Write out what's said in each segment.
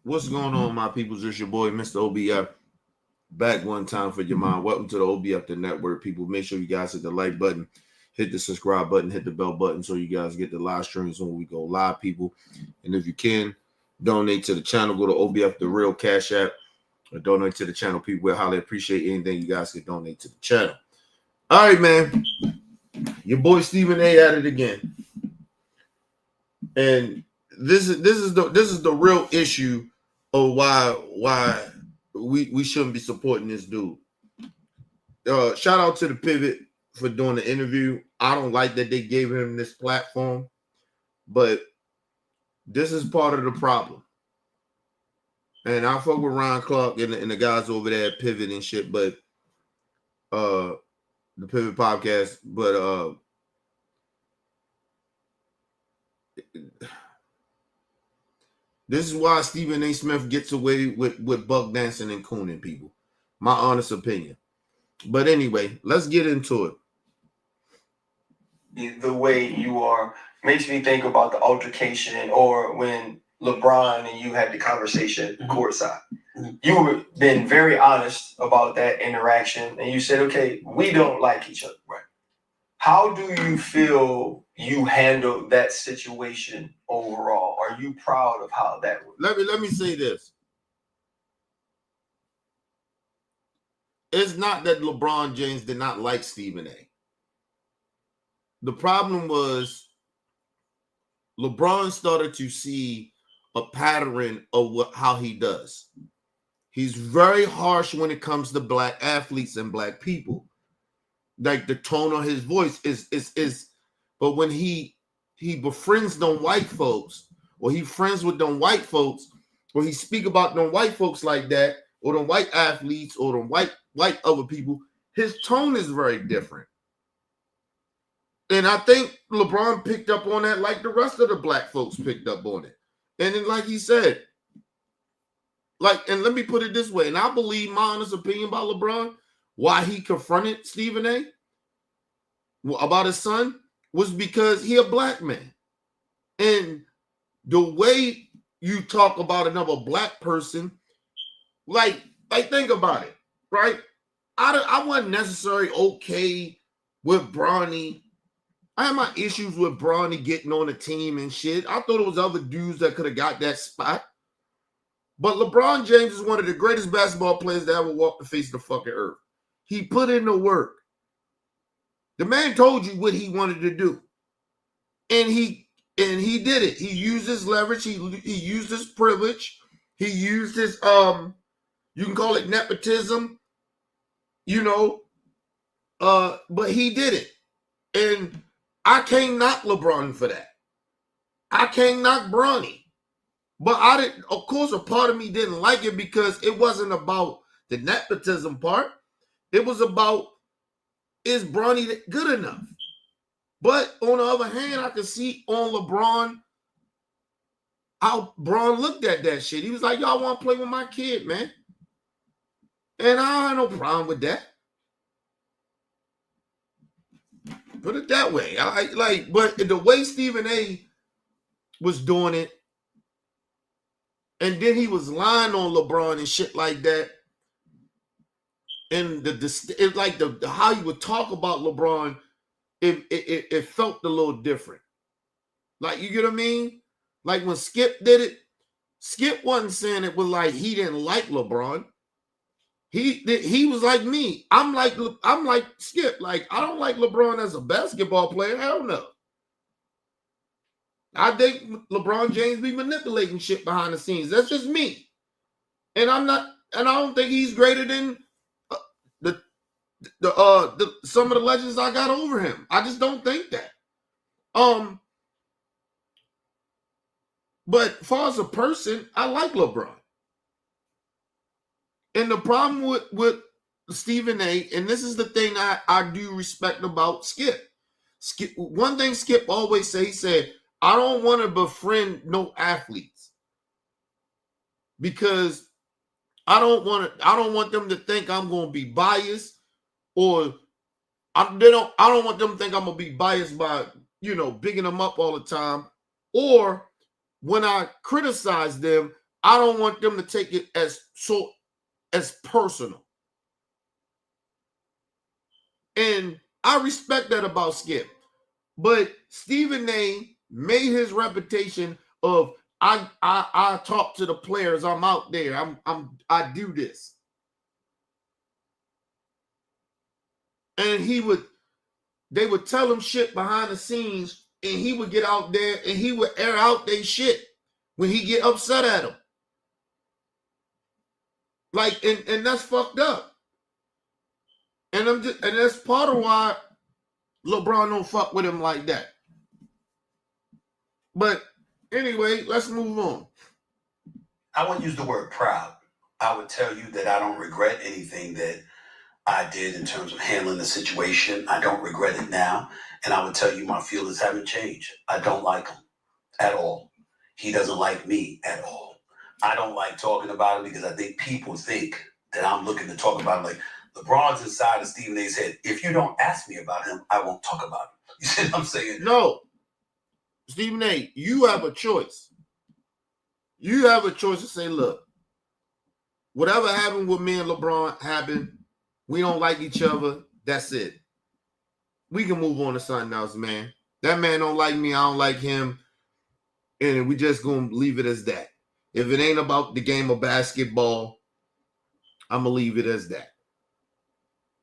What's going on, my peoples? It's your boy, Mr. OBF, back one time for your mind. Welcome to the OBF the Network, people. Make sure you guys hit the like button, hit the subscribe button, hit the bell button so you guys get the live streams when we go live, people. And if you can, donate to the channel. Go to OBF the Real Cash App or donate to the channel, people. We highly appreciate anything you guys can donate to the channel. All right, man. Your boy Stephen A at it again. And this is the real issue of why we shouldn't be supporting this dude. Shout out to the Pivot for doing the interview. I don't like that they gave him this platform, but this is part of the problem. And I fuck with Ron Clark and the guys over there at Pivot and shit, but the Pivot podcast, but this is why Stephen A. Smith gets away with buck dancing and cooning, people. My honest opinion. But anyway, let's get into it. The way you are makes me think about the altercation or when LeBron and you had the conversation courtside. You were been very honest about that interaction, and you said, okay, we don't like each other. Right. How do you feel you handled that situation overall? Are you proud of how that went? Let me say this. It's not that LeBron James did not like Stephen A. The problem was LeBron started to see a pattern of how he does. He's very harsh when it comes to black athletes and black people. Like the tone of his voice is but when he befriends them white folks, or he friends with them white folks, or he speak about them white folks like that, or them white athletes, or them white other people, his tone is very different. And I think LeBron picked up on that like the rest of the black folks picked up on it. And then, like he said, and let me put it this way, and I believe my honest opinion about LeBron, why he confronted Stephen A. about his son was because he a black man. And the way you talk about another black person, like think about it, right? I wasn't necessarily okay with Bronny. I had my issues with Bronny getting on the team and shit. I thought it was other dudes that could have got that spot. But LeBron James is one of the greatest basketball players that ever walked the face of the fucking earth. He put in the work. The man told you what he wanted to do. And he did it. He used his leverage. He used his privilege. He used his you can call it nepotism, but he did it. And I can't knock LeBron for that. I can't knock Bronny. But of course, a part of me didn't like it because it wasn't about the nepotism part. It was about, is Bronny good enough? But on the other hand, I could see on LeBron how Bron looked at that shit. He was like, y'all want to play with my kid, man. And I have no problem with that. Put it that way. But the way Stephen A. was doing it, and then he was lying on LeBron and shit like that. And it's like the how you would talk about LeBron, it felt a little different. Like, you get what I mean? Like when Skip did it, Skip wasn't saying it was like he didn't like LeBron. He was like me. I'm like Skip. Like, I don't like LeBron as a basketball player. Hell no. I think LeBron James be manipulating shit behind the scenes. That's just me. And I don't think he's greater than some of the legends I got over him. I just don't think that. But as far as a person, I like LeBron. And the problem with Stephen A., and this is the thing I do respect about Skip. One thing Skip always say, he said, I don't want to befriend no athletes because I don't want them to think I'm going to be biased, or I don't want them to think I'm going to be biased by, bigging them up all the time, or when I criticize them, I don't want them to take it as personal. And I respect that about Skip. But Stephen A made his reputation of I talk to the players. I'm out there. I do this. And they would tell him shit behind the scenes, and he would get out there and he would air out their shit when he get upset at them. Like, and that's fucked up. And that's part of why LeBron don't fuck with him like that. But anyway, let's move on. I wouldn't use the word proud. I would tell you that I don't regret anything that I did in terms of handling the situation. I don't regret it now. And I would tell you my feelings haven't changed. I don't like him at all. He doesn't like me at all. I don't like talking about it because I think people think that I'm looking to talk about him. Like, LeBron's inside of Stephen A's head. If you don't ask me about him, I won't talk about him. You see what I'm saying? No. Stephen A, you have a choice. You have a choice to say, look, whatever happened with me and LeBron happened. We don't like each other. That's it. We can move on to something else, man. That man don't like me. I don't like him. And we just going to leave it as that. If it ain't about the game of basketball, I'm going to leave it as that.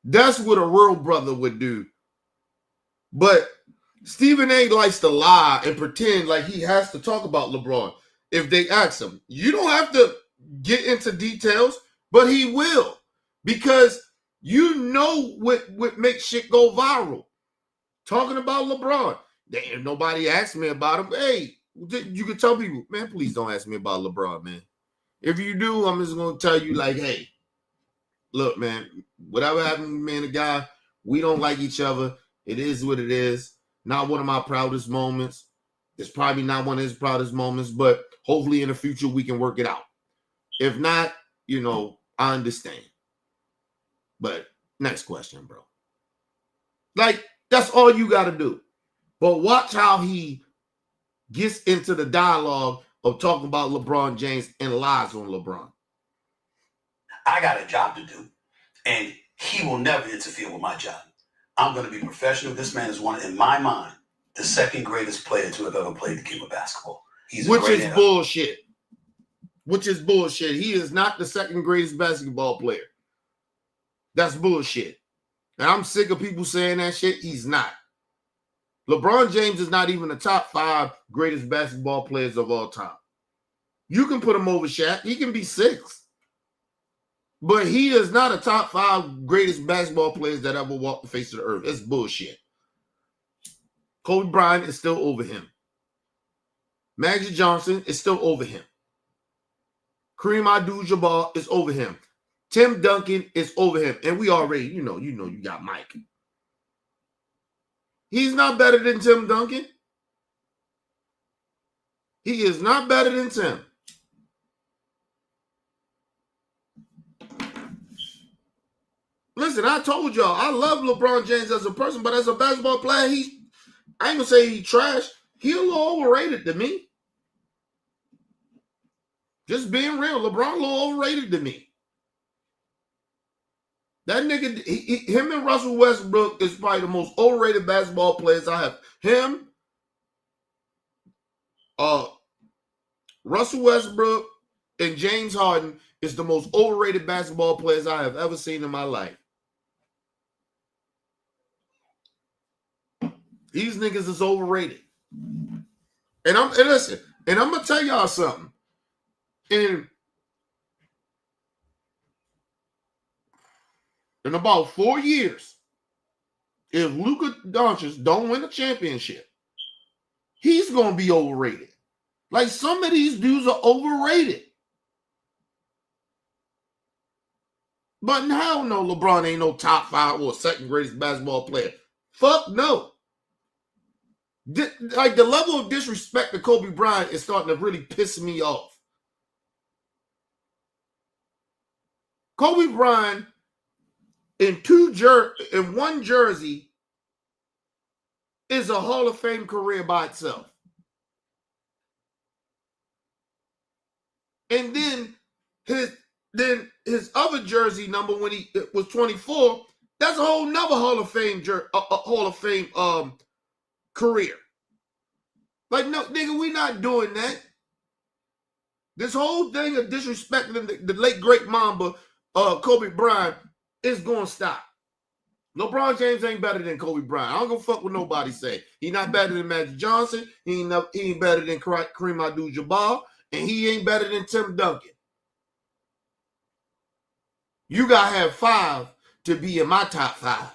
That's what a real brother would do. But Stephen A likes to lie and pretend like he has to talk about LeBron if they ask him. You don't have to get into details, but he will. Because you know what makes shit go viral. Talking about LeBron. If nobody asked me about him, hey, you can tell people, man, please don't ask me about LeBron, man. If you do, I'm just going to tell you like, hey, look, man, whatever happened with me and the guy, we don't like each other. It is what it is. Not one of my proudest moments. It's probably not one of his proudest moments, but hopefully in the future we can work it out. If not, I understand. But next question, bro. Like, that's all you got to do. But watch how he gets into the dialogue of talking about LeBron James and lies on LeBron. I got a job to do, and he will never interfere with my job. I'm going to be professional. This man is in my mind, the second greatest player to have ever played the game of basketball. Which is bullshit. He is not the second greatest basketball player. That's bullshit. And I'm sick of people saying that shit. He's not. LeBron James is not even the top 5 greatest basketball players of all time. You can put him over Shaq. He can be 6. But he is not a top 5 greatest basketball players that ever walked the face of the earth. It's bullshit. Kobe Bryant is still over him. Magic Johnson is still over him. Kareem Abdul-Jabbar is over him. Tim Duncan is over him. And we already, you got Mike. He's not better than Tim Duncan. He is not better than Tim. Listen, I told y'all, I love LeBron James as a person, but as a basketball player, I ain't gonna say he's trash. He's a little overrated to me. Just being real, LeBron a little overrated to me. That nigga, him and Russell Westbrook is probably the most overrated basketball players I have. Him, Russell Westbrook, and James Harden is the most overrated basketball players I have ever seen in my life. These niggas is overrated. And listen, and I'm gonna tell y'all something. In about 4 years, if Luka Doncic don't win a championship, he's gonna be overrated. Like, some of these dudes are overrated. But hell no, LeBron ain't no top 5 or second greatest basketball player. Fuck no. Like, the level of disrespect to Kobe Bryant is starting to really piss me off. Kobe Bryant in one jersey is a Hall of Fame career by itself. And then his other jersey number when he was 24, that's a whole nother Hall of Fame Hall of Fame career. Like, no, nigga, we not doing that. This whole thing of disrespecting the late great Mamba, Kobe Bryant, is gonna stop. LeBron James ain't better than Kobe Bryant. I don't give a fuck what nobody say. He not better than Magic Johnson. He ain't better than Kareem Abdul-Jabbar, and he ain't better than Tim Duncan. You gotta have 5 to be in my top 5.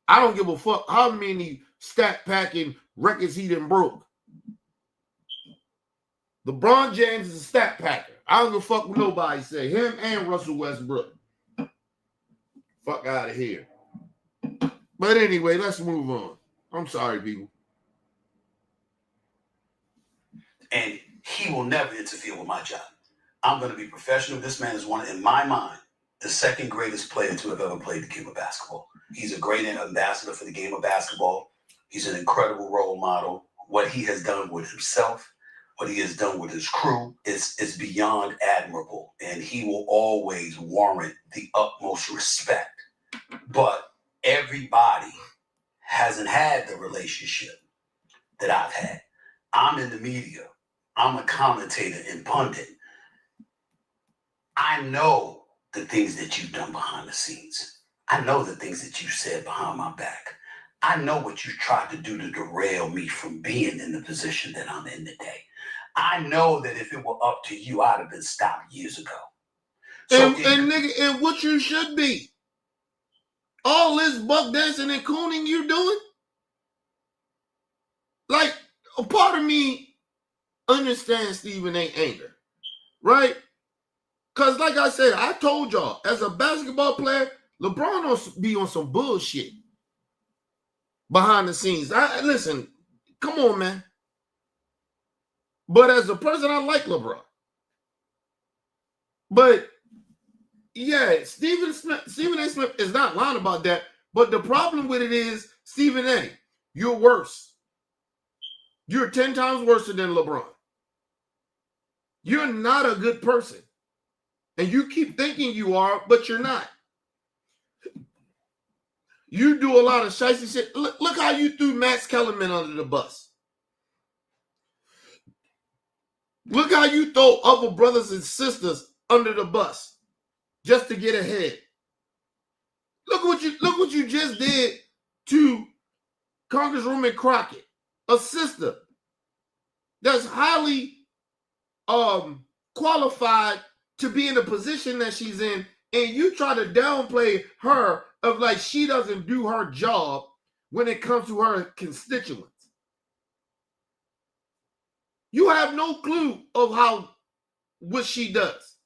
I don't give a fuck how many stat packing records he done broke. LeBron James is a stat packer. I don't give a fuck what nobody say. Him and Russell Westbrook. Fuck out of here. But anyway, let's move on. I'm sorry, people. And he will never interfere with my job. I'm going to be professional. This man is one, in my mind, the second greatest player to have ever played the game of basketball. He's a great ambassador for the game of basketball. He's an incredible role model. What he has done with himself, what he has done with his crew is beyond admirable. And he will always warrant the utmost respect. But everybody hasn't had the relationship that I've had. I'm in the media. I'm a commentator and pundit. I know the things that you've done behind the scenes. I know the things that you said behind my back. I know what you tried to do to derail me from being in the position that I'm in today. I know that if it were up to you, I'd have been stopped years ago. So and nigga, and what you should be. All this buck dancing and cooning you doing? Like, a part of me understands Stephen A. anger, right? Because like I said, I told y'all, as a basketball player, LeBron don't be on some bullshit behind the scenes. Listen, come on, man. But as a person, I like LeBron. But yeah, Stephen A. Smith is not lying about that. But the problem with it is, Stephen A., you're worse. You're 10 times worse than LeBron. You're not a good person. And you keep thinking you are, but you're not. You do a lot of shicey shit. Look how you threw Max Kellerman under the bus. Look how you throw other brothers and sisters under the bus just to get ahead. Look what you just did to Congresswoman Crockett, a sister that's highly qualified to be in the position that she's in, and you try to downplay her of like she doesn't do her job when it comes to her constituents. You have no clue of what she does.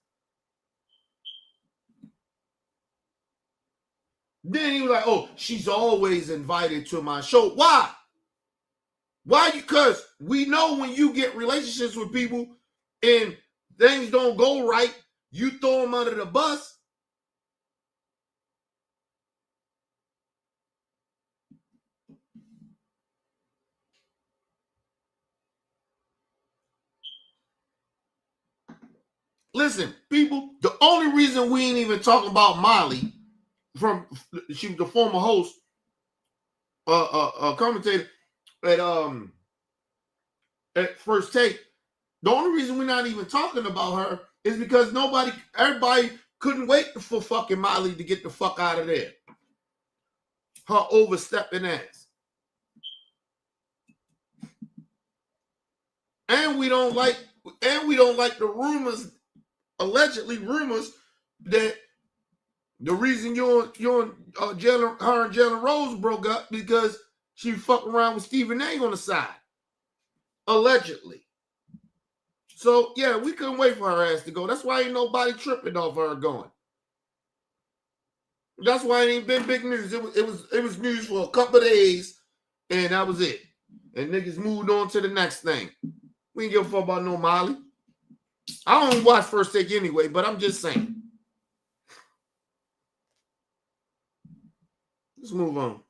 Then he was like, oh, she's always invited to my show. Why? Why? Because we know when you get relationships with people and things don't go right, you throw them under the bus. Listen, people, the only reason we ain't even talking about Molly, she was the former host, commentator at First Take. The only reason we're not even talking about her is because everybody couldn't wait for fucking Molly to get the fuck out of there. Her overstepping ass. And we don't like the rumors, allegedly rumors, that the reason her and Jalen Rose broke up because she fucked around with Stephen A. on the side. Allegedly. So yeah, we couldn't wait for her ass to go. That's why ain't nobody tripping off her going. That's why it ain't been big news. It was news for a couple of days, and that was it. And niggas moved on to the next thing. We ain't give a fuck about no Molly. I don't watch First Take anyway, but I'm just saying. Let's move on.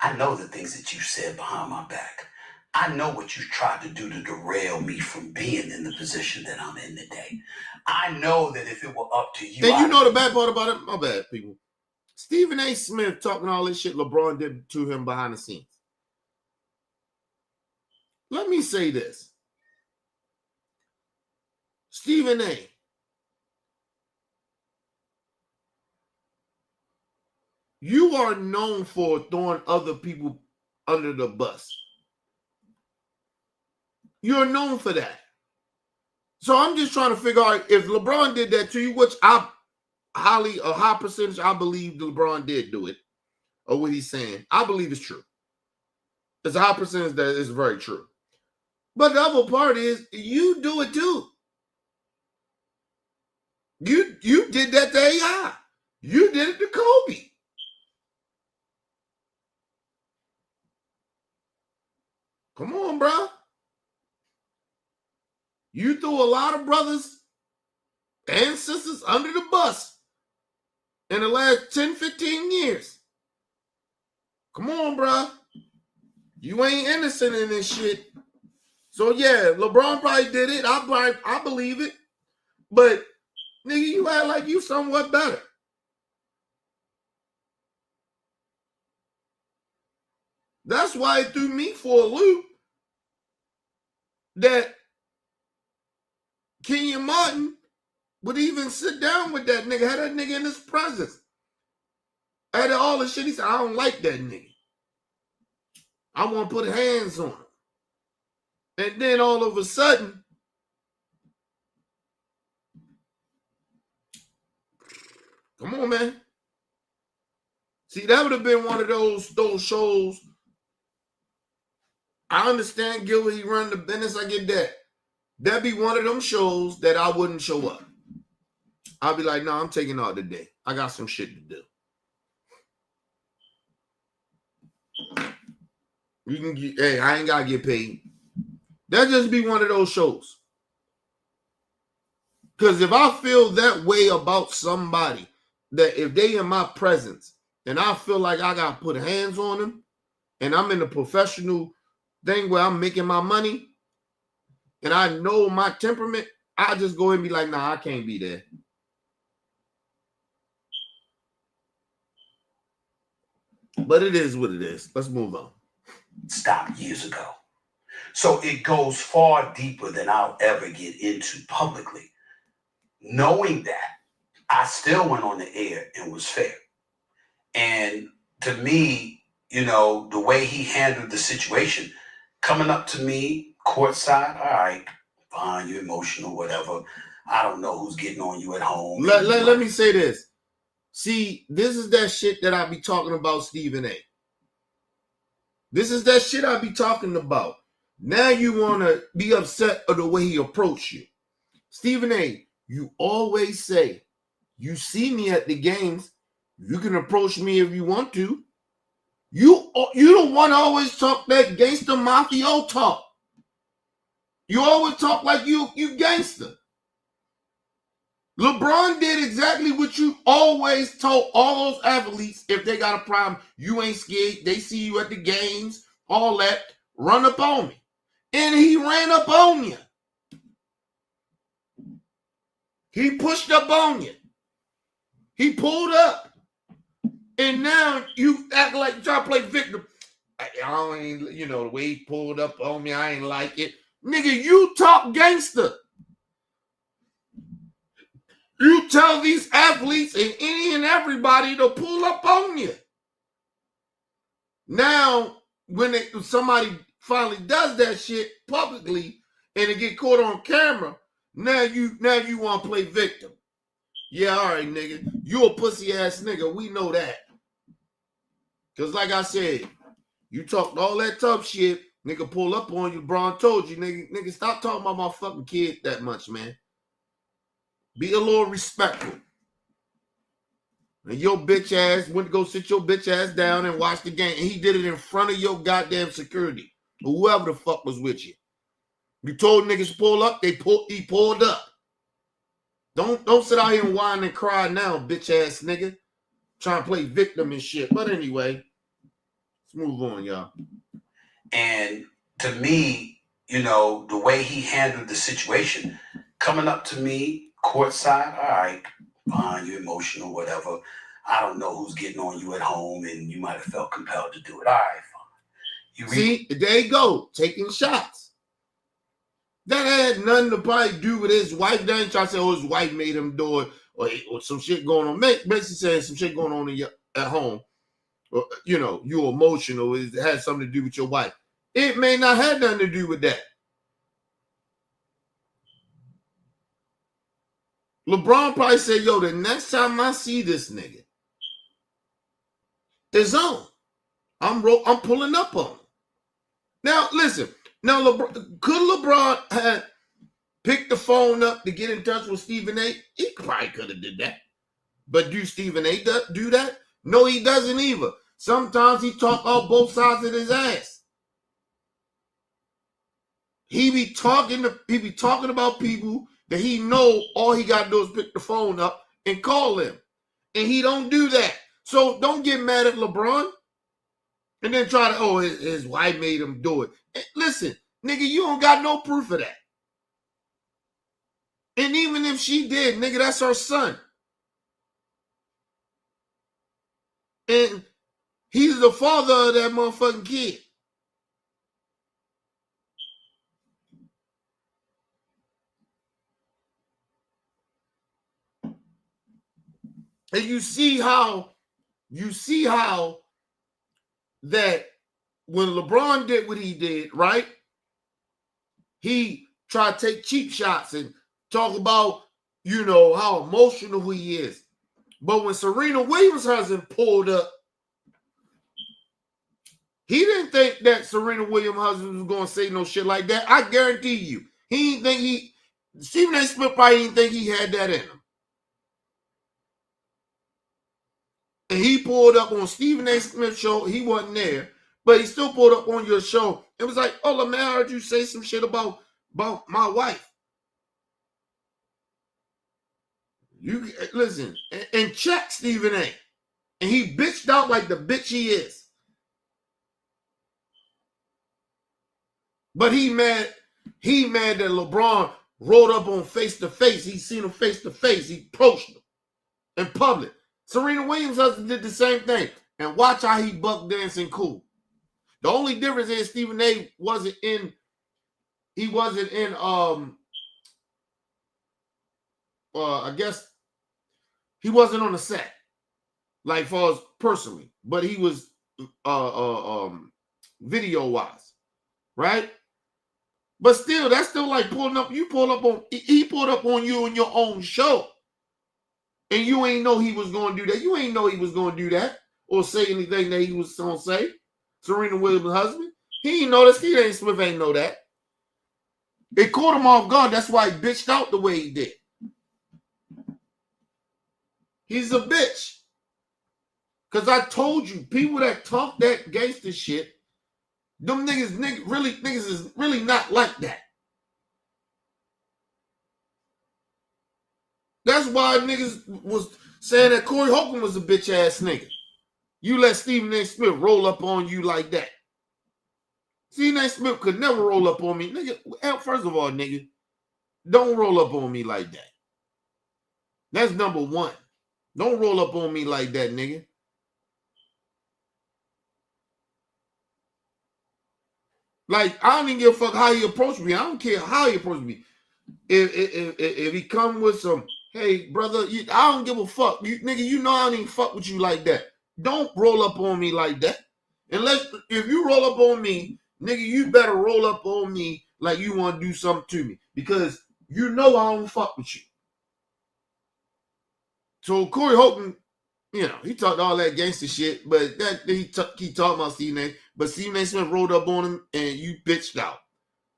I know the things that you said behind my back. I know what you tried to do to derail me from being in the position that I'm in today. I know that if it were up to you, and you know the bad part about it, my bad, people. Stephen A. Smith talking all this shit LeBron did to him behind the scenes. Let me say this. Stephen A. You are known for throwing other people under the bus. You're known for that. So I'm just trying to figure out if LeBron did that to you, which a high percentage, I believe LeBron did do it, or what he's saying. I believe it's true. It's a high percentage that is very true. But the other part is you do it too. You did that to AI. You did it to Kobe. Come on, bro. You threw a lot of brothers and sisters under the bus in the last 10, 15 years. Come on, bro. You ain't innocent in this shit. So, yeah, LeBron probably did it. I believe it. But, nigga, you act like you somewhat better. That's why it threw me for a loop that Kenyon Martin would even sit down with that nigga, had that nigga in his presence. After all the shit, he said, I don't like that nigga. I want to put hands on him. And then all of a sudden, come on, man. See, that would have been one of those shows. I understand Gilbert, he run the business, I get that. That'd be one of them shows that I wouldn't show up. I'll be like, no, I'm taking out the day. I got some shit to do. You can get, hey, I ain't gotta get paid. That just be one of those shows. Because if I feel that way about somebody, that if they in my presence and I feel like I gotta put hands on them, and I'm in a professional thing where I'm making my money, and I know my temperament, I just go and be like, nah, I can't be there. But it is what it is. Let's move on. Stopped years ago. So it goes far deeper than I'll ever get into publicly. Knowing that, I still went on the air and was fair. And to me, you know, the way he handled the situation, coming up to me courtside, all right, fine, you're emotional, whatever. I don't know who's getting on you at home. Let me say this. See, this is that shit that I be talking about, Stephen A. This is that shit I be talking about. Now you want to be upset of the way he approached you. Stephen A., you always say, you see me at the games, you can approach me if you want to. You don't want to always talk that gangster mafia talk. You always talk like you gangster. LeBron did exactly what you always told all those athletes if they got a problem. You ain't scared. They see you at the games, all that. Run up on me. And he ran up on you. He pushed up on you. He pulled up. And now you act like you try to play victim. I don't ain't, you know, the way he pulled up on me, I ain't like it. Nigga, you talk gangster. You tell these athletes and any and everybody to pull up on you. Now, when somebody finally does that shit publicly and it get caught on camera, now you want to play victim. Yeah, all right, nigga. You a pussy ass nigga. We know that. Because like I said, you talked all that tough shit, nigga pull up on you. Braun told you, nigga, stop talking about my fucking kid that much, man. Be a little respectful. And your bitch ass went to go sit your bitch ass down and watch the game. And he did it in front of your goddamn security. Or whoever the fuck was with you. You told niggas to pull up, he pulled up. Don't sit out here and whine and cry now, bitch ass nigga. Trying to play victim and shit. But anyway, let's move on, y'all. And to me, you know, the way he handled the situation, coming up to me courtside, all right, fine, you're emotional, whatever. I don't know who's getting on you at home, and you might have felt compelled to do it. All right, fine. See, there you go, taking shots. That had nothing to probably do with his wife. They ain't trying to say, oh, his wife made him do it, or some shit going on. Basically saying some shit going on at home. Or, you know, you're emotional. It has something to do with your wife. It may not have nothing to do with that. LeBron probably said, yo, the next time I see this nigga, it's on. I'm pulling up on him. Now, listen. Now, could LeBron have picked the phone up to get in touch with Stephen A? He probably could have did that. But do Stephen A do that? No, he doesn't either. Sometimes he talk off both sides of his ass. He be talking about people that he know all he got to do is pick the phone up and call them. And he don't do that. So don't get mad at LeBron and then try to, oh, his wife made him do it. And listen, nigga, you don't got no proof of that. And even if she did, nigga, that's her son. And he's the father of that motherfucking kid. And you see how that when LeBron did what he did, right? He tried to take cheap shots and talk about, you know, how emotional he is. But when Serena Williams' husband pulled up, he didn't think that Serena Williams' husband was going to say no shit like that. I guarantee you. He didn't think Stephen A. Smith probably didn't think he had that in him. And he pulled up on Stephen A. Smith's show. He wasn't there, but he still pulled up on your show. It was like, oh, man, I heard you say some shit about my wife. You listen and check Stephen A. And he bitched out like the bitch he is. But he mad that LeBron rolled up on face to face. He seen him face to face. He approached him in public. Serena Williams' husband did the same thing. And watch how he buck dancing cool. The only difference is Stephen A. wasn't in I guess he wasn't on the set. Like for us personally. But he was video wise. Right? But still, that's still like pulling up. He pulled up on you in your own show. And you ain't know he was going to do that. You ain't know he was going to do that or say anything that he was going to say. Serena Williams' husband. He ain't know that. Stephen A. Smith ain't know that. It caught him off guard. That's why he bitched out the way he did. He's a bitch. Because I told you, people that talk that gangster shit, them niggas is really not like that. That's why niggas was saying that Corey Holcomb was a bitch ass nigga. You let Stephen A. Smith roll up on you like that. Stephen A. Smith could never roll up on me. Nigga, first of all, nigga, don't roll up on me like that. That's number one. Don't roll up on me like that, nigga. Like, I don't even give a fuck how he approached me. I don't care how he approached me. If he come with some, hey, brother, I don't give a fuck. Nigga, you know I don't even fuck with you like that. Don't roll up on me like that. If you roll up on me, nigga, you better roll up on me like you want to do something to me. Because you know I don't fuck with you. So Corey Holcomb, you know, he talked all that gangster shit, but he talking about Stephen A. But Stephen A. Smith rolled up on him and you bitched out.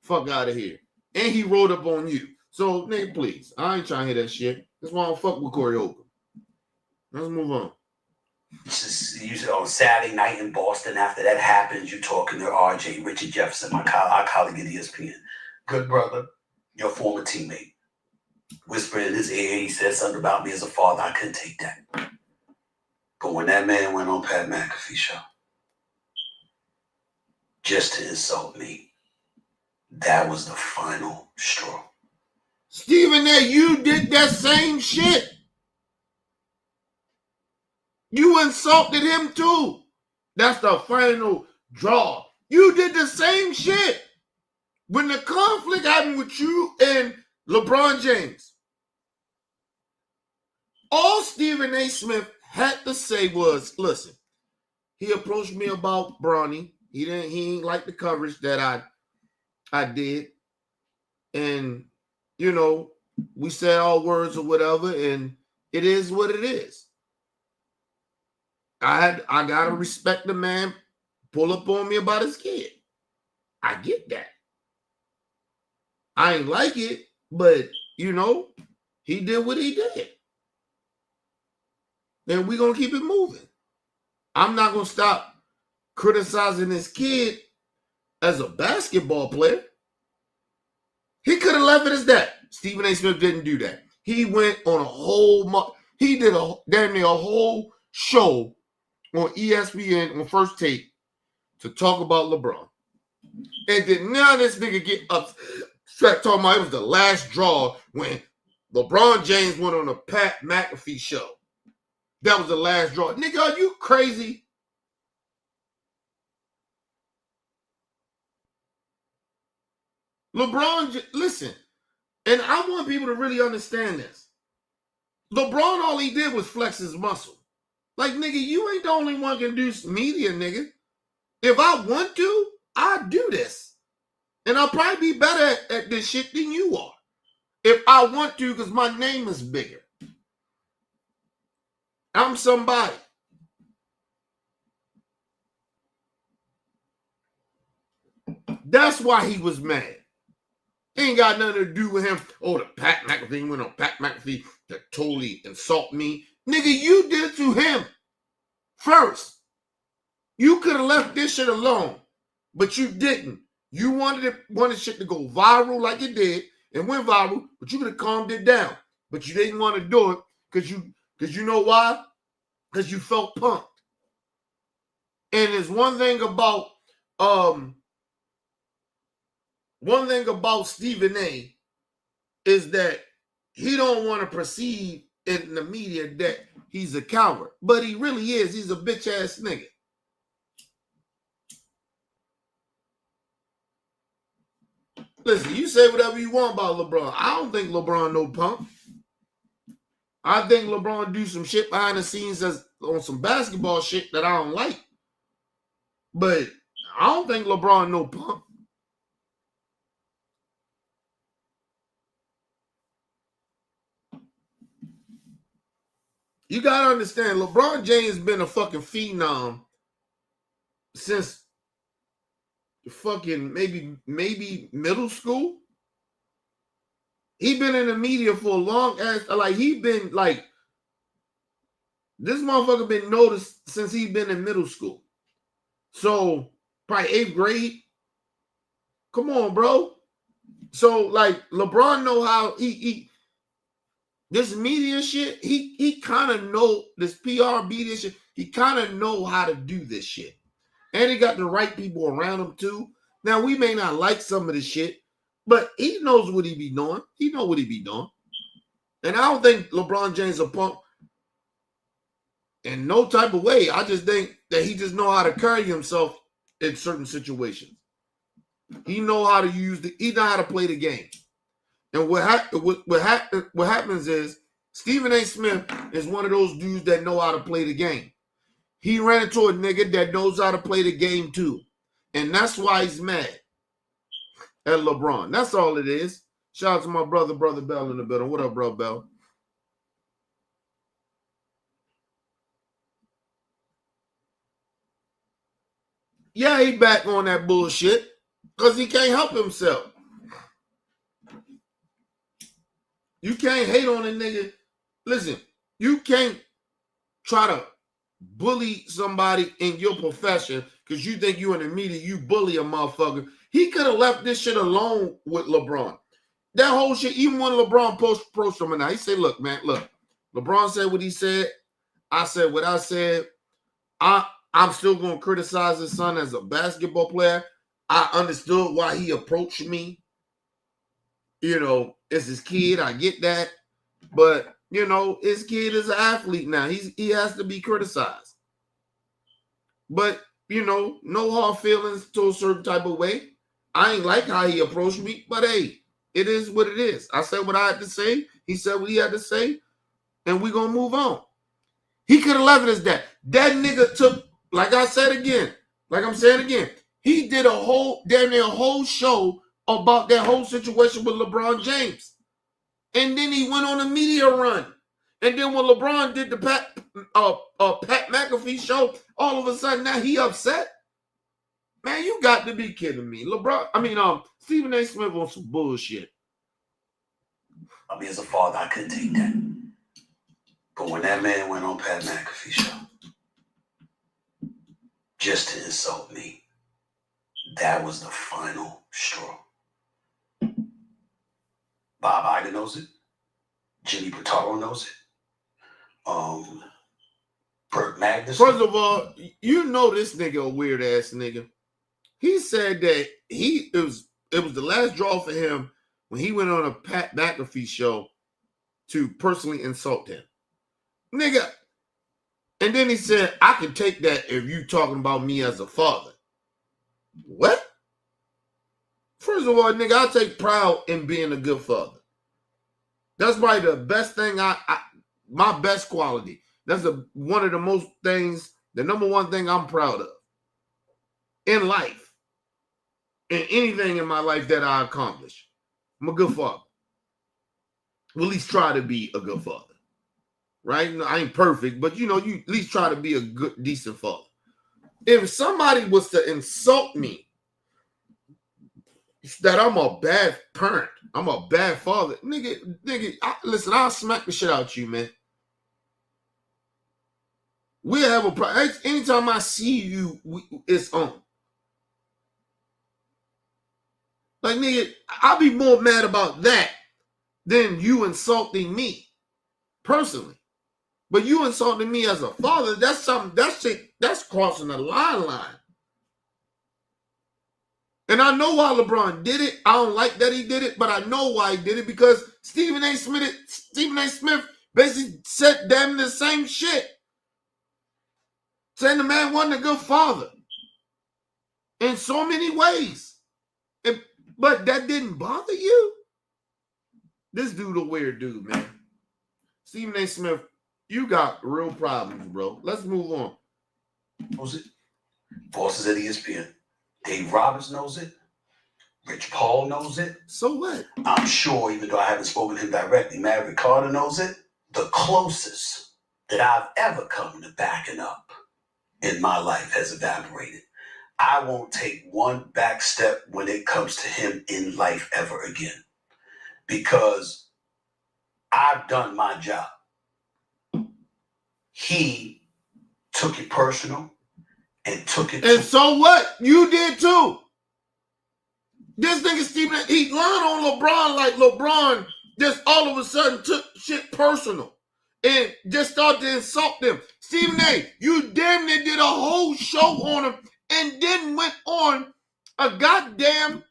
Fuck out of here. And he rolled up on you. So, nigga, please. I ain't trying to hear that shit. That's why I don't fuck with Corey Holcomb. Let's move on. Usually on Saturday night in Boston, after that happens, you talking to RJ, Richard Jefferson, our colleague at ESPN. Good brother, your former teammate. Whispering in his ear, he said something about me as a father. I couldn't take that. But when that man went on Pat McAfee's show, just to insult me, That was the final straw. Stephen A., you did that same shit. You insulted him too. That's the final draw. You did the same shit. When the conflict happened with you and LeBron James, all Stephen A. Smith had to say was, listen, he approached me about Bronny. He ain't like the coverage that I did. And, you know, we said all words or whatever, and it is what it is. I gotta respect the man pull up on me about his kid. I get that. I ain't like it, but you know, he did what he did. And we're gonna keep it moving. I'm not gonna stop criticizing this kid as a basketball player. He could have left it as that. Stephen A. Smith didn't do that. He went on a whole he did a damn near a whole show on ESPN on First Take to talk about LeBron. And did none of this nigga get upset talking about it was the last draw when LeBron James went on a Pat McAfee show. That was the last draw. Nigga, are you crazy? LeBron, listen, and I want people to really understand this. LeBron, all he did was flex his muscle. Like, nigga, you ain't the only one can do media, nigga. If I want to, I'll do this. And I'll probably be better at this shit than you are. If I want to, because my name is bigger. I'm somebody. That's why he was mad. Ain't got nothing to do with him. Oh, the Pat McAfee went on Pat McAfee to totally insult me. Nigga, you did it to him first. You could have left this shit alone, but you didn't. You wanted shit to go viral like it did. It went viral, but you could have calmed it down. But you didn't want to do it because you know why? Because you felt punked. And there's one thing about Stephen A. is that he don't want to perceive in the media that he's a coward. But he really is. He's a bitch ass nigga. Listen, you say whatever you want about LeBron. I don't think LeBron no punk. I think LeBron do some shit behind the scenes that's on some basketball shit that I don't like. But I don't think LeBron no punk. You gotta understand, LeBron James been a fucking phenom since fucking maybe middle school. He been in the media for a long ass, like he been like, this motherfucker been noticed since he been in middle school. So probably 8th grade. Come on, bro. So like LeBron know how he this media shit, he kind of know this PR media shit, he kind of know how to do this shit. And he got the right people around him too. Now we may not like some of this shit, but he knows what he be doing. He know what he be doing. And I don't think LeBron James a punk in no type of way. I just think that he just know how to carry himself in certain situations. He know how to he know how to play the game. And what happens is Stephen A. Smith is one of those dudes that know how to play the game. He ran into a nigga that knows how to play the game too. And that's why he's mad at LeBron. That's all it is. Shout out to my brother Bell in the building. What up, bro, Bell? Yeah, he back on that bullshit because he can't help himself. You can't hate on a nigga. Listen, you can't try to bully somebody in your profession because you think you in the media, you bully a motherfucker. He could have left this shit alone with LeBron. That whole shit, even when LeBron approached him, he said, look, man, look, LeBron said what he said. I said what I said. I'm still going to criticize his son as a basketball player. I understood why he approached me. It's his kid. I get that. But, his kid is an athlete now. He has to be criticized. But, no hard feelings to a certain type of way. I ain't like how he approached me, but hey, it is what it is. I said what I had to say. He said what he had to say, and we're going to move on. He could have left it as that. That nigga took, like I'm saying again, he did damn near a whole show about that whole situation with LeBron James. And then he went on a media run. And then when LeBron did the Pat McAfee show, all of a sudden now he upset. Man, you got to be kidding me. Stephen A. Smith on some bullshit. I mean, as a father, I couldn't take that. But when that man went on Pat McAfee show, just to insult me, that was the final straw. Bob Iger knows it. Jimmy Pitaro knows it. Burt Magnus. First of all, this nigga a weird ass nigga. He said that it was the last draw for him when he went on a Pat McAfee show to personally insult him. Nigga. And then he said, I can take that if you talking about me as a father. What? First of all, nigga, I take pride in being a good father. That's probably the best thing my best quality. That's one of the most things, the number one thing I'm proud of in life. In anything in my life that I accomplish. I'm a good father. Well, at least try to be a good father. Right? I ain't perfect, but you at least try to be a good, decent father. If somebody was to insult me that I'm a bad parent, I'm a bad father, nigga, listen, I'll smack the shit out you, man. We'll have a problem. Anytime I see you, it's on. Like, nigga, I'll be more mad about that than you insulting me personally. But you insulting me as a father, that's crossing the line. And I know why LeBron did it. I don't like that he did it, but I know why he did it because Stephen A. Smith basically said damn the same shit. Saying the man wasn't a good father. In so many ways. But that didn't bother you? This dude a weird dude, man. Stephen A. Smith, you got real problems, bro. Let's move on. Knows it. Bosses at ESPN. Dave Roberts knows it. Rich Paul knows it. So what? I'm sure, even though I haven't spoken to him directly, Maverick Carter knows it. The closest that I've ever come to backing up in my life has evaporated. I won't take one back step when it comes to him in life ever again. Because I've done my job. He took it personal and took it. And so what? You did too. This nigga Stephen, he lied on LeBron like LeBron just all of a sudden took shit personal and just started to insult them. Stephen A., you damn near did a whole show on him and then went on a goddamn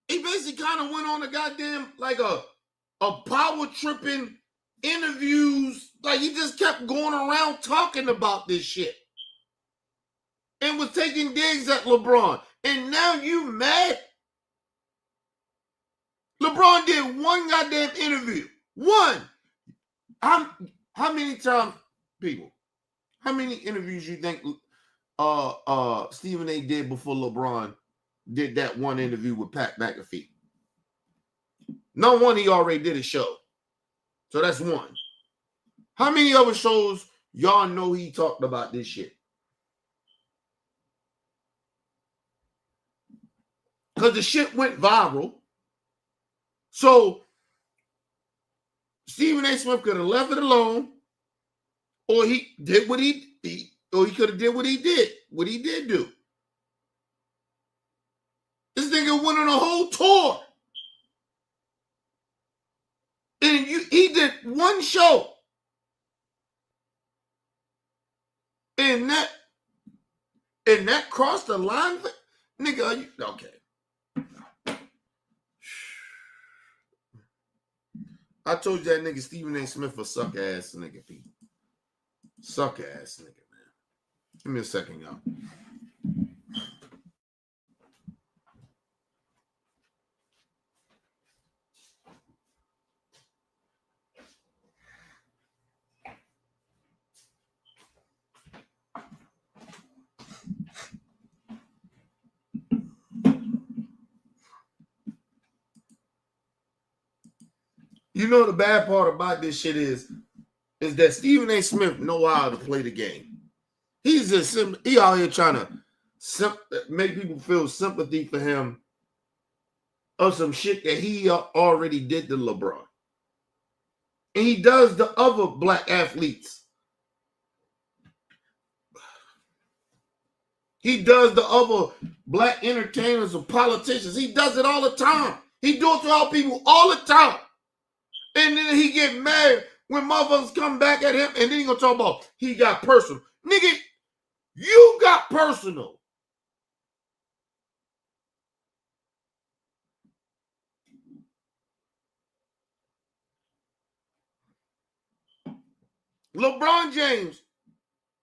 he basically kind of went on a goddamn like a power tripping interviews. Like he just kept going around talking about this shit. And was taking digs at LeBron. And now you mad? LeBron did one goddamn interview. One. How many times, people, how many interviews you think Stephen A. did before LeBron did that one interview with Pat McAfee? No one, he already did a show. So that's one. How many other shows y'all know he talked about this shit? Because the shit went viral. So Stephen A. Smith could have left it alone, or he did what he could have did what he did do. This nigga went on a whole tour. And he did one show. And that crossed the line, nigga. Are you okay? I told you that nigga Stephen A. Smith a suck ass nigga, Pete. Suck ass nigga, man. Give me a second, y'all. You know the bad part about this shit is that Stephen A. Smith know how to play the game. He's just he out here trying to make people feel sympathy for him of some shit that he already did to LeBron. And he does the other black athletes. He does the other black entertainers or politicians. He does it all the time. He do it to all people all the time. And then he get mad when motherfuckers come back at him, and then he gonna talk about he got personal. Nigga, you got personal. LeBron James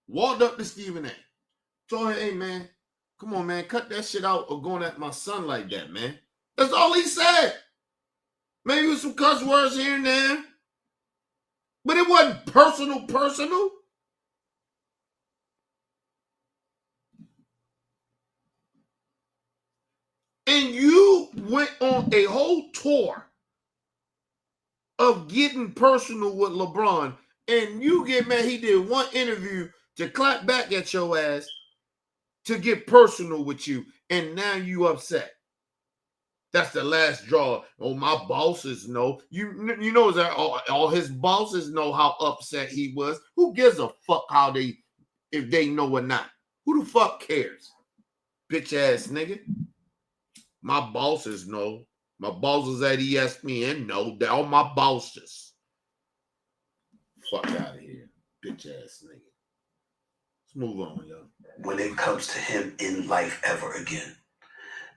walked up to Stephen A. Told him, hey man, come on, man, cut that shit out or going at my son like that, man. That's all he said. Maybe with some cuss words here and there. But it wasn't personal. And you went on a whole tour of getting personal with LeBron, and you get mad he did one interview to clap back at your ass to get personal with you, and now you upset. That's the last draw. Oh, my bosses know. You know that all his bosses know how upset he was. Who gives a fuck if they know or not? Who the fuck cares? Bitch ass nigga. My bosses know. My bosses at ESPN know. They're all my bosses. Fuck out of here, bitch ass nigga. Let's move on, y'all. When it comes to him in life ever again,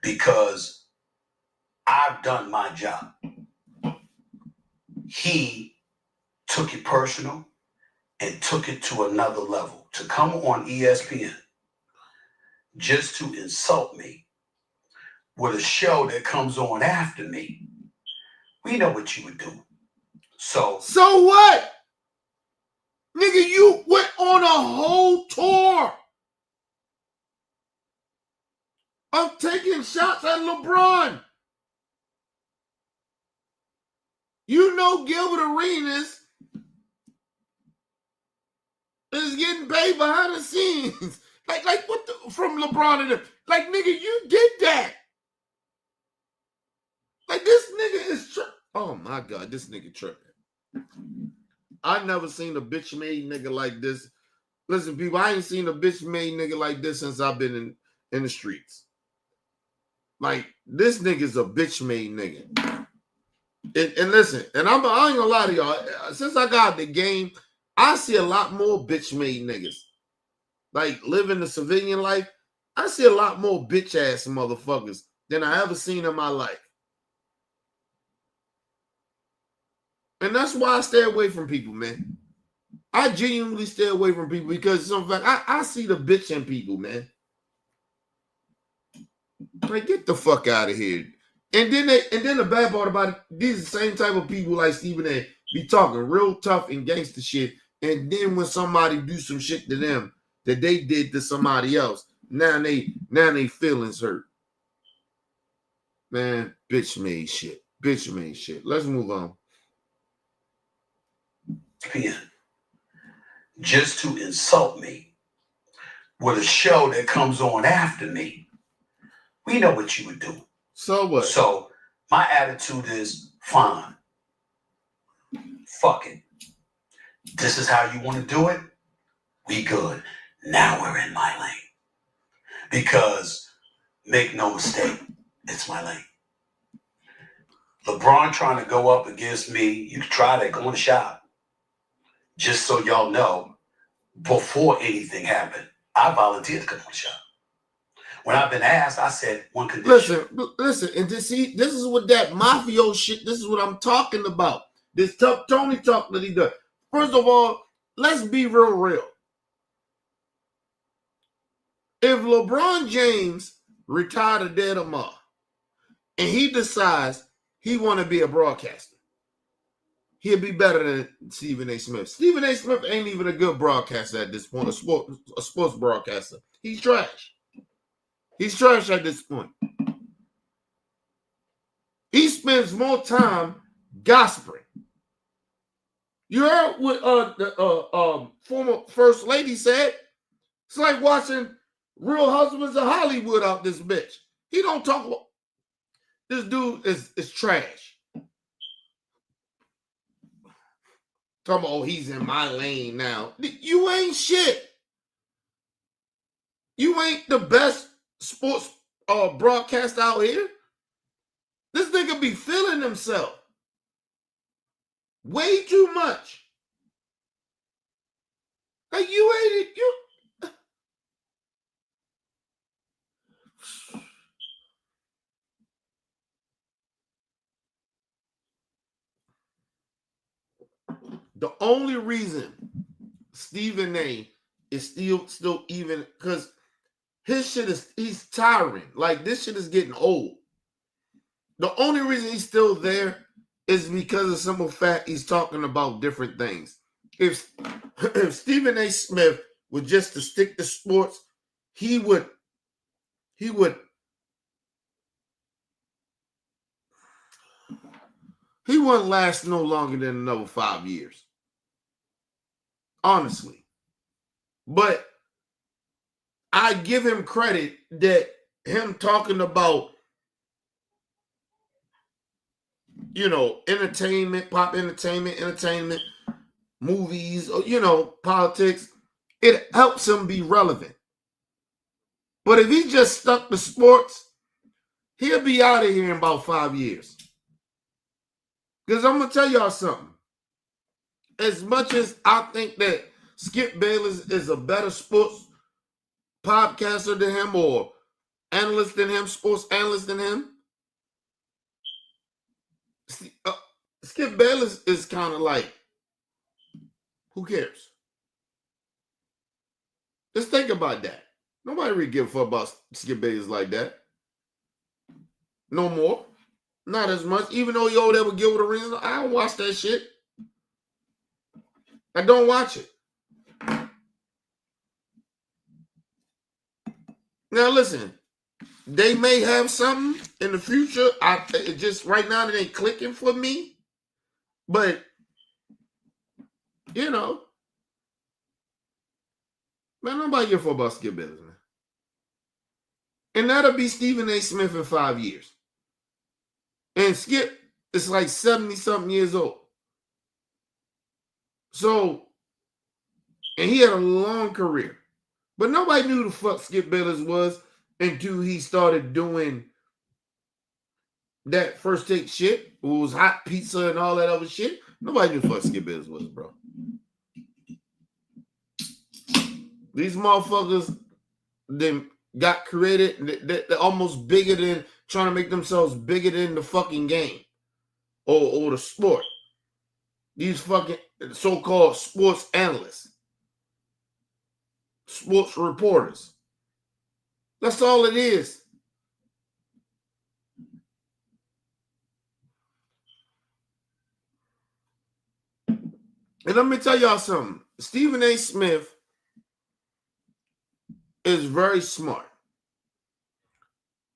because I've done my job. He took it personal and took it to another level. To come on ESPN just to insult me with a show that comes on after me, we know what you would do. So what? Nigga, you went on a whole tour of taking shots at LeBron. You know Gilbert Arenas is getting paid behind the scenes. like what from LeBron and them. Like, nigga, you did that. Like, this nigga is oh my God, this nigga tripping. I never seen a bitch made nigga like this. Listen, people, I ain't seen a bitch made nigga like this since I've been in the streets. Like, this nigga's a bitch made nigga. And listen, and I ain't gonna lie to y'all. Since I got the game, I see a lot more bitch made niggas. Like, living the civilian life, I see a lot more bitch ass motherfuckers than I ever seen in my life. And that's why I stay away from people, man. I genuinely stay away from people because in fact, I see the bitch in people, man. Like, get the fuck out of here. And then the bad part about it, these are the same type of people like Stephen A. be talking real tough and gangster shit. And then when somebody do some shit to them that they did to somebody else, now they feelings hurt. Man, bitch made shit. Bitch made shit. Let's move on. Just to insult me with a show that comes on after me, we know what you would do. So what? So my attitude is fine. Fuck it. This is how you want to do it? We good. Now we're in my lane. Because make no mistake, it's my lane. LeBron trying to go up against me, you can try that, go in the shop. Just so y'all know, before anything happened, I volunteered to come on the show. When I've been asked, I said one condition. Listen, and this is what that mafio shit. This is what I'm talking about. This tough Tony talk that he does. First of all, let's be real. If LeBron James retired today tomorrow, and he decides he want to be a broadcaster, he'll be better than Stephen A. Smith. Stephen A. Smith ain't even a good broadcaster at this point, a sports broadcaster. He's trash. He's trash at this point. He spends more time gossiping. You heard what the former First Lady said? It's like watching Real Husbands of Hollywood out this bitch. He don't talk about this dude is trash. Talking about, oh, he's in my lane now. You ain't shit. You ain't the best sports broadcast out here. This nigga be feeling himself way too much. Like you ain't you. The only reason Stephen A is still even because his shit he's tiring. Like this shit is getting old. The only reason he's still there is because of simple fact he's talking about different things. If Stephen A. Smith was just to stick to sports, he wouldn't last no longer than another 5 years. Honestly. But I give him credit that him talking about, entertainment, pop entertainment, movies, or, politics, it helps him be relevant. But if he just stuck to sports, he'll be out of here in about 5 years. Because I'm going to tell y'all something. As much as I think that Skip Bayless is a better sports podcaster than him or analyst than him, sports analyst than him, Skip Bayless is kind of like, who cares? Just think about that. Nobody really give a fuck about Skip Bayless like that. No more. Not as much. Even though he over there with Gilbert Arenas, I don't watch that shit. I don't watch it. Now listen, they may have something in the future. It just right now it ain't clicking for me. But man, nobody give a fuck about Skip Bayless, man. And that'll be Stephen A. Smith in 5 years. And Skip is like 70-something years old. So, and he had a long career. But nobody knew who the fuck Skip Bayless was until he started doing that First Take shit. It was hot pizza and all that other shit. Nobody knew who the fuck Skip Bayless was, bro. These motherfuckers, they got created. They're almost bigger than, trying to make themselves bigger than the fucking game or the sport. These fucking so-called sports analysts, sports reporters. That's all it is. And let me tell y'all something. Stephen A. Smith is very smart.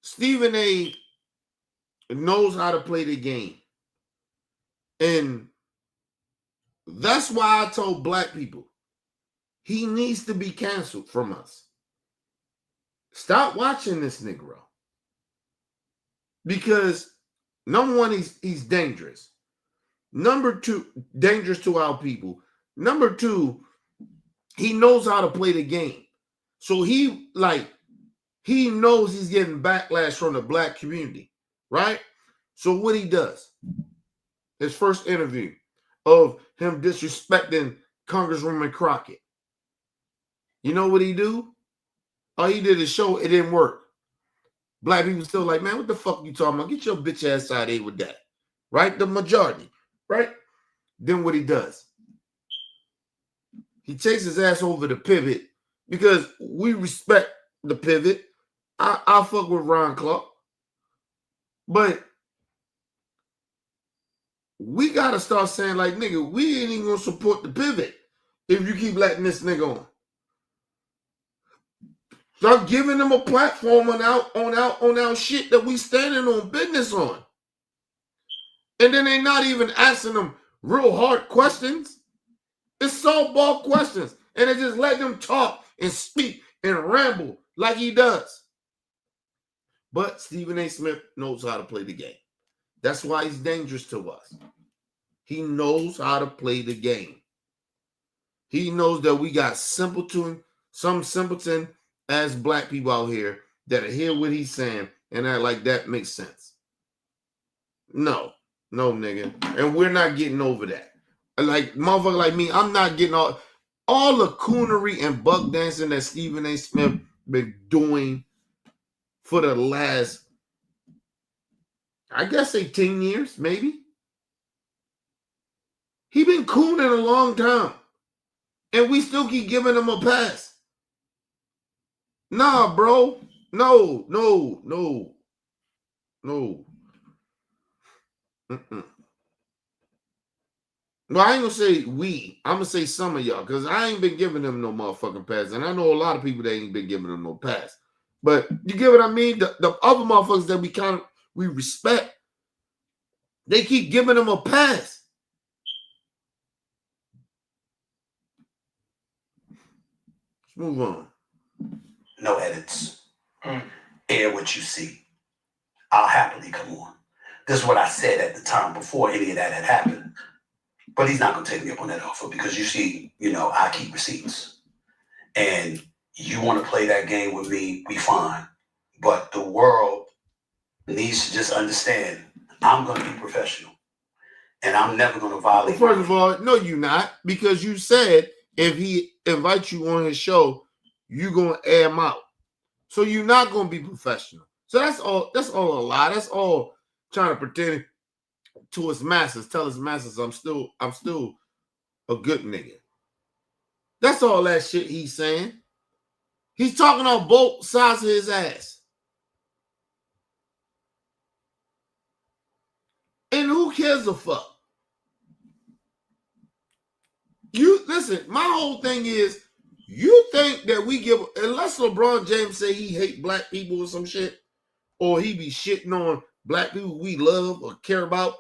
Stephen A. knows how to play the game. And that's why I told black people, he needs to be canceled from us. Stop watching this Negro. Because, number one, he's dangerous. Number two, dangerous to our people. Number two, he knows how to play the game. So he knows he's getting backlash from the black community, right? So what he does, his first interview of him disrespecting Congresswoman Crockett. You know what he do? All he did is show it didn't work. Black people still like, man, what the fuck you talking about? Get your bitch ass out of here with that. Right? The majority. Right? Then what he does? He takes his ass over the pivot because we respect the pivot. I fuck with Ron Clark. But we got to start saying, like, nigga, we ain't even going to support the pivot if you keep letting this nigga on. Start giving them a platform on our shit that we standing on business on. And then they not even asking them real hard questions. It's softball questions. And they just let them talk and speak and ramble like he does. But Stephen A. Smith knows how to play the game. That's why he's dangerous to us. He knows how to play the game. He knows that we got some simpleton as black people out here that hear what he's saying and act like that makes sense. No, nigga. And we're not getting over that. Like, motherfucker like me, I'm not getting all the coonery and buck dancing that Stephen A. Smith been doing for the last, I guess, 18 years, maybe. He been cooning a long time. And we still keep giving him a pass. Nah, bro. No. Mm-mm. Well, I ain't gonna say we. I'm gonna say some of y'all, because I ain't been giving them no motherfucking pass. And I know a lot of people that ain't been giving them no pass. But you get what I mean? The other motherfuckers that we respect, they keep giving them a pass. Let's move on. No edits. Air what you see. I'll happily come on. This is what I said at the time before any of that had happened. But he's not going to take me up on that offer because you see, I keep receipts. And you want to play that game with me, we fine. But the world needs to just understand I'm going to be professional. And I'm never going to violate. Well, first of all, no, you're not. Because you said if he invites you on his show, you're going to air him out. So you're not going to be professional. So that's all a lie. That's all trying to pretend to his masters, tell his masters I'm still a good nigga. That's all that shit he's saying. He's talking on both sides of his ass. And who cares a fuck? You listen, my whole thing is, you think that we give, unless LeBron James say he hate black people or some shit, or he be shitting on black people we love or care about,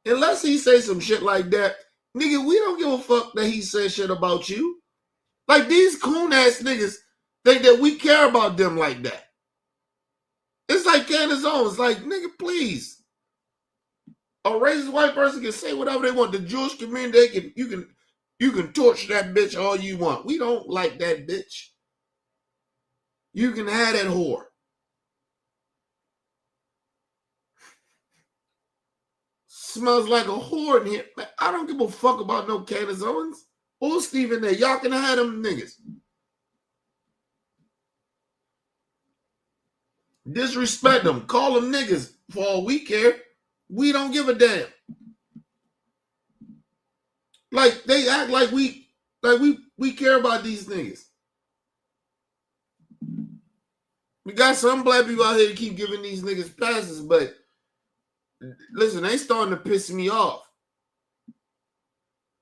unless he say some shit like that, nigga, we don't give a fuck that he said shit about you. Like, these coon ass niggas think that we care about them like that. It's like Candace Owens. Like, nigga, please. A racist white person can say whatever they want. The Jewish community, you can torture that bitch all you want. We don't like that bitch. You can have that whore. Smells like a whore in here. Man, I don't give a fuck about no Candace Owens or Stephen A. Y'all can have them niggas. Disrespect them. Call them niggas for all we care. We don't give a damn. Like, they act like we care about these niggas. We got some black people out here to keep giving these niggas passes, but listen, they starting to piss me off.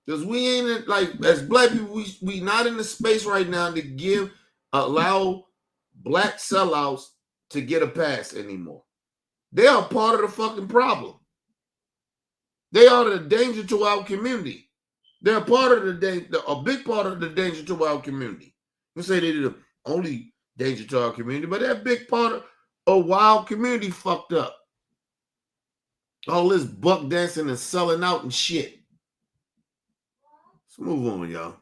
Because we ain't, like, as black people, we not in the space right now to allow black sellouts to get a pass anymore. They are part of the fucking problem. They are the danger to our community. They're part of a big part of the danger to our community. We say they're the only danger to our community, but they're a big part of a wild community fucked up. All this buck dancing and selling out and shit. Let's move on, y'all.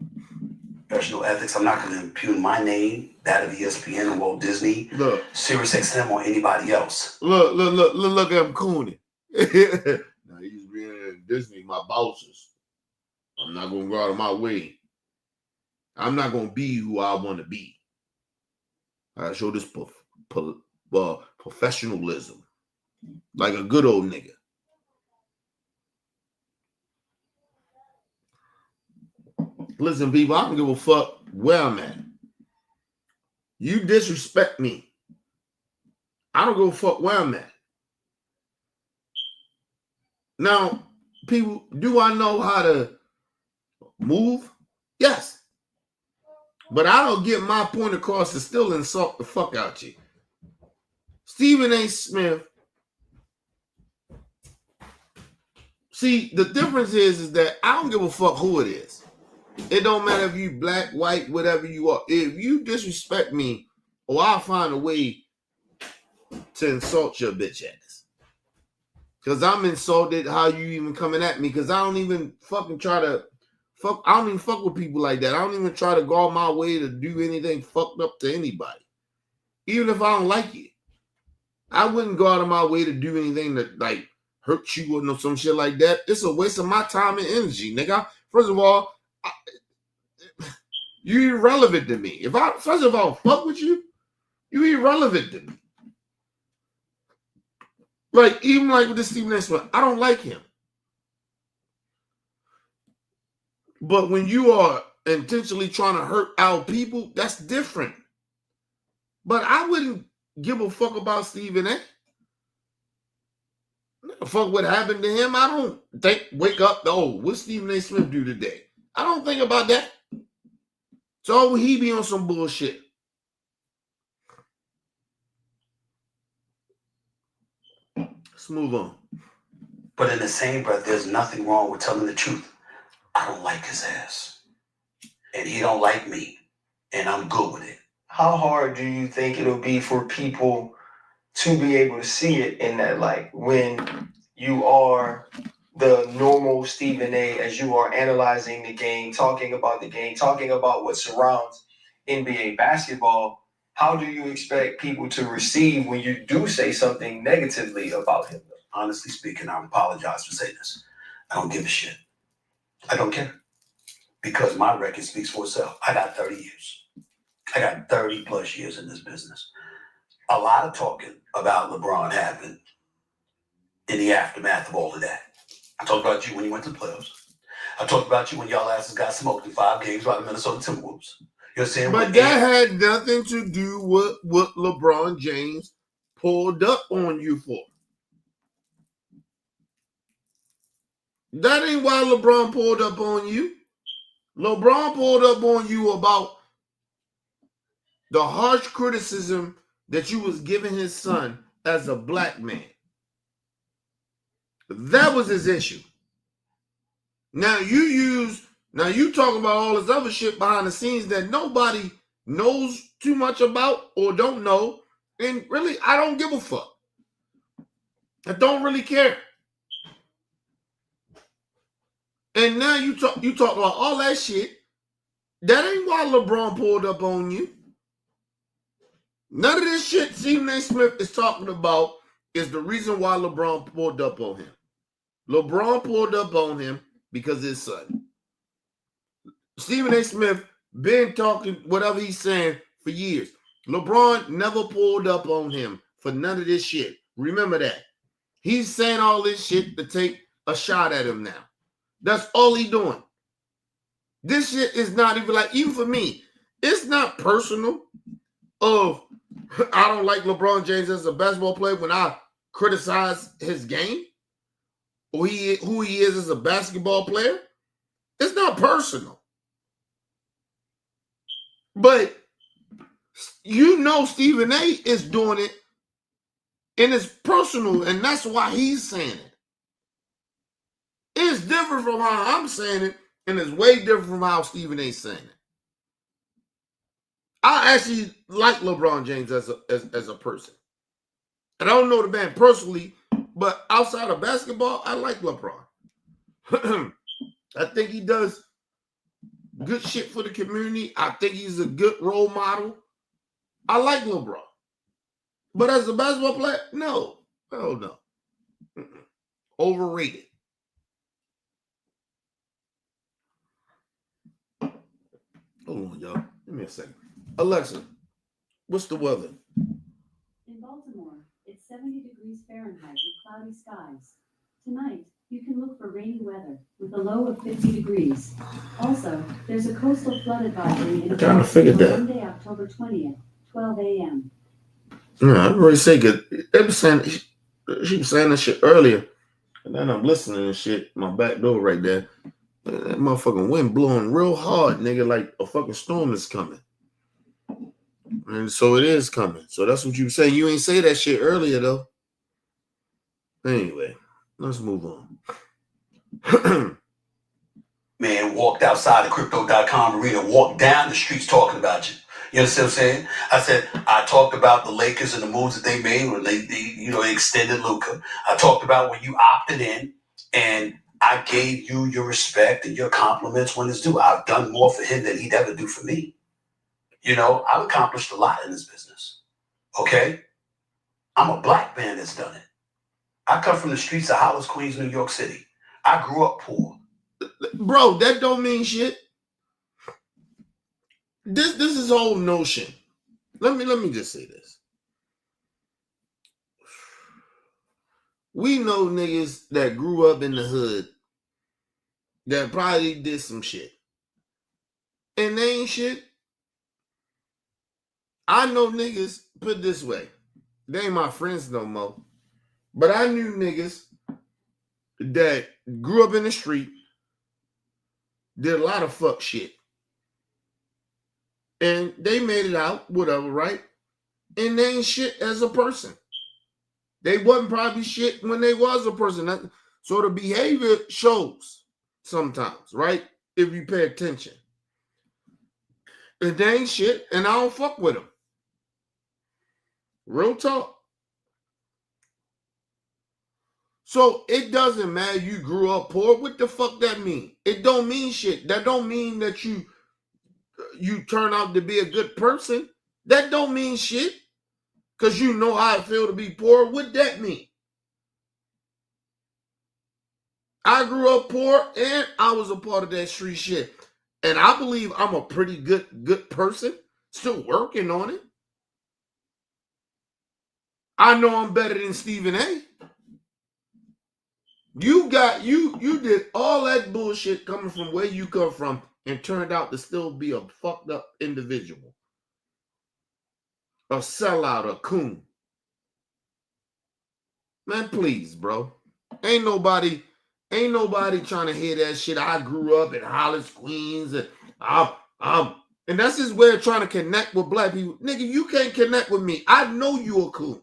Professional ethics. I'm not going to impugn my name, that of ESPN and Walt Disney, SiriusXM, or anybody else. Look at him cooning. Now he's being Disney, my bosses. I'm not going to go out of my way. I'm not going to be who I want to be. I show this professionalism like a good old nigga. Listen, people, I don't give a fuck where I'm at. You disrespect me, I don't give a fuck where I'm at. Now, people, do I know how to move? Yes. But I don't get my point across to still insult the fuck out you. Stephen A. Smith. See, the difference is that I don't give a fuck who it is. It don't matter if you black, white, whatever you are. If you disrespect me, or I'll find a way to insult your bitch ass. Because I'm insulted how you even coming at me. Because I don't even fucking try to fuck. I don't even fuck with people like that. I don't even try to go out my way to do anything fucked up to anybody. Even if I don't like it. I wouldn't go out of my way to do anything that like hurt you or some shit like that. It's a waste of my time and energy, nigga. First of all, you irrelevant to me. First of all, fuck with you, you irrelevant to me. Like, even like with this Stephen A. Smith, I don't like him. But when you are intentionally trying to hurt our people, that's different. But I wouldn't give a fuck about Stephen A. Fuck what happened to him. I don't wake up, what Stephen A. Smith do today? I don't think about that. So he be on some bullshit. Let's move on. But in the same breath, there's nothing wrong with telling the truth. I don't like his ass. And he don't like me. And I'm good with it. How hard do you think it'll be for people to be able to see it in that light when you are the normal Stephen A. as you are analyzing the game, talking about what surrounds NBA basketball? How do you expect people to receive when you do say something negatively about him? Honestly speaking, I apologize for saying this. I don't give a shit. I don't care. Because my record speaks for itself. I got 30 years. I got 30 plus years in this business. A lot of talking about LeBron happened in the aftermath of all of that. I talked about you when you went to the playoffs. I talked about you when y'all asses got smoked in 5 games by the Minnesota Timberwolves. You're saying, but that had nothing to do with what LeBron James pulled up on you for. That ain't why LeBron pulled up on you. LeBron pulled up on you about the harsh criticism that you was giving his son as a black man. That was his issue. Now you talk about all this other shit behind the scenes that nobody knows too much about or don't know. And really, I don't give a fuck. I don't really care. And now you talk about all that shit. That ain't why LeBron pulled up on you. None of this shit Stephen A. Smith is talking about is the reason why LeBron pulled up on him. LeBron pulled up on him because of his son. Stephen A. Smith been talking whatever he's saying for years. LeBron never pulled up on him for none of this shit. Remember that. He's saying all this shit to take a shot at him now. That's all he's doing. This shit is not even like, even for me, it's not personal of I don't like LeBron James as a basketball player when I criticize his game or who he is as a basketball player. It's not personal. But you know Stephen A. is doing it and it's personal, and that's why he's saying it. It's different from how I'm saying it, and it's way different from how Stephen A. is saying it. I actually like LeBron James as a person. And I don't know the man personally, but outside of basketball, I like LeBron. I think he does good shit for the community. I think he's a good role model. I like LeBron. But as a basketball player, no. Hell no. Overrated. Hold on, y'all. Give me a second. Alexa, what's the weather? In Baltimore, it's 70 degrees Fahrenheit with cloudy skies. Tonight, you can look for rainy weather with a low of 50 degrees. Also, there's a coastal flood advisory in Trying to figure that. Monday, October 20th, 12 a.m. Yeah, I already say good. They was saying she was saying that shit earlier, and then I'm listening and shit. My back door right there. That motherfucking wind blowing real hard, nigga, like a fucking storm is coming. And so it is coming. So that's what you were saying. You ain't say that shit earlier though. Anyway, let's move on. Man, walked outside the crypto.com arena, walked down the streets talking about you. You understand what I'm saying? I said, I talked about the Lakers and the moves that they made when they extended Luka. I talked about when you opted in and I gave you your respect and your compliments when it's due. I've done more for him than he'd ever do for me. You know, I've accomplished a lot in this business. Okay? I'm a black man that's done it. I come from the streets of Hollis, Queens, New York City. I grew up poor. Bro, that don't mean shit. This is whole notion. Let me just say this. We know niggas that grew up in the hood that probably did some shit. And they ain't shit. I know niggas, put it this way, they ain't my friends no more. But I knew niggas that grew up in the street, did a lot of fuck shit. And they made it out, whatever, right? And they ain't shit as a person. They wasn't probably shit when they was a person. So the behavior shows sometimes, right? If you pay attention. And they ain't shit, and I don't fuck with them. Real talk. So it doesn't matter you grew up poor. What the fuck that mean? It don't mean shit. That don't mean that you turn out to be a good person. That don't mean shit. Because you know how I feel to be poor. What that mean? I grew up poor and I was a part of that street shit. And I believe I'm a pretty good person. Still working on it. I know I'm better than Stephen A. You did all that bullshit coming from where you come from and turned out to still be a fucked up individual. A sellout, a coon. Man, please, bro. Ain't nobody trying to hear that shit. I grew up in Hollis, Queens, and and that's his way of trying to connect with black people. Nigga, you can't connect with me. I know you a coon.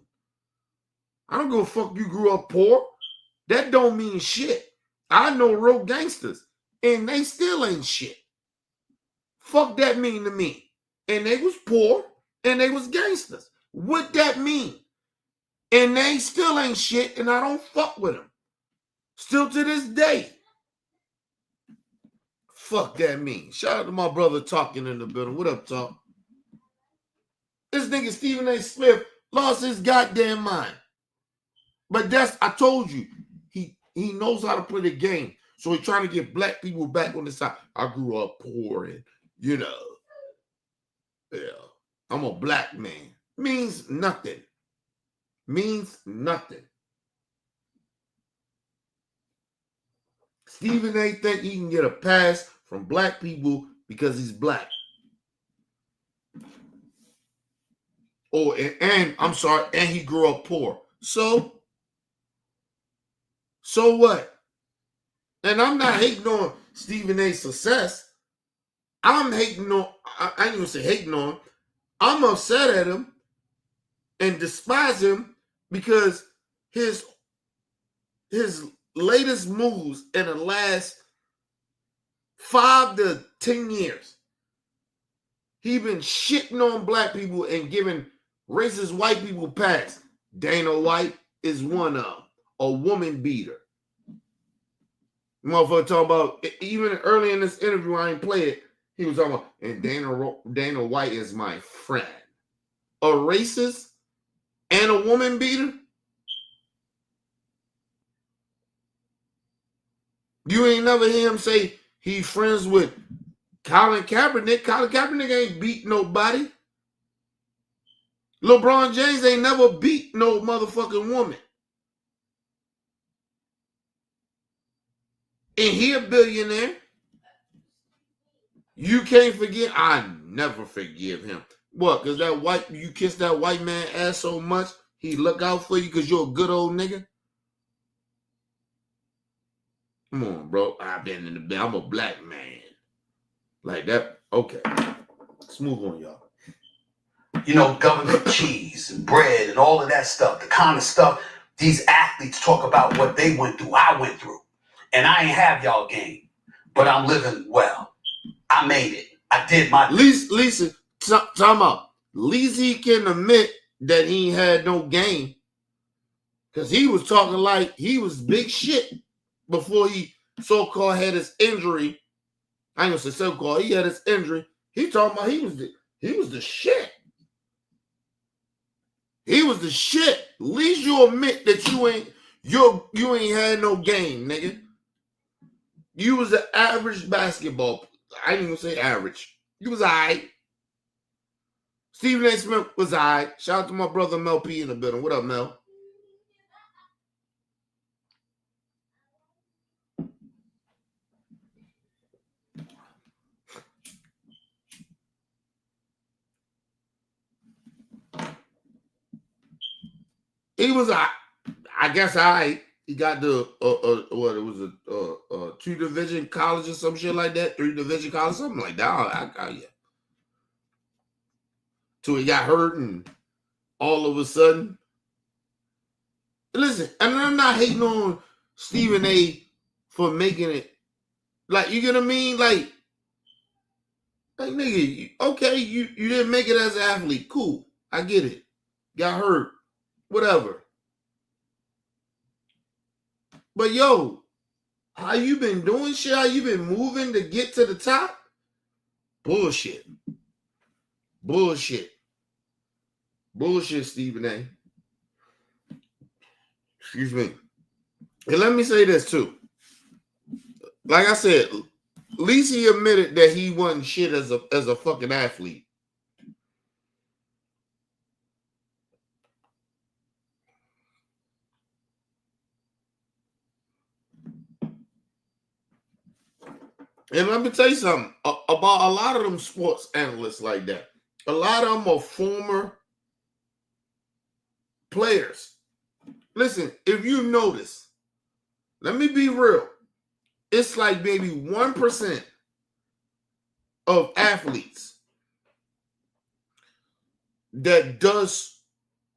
I don't give a fuck you grew up poor. That don't mean shit. I know real gangsters, and they still ain't shit. Fuck that mean to me. And they was poor, and they was gangsters. What that mean? And they still ain't shit, and I don't fuck with them. Still to this day. Fuck that mean. Shout out to my brother talking in the building. What up, Talk? This nigga Stephen A. Smith lost his goddamn mind. But I told you, he knows how to play the game. So he's trying to get black people back on the side. I grew up poor and, yeah, I'm a black man. Means nothing. Means nothing. Stephen A. think he can get a pass from black people because he's black. And he grew up poor. So what? And I'm not hating on Stephen A's success. I'm hating on, I ain't even say hating on him. I'm upset at him and despise him because his latest moves in the last 5 to 10 years, he been shitting on black people and giving racist white people pass. Dana White is one of them, a woman beater. Motherfucker talking about, even early in this interview, I ain't play it, he was talking about, and Dana White is my friend. A racist and a woman beater? You ain't never hear him say he friends with Colin Kaepernick ain't beat nobody. LeBron James ain't never beat no motherfucking woman. And he a billionaire. You can't forget. I never forgive him. What? Because you kiss that white man ass so much, he look out for you because you're a good old nigga? Come on, bro. I've been in the bed. I'm a black man. Like that. Okay. Let's move on, y'all. You know, government cheese and bread and all of that stuff, the kind of stuff these athletes talk about what they went through, I went through. And I ain't have y'all game, but I'm living well. I made it. I did my... Lisa, time out. At least he can admit that he had no game. Because he was talking like he was big shit before he so-called had his injury. I ain't gonna say so-called. He had his injury. He talking about he was the shit. He was the shit. At least you admit that you ain't had no game, nigga. You was an average basketball. I didn't even say average. You was all right. Stephen A. Smith was all right. Shout out to my brother Mel P in the building. What up, Mel? He was, I guess, all right. He got the, what, it was a 2-division college or some shit like that. 3-division college, something like that. Yeah. Till he got hurt and all of a sudden. Listen, and I'm not hating on Stephen A. for making it. Like, you get what I mean? Like nigga, okay, you didn't make it as an athlete. Cool. I get it. Got hurt. Whatever. But yo, how you been doing shit? How you been moving to get to the top? Bullshit. Bullshit. Bullshit, Stephen A. Excuse me. And let me say this too. Like I said, at least he admitted that he wasn't shit as a fucking athlete. And let me tell you something about a lot of them sports analysts like that. A lot of them are former players. Listen, if you notice, let me be real. It's like maybe 1% of athletes that does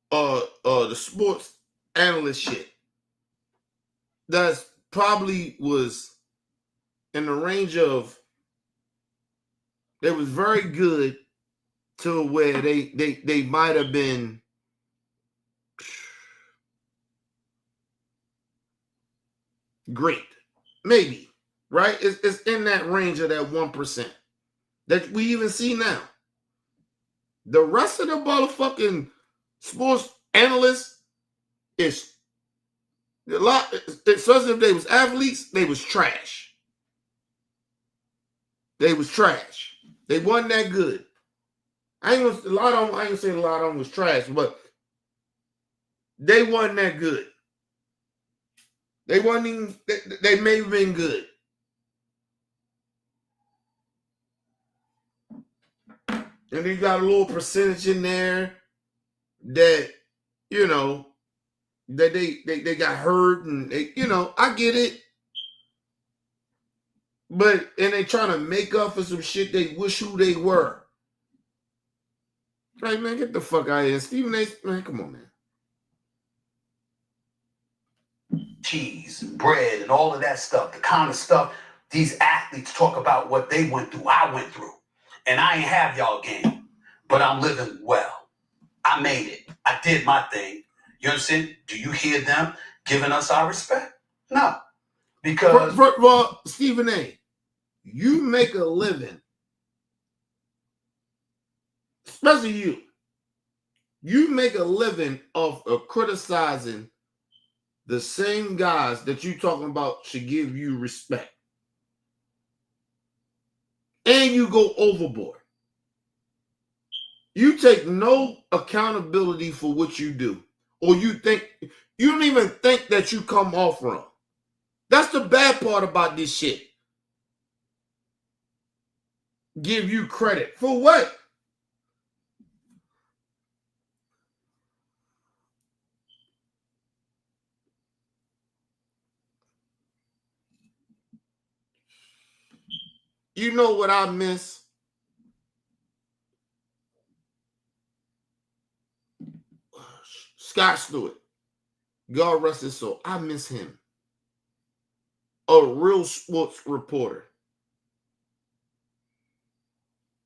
the sports analyst shit. That's probably was in the range of, they was very good to where they might have been great. Maybe. Right? It's in that range of that 1% that we even see now. The rest of the motherfucking sports analysts is a lot. Especially if they was athletes, they was trash. They was trash. They wasn't that good. I ain't gonna say a lot of them was trash, but they wasn't that good. They wasn't even. They may have been good. And you got a little percentage in there that, you know, that they got hurt and they, you know, I get it. But, and they trying to make up for some shit they wish who they were. Right, man, get the fuck out of here. Stephen A. Man, come on, man. Cheese and bread and all of that stuff, the kind of stuff these athletes talk about what they went through, I went through. And I ain't have y'all game, but I'm living well. I made it. I did my thing. You understand? Do you hear them giving us our respect? No. Because... Well, Stephen A., you make a living, especially you make a living of criticizing the same guys that you talking about should give you respect. and you go overboard. You take no accountability for what you do, or you don't even think that you come off wrong. That's the bad part about this shit. Give you credit for what? You know what I miss? Scott Stewart. God rest his soul. I miss him. A real sports reporter.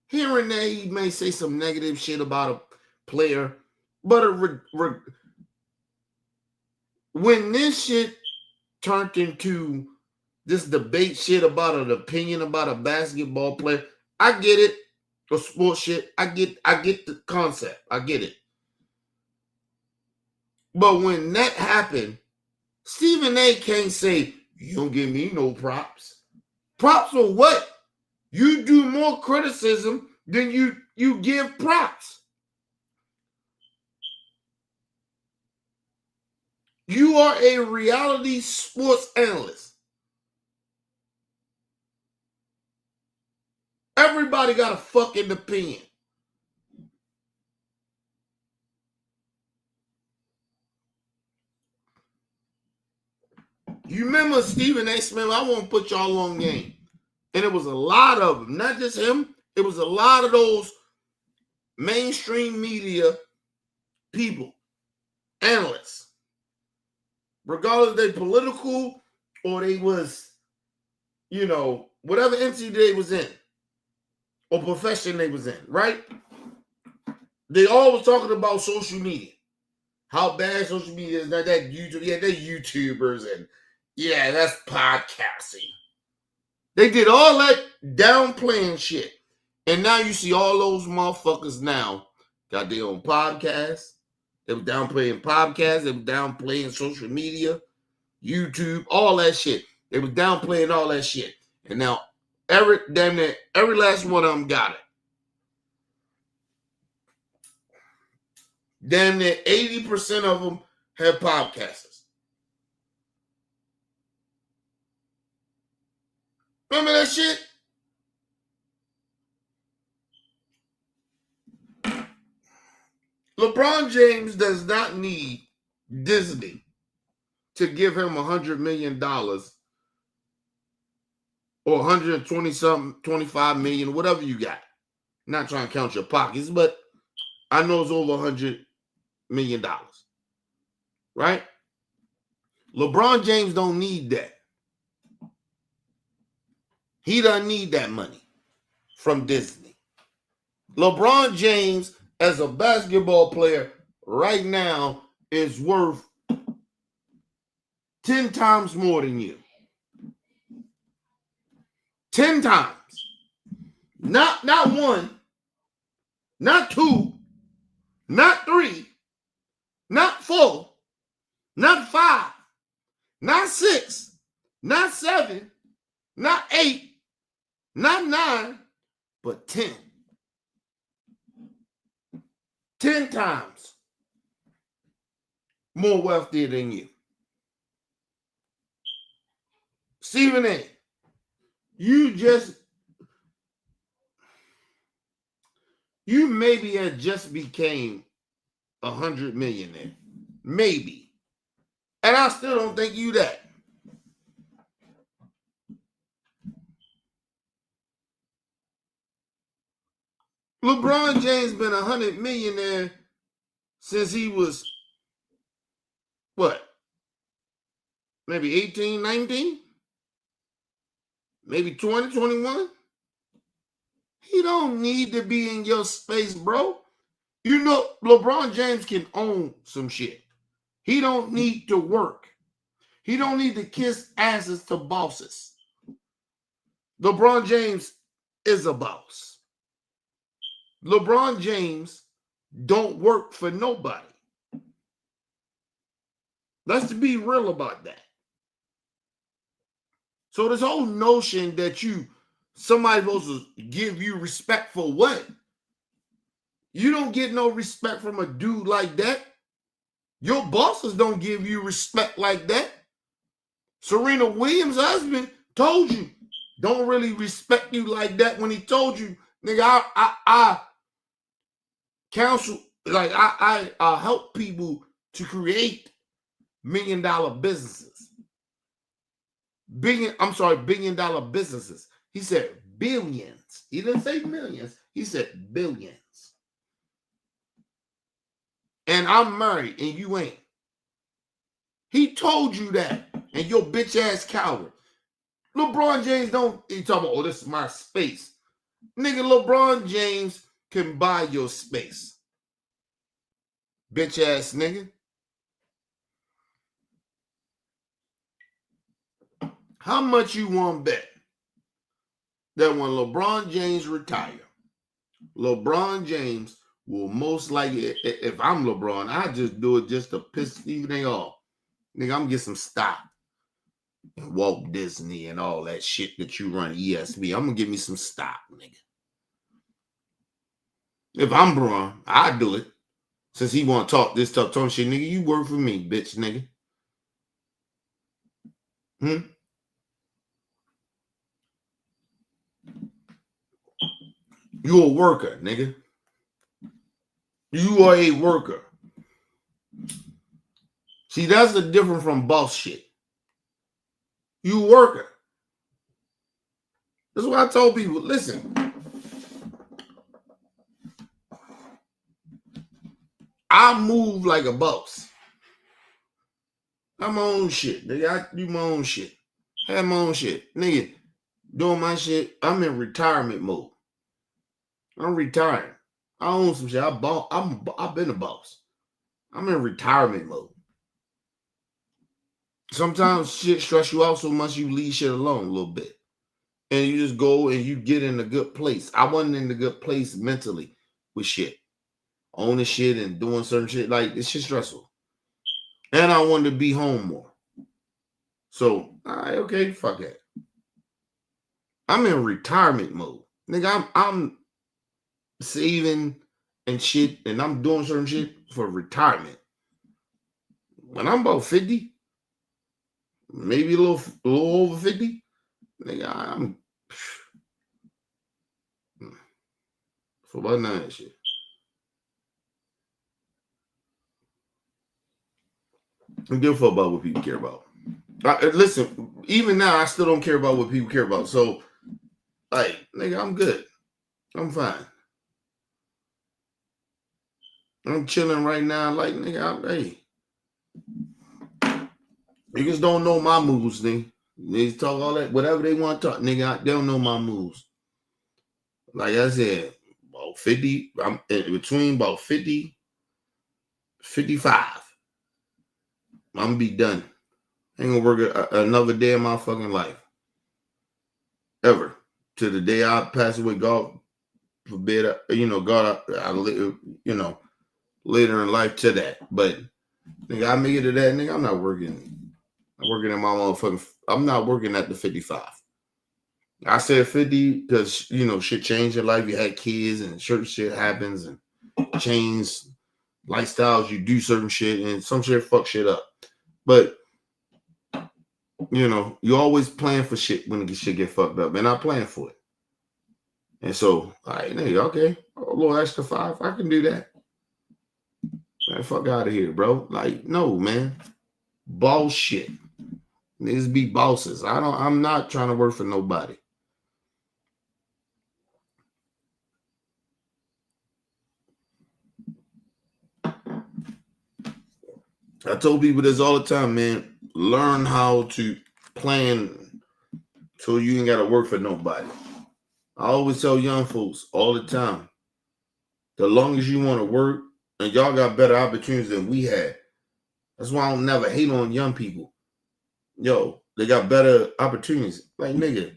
Here and there, he may say some negative shit about a player, but when this shit turned into this debate shit about an opinion about a basketball player, I get it. Or sports shit, I get the concept. I get it. But when that happened, Stephen A can't say, you don't give me no props. Props for what? You do more criticism than you give props. You are a reality sports analyst. Everybody got a fucking opinion. You remember Stephen A. Smith? I won't put y'all on game. And it was a lot of them, not just him. It was a lot of those mainstream media people, analysts, regardless if they political or they was, whatever entity they was in or profession they was in, right? They all was talking about social media. How bad social media is. Not that YouTube, yeah, they're YouTubers and yeah, that's podcasting. They did all that downplaying shit. And now you see all those motherfuckers now got their own podcasts. They were downplaying podcasts. They were downplaying social media, YouTube, all that shit. They were downplaying all that shit. And now damn near every last one of them got it. Damn near 80% of them have podcasters. Remember that shit? LeBron James does not need Disney to give him $100 million or 120 something, 25 million, whatever you got. Not trying to count your pockets, but I know it's over $100 million. Right? LeBron James don't need that. He doesn't need that money from Disney. LeBron James, as a basketball player right now, is worth 10 times more than you. 10 times. Not one, not two, not three, not four, not five, not six, not seven, not eight, not nine, but 10. 10 times more wealthy than you. Stephen A., you maybe had just became 100 millionaire. Maybe. And I still don't think you that. LeBron James been 100 millionaire since he was, what? Maybe 18, 19? Maybe 20, 21? He don't need to be in your space, bro. You know, LeBron James can own some shit. He don't need to work. He don't need to kiss asses to bosses. LeBron James is a boss. LeBron James don't work for nobody. Let's be real about that. So this whole notion that you Somebody supposed to give you respect for what? You don't get no respect from a dude like that. Your bosses don't give you respect like that. Serena Williams' husband told you, don't really respect you like that when he told you, nigga, I counsel, like I help people to create $1 million businesses. $1 billion businesses. He said billions. He didn't say millions. He said billions. And I'm married and you ain't. He told you that. And your bitch ass coward. LeBron James don't, he talking about, oh, this is my space. Nigga, LeBron James can buy your space. Bitch ass nigga. How much you want to bet that when LeBron James retire, LeBron James will most likely, if I'm LeBron, I just do it just to piss Stephen A. off. Nigga, I'm gonna get some stock in Walt Disney and all that shit that you run ESB. I'm gonna give me some stock, nigga. If I'm Braun, I do it. Since he want to talk this tough tone shit, nigga, you work for me, bitch, nigga. You a worker, nigga. You are a worker. See, that's the difference from boss shit. You a worker. That's what I told people. Listen. I move like a boss. I'm my own shit. Nigga, I do my own shit. Have my own shit. Nigga, doing my shit. I'm in retirement mode. I'm retiring. I own some shit. I've been a boss. I'm in retirement mode. Sometimes shit stress you out so much you leave shit alone a little bit. And you just go and you get in a good place. I wasn't in a good place mentally with shit. Owning shit and doing certain shit. Like, it's shit stressful. And I wanted to be home more. So, all right, okay, fuck that. I'm in retirement mode. Nigga, I'm saving and shit, and I'm doing certain shit for retirement. When I'm about 50, maybe a little over 50, nigga, I'm for about none of that shit. I don't give a fuck about what people care about. Listen, even now, I still don't care about what people care about. So, like, nigga, I'm good. I'm fine. I'm chilling right now. Like, nigga, hey. Niggas don't know my moves, nigga. They talk all that, whatever they want to talk. Nigga, they don't know my moves. Like I said, about 50, I'm in between about 50, 55. I'm going to be done. I ain't going to work another day in my fucking life. Ever. To the day I pass away, God forbid, God, I live, later in life to that. But, nigga, I make it to that, nigga, I'm not working. I'm working at my motherfucking, I'm not working at the 55. I said 50 because, shit changed in life. You had kids and certain shit happens and change lifestyles. You do certain shit and some shit fuck shit up. But, you always plan for shit when the shit get fucked up. And I plan for it. And so, all right, nigga, okay. A little extra 5. I can do that. Man, fuck out of here, bro. Like, no, man. Boss shit. Niggas be bosses. I'm not trying to work for nobody. I told people this all the time, man. Learn how to plan so you ain't got to work for nobody. I always tell young folks all the time, the long as you want to work, and y'all got better opportunities than we had. That's why I don't never hate on young people. Yo, they got better opportunities. Like, nigga,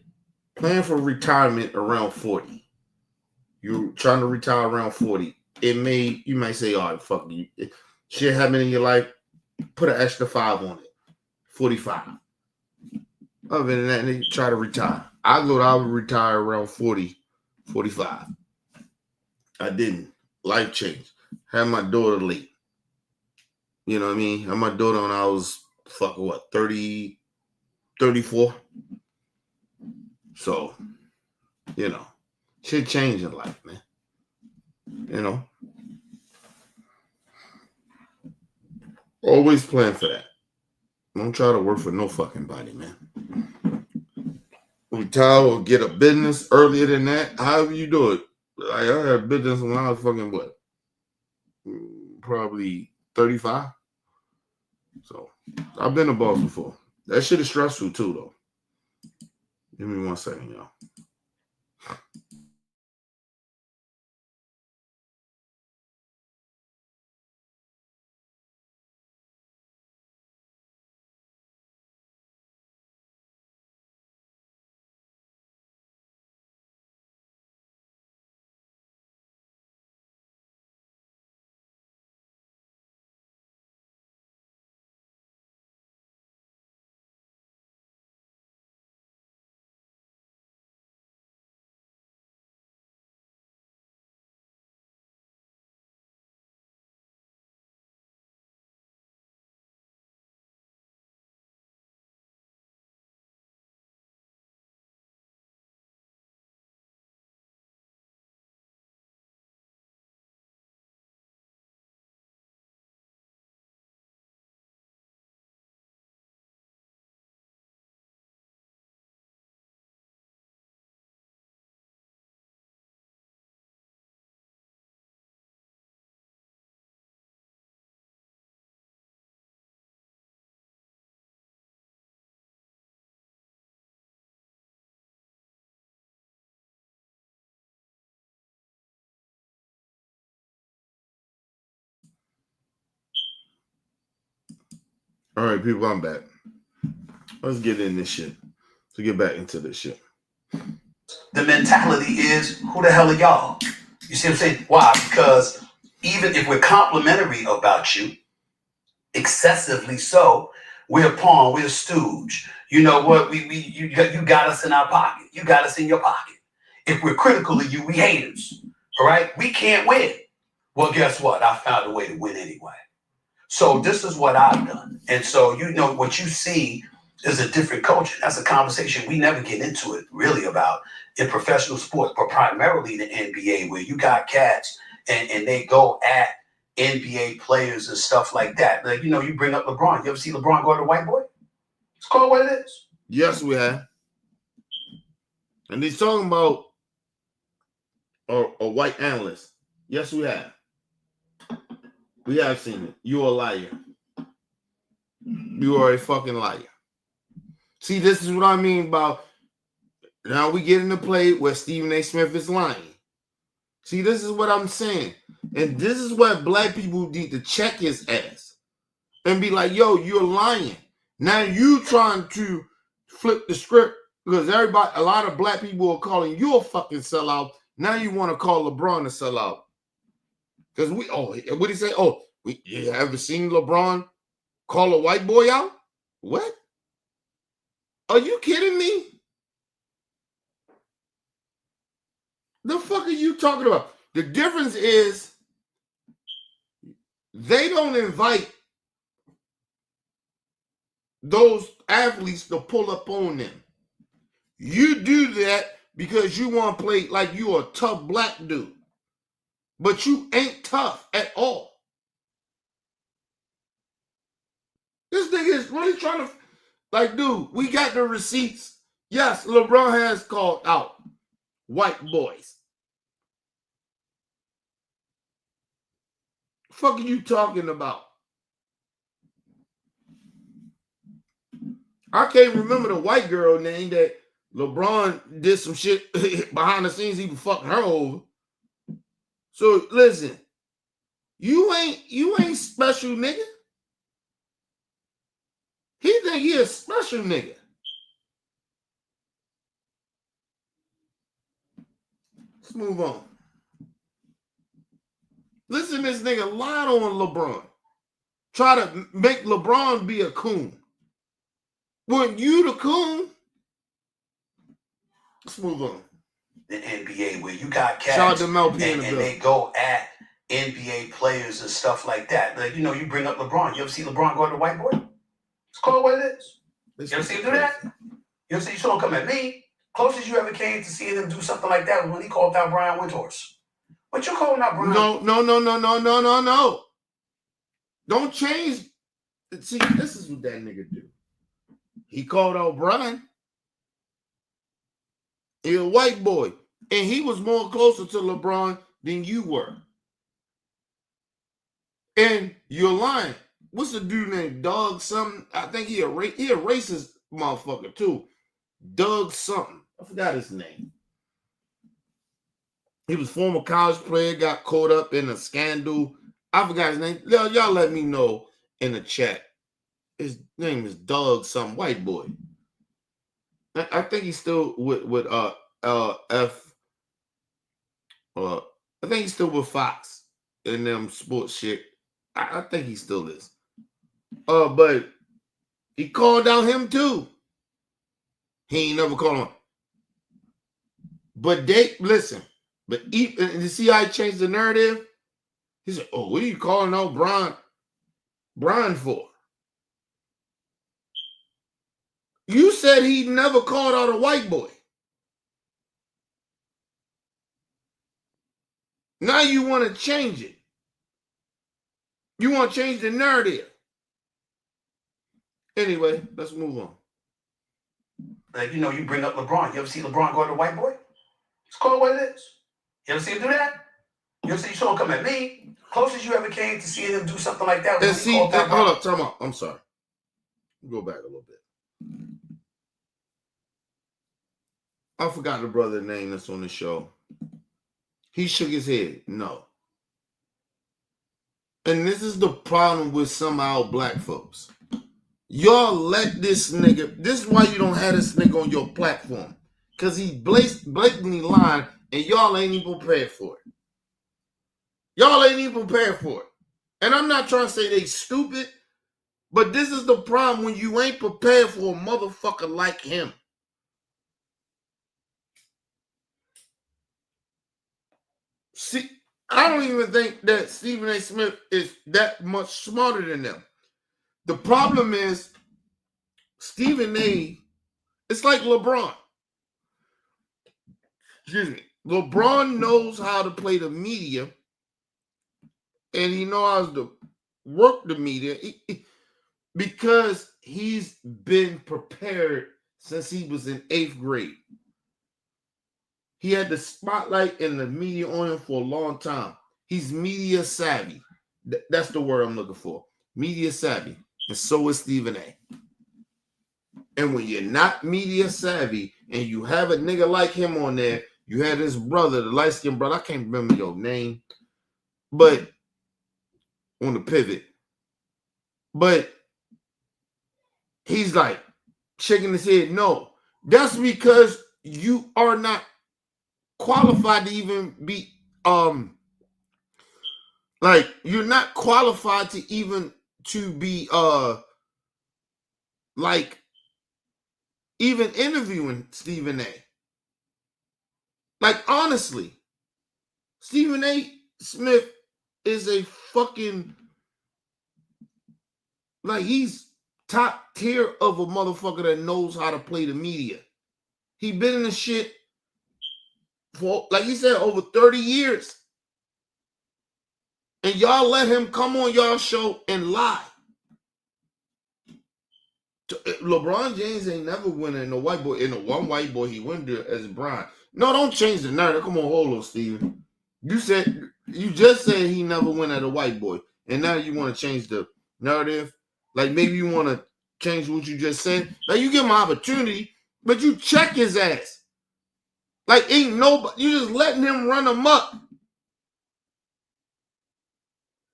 plan for retirement around 40. You're trying to retire around 40. You might say, all right, fuck you. Shit happened in your life, put an extra 5 on it. 45. Other than that, nigga, try to retire. I thought I would retire around 40, 45. I didn't. Life changed. Had my daughter late. You know what I mean? Had my daughter when I was 30, 34. So, shit changed in life, man. Always plan for that. Don't try to work for no fucking body, man. Retire or get a business earlier than that. However you do it. Like, I had a business when I was fucking what? Probably 35. So I've been a boss before. That shit is stressful too, though. Give me 1 second, y'all. All right, people, I'm back. Let's get in this shit. To get back into this shit. The mentality is, who the hell are y'all? You see what I'm saying? Why? Because even if we're complimentary about you, excessively so, we're a pawn, we're a stooge. You know what? You got us in our pocket. You got us in your pocket. If we're critical of you, we haters. All right? We can't win. Well, guess what? I found a way to win anyway. So this is what I've done. And so, what you see is a different culture. That's a conversation we never get into it really about in professional sports, but primarily the NBA, where you got cats and they go at NBA players and stuff like that. Like, you bring up LeBron. You ever see LeBron go to a white boy? It's called what it is. Yes, we have. And he's talking about a white analyst. Yes, we have. We have seen it. You're a liar. You are a fucking liar. See, this is what I mean about now we get into play where Stephen A. Smith is lying. See, this is what I'm saying. And this is where black people need to check his ass and be like, yo, you're lying. Now you trying to flip the script because a lot of black people are calling you a fucking sellout. Now you want to call LeBron a sellout. Because what did he say? You ever seen LeBron call a white boy out? What? Are you kidding me? The fuck are you talking about? The difference is they don't invite those athletes to pull up on them. You do that because you want to play like you're a tough black dude. But you ain't tough at all. This nigga is really trying to, dude, we got the receipts. Yes, LeBron has called out white boys. The fuck are you talking about? I can't remember the white girl name that LeBron did some shit behind the scenes. He was fucking her over. So listen, you ain't special, nigga. He think he a special nigga. Let's move on. Listen, this nigga lied on LeBron. Try to make LeBron be a coon. When you the coon, Let's move on. The NBA, where you got Shout out cats to Mel P in and the they building. go at NBA players and stuff like that. Like, you know, you bring up LeBron. You ever see LeBron go at the white boy? It's called what it is. This You ever nigga see him do that? crazy. You ever see you saw him come at me? Closest you ever came to seeing him do something like that was when he called out Brian Windhorse. What you calling out Brian? No. Don't change. See, this is what that nigga do. He called out Brian. He a white boy. And he was more closer to LeBron than you were. And you're lying. What's the dude named Doug something? I think he a racist motherfucker too. Doug something. I forgot his name. He was former college player, got caught up in a scandal. I forgot his name. Y'all let me know in the chat. His name is Doug something, white boy. I think he's still with I think he's still with Fox and them sports shit. I think he still is. But he called out him too. He ain't never called him. But listen. But you see how he changed the narrative? He said, "Oh, what are you calling out Brian for?" You said he never called out a white boy. Now you want to change it. You want to change the narrative. Anyway, let's move on. Like, you know, you bring up LeBron. You ever see LeBron go at the white boy? It's called what it is. You ever see him do that? You ever see you saw him come at me? Closest you ever came to seeing him do something like that was And when see, he called out Brian. hold up, time out. I'm sorry. Go back a little bit. I forgot the brother's name that's on the show. He shook his head. No. And this is the problem with some of our black folks. Y'all let this nigga, this is why you don't have this nigga on your platform. Because he blatantly lying and y'all ain't even prepared for it. Y'all ain't even prepared for it. And I'm not trying to say they stupid, but this is the problem when you ain't prepared for a motherfucker like him. See, I don't even think that Stephen A. Smith is that much smarter than them. The problem is Stephen A. It's like LeBron. Excuse me. LeBron knows how to play the media, and he knows how to work the media because he's been prepared since he was in 8th grade. He had the spotlight and the media on him for a long time. He's media savvy. That's the word I'm looking for. Media savvy. And so is Stephen A. And when you're not media savvy and you have a nigga like him on there, you had his brother, the light-skinned brother, I can't remember your name, but on the pivot. But he's like shaking his head, no. That's because you are not qualified to even be like you're not qualified to even to be like even interviewing Stephen A. Like honestly, Stephen A. Smith is a fucking like he's top tier of a motherfucker that knows how to play the media. He been in the shit for, like he said, over 30 years. And y'all let him come on y'all show and lie. LeBron James ain't never winning in the white boy. In the one white boy, he went there as Brian. No, don't change the narrative. Come on, hold on, Steven. You just said he never went at a white boy. And now you want to change the narrative. Like maybe you want to change what you just said. Like you give him an opportunity, but you check his ass. Like ain't nobody, you just letting him run amok.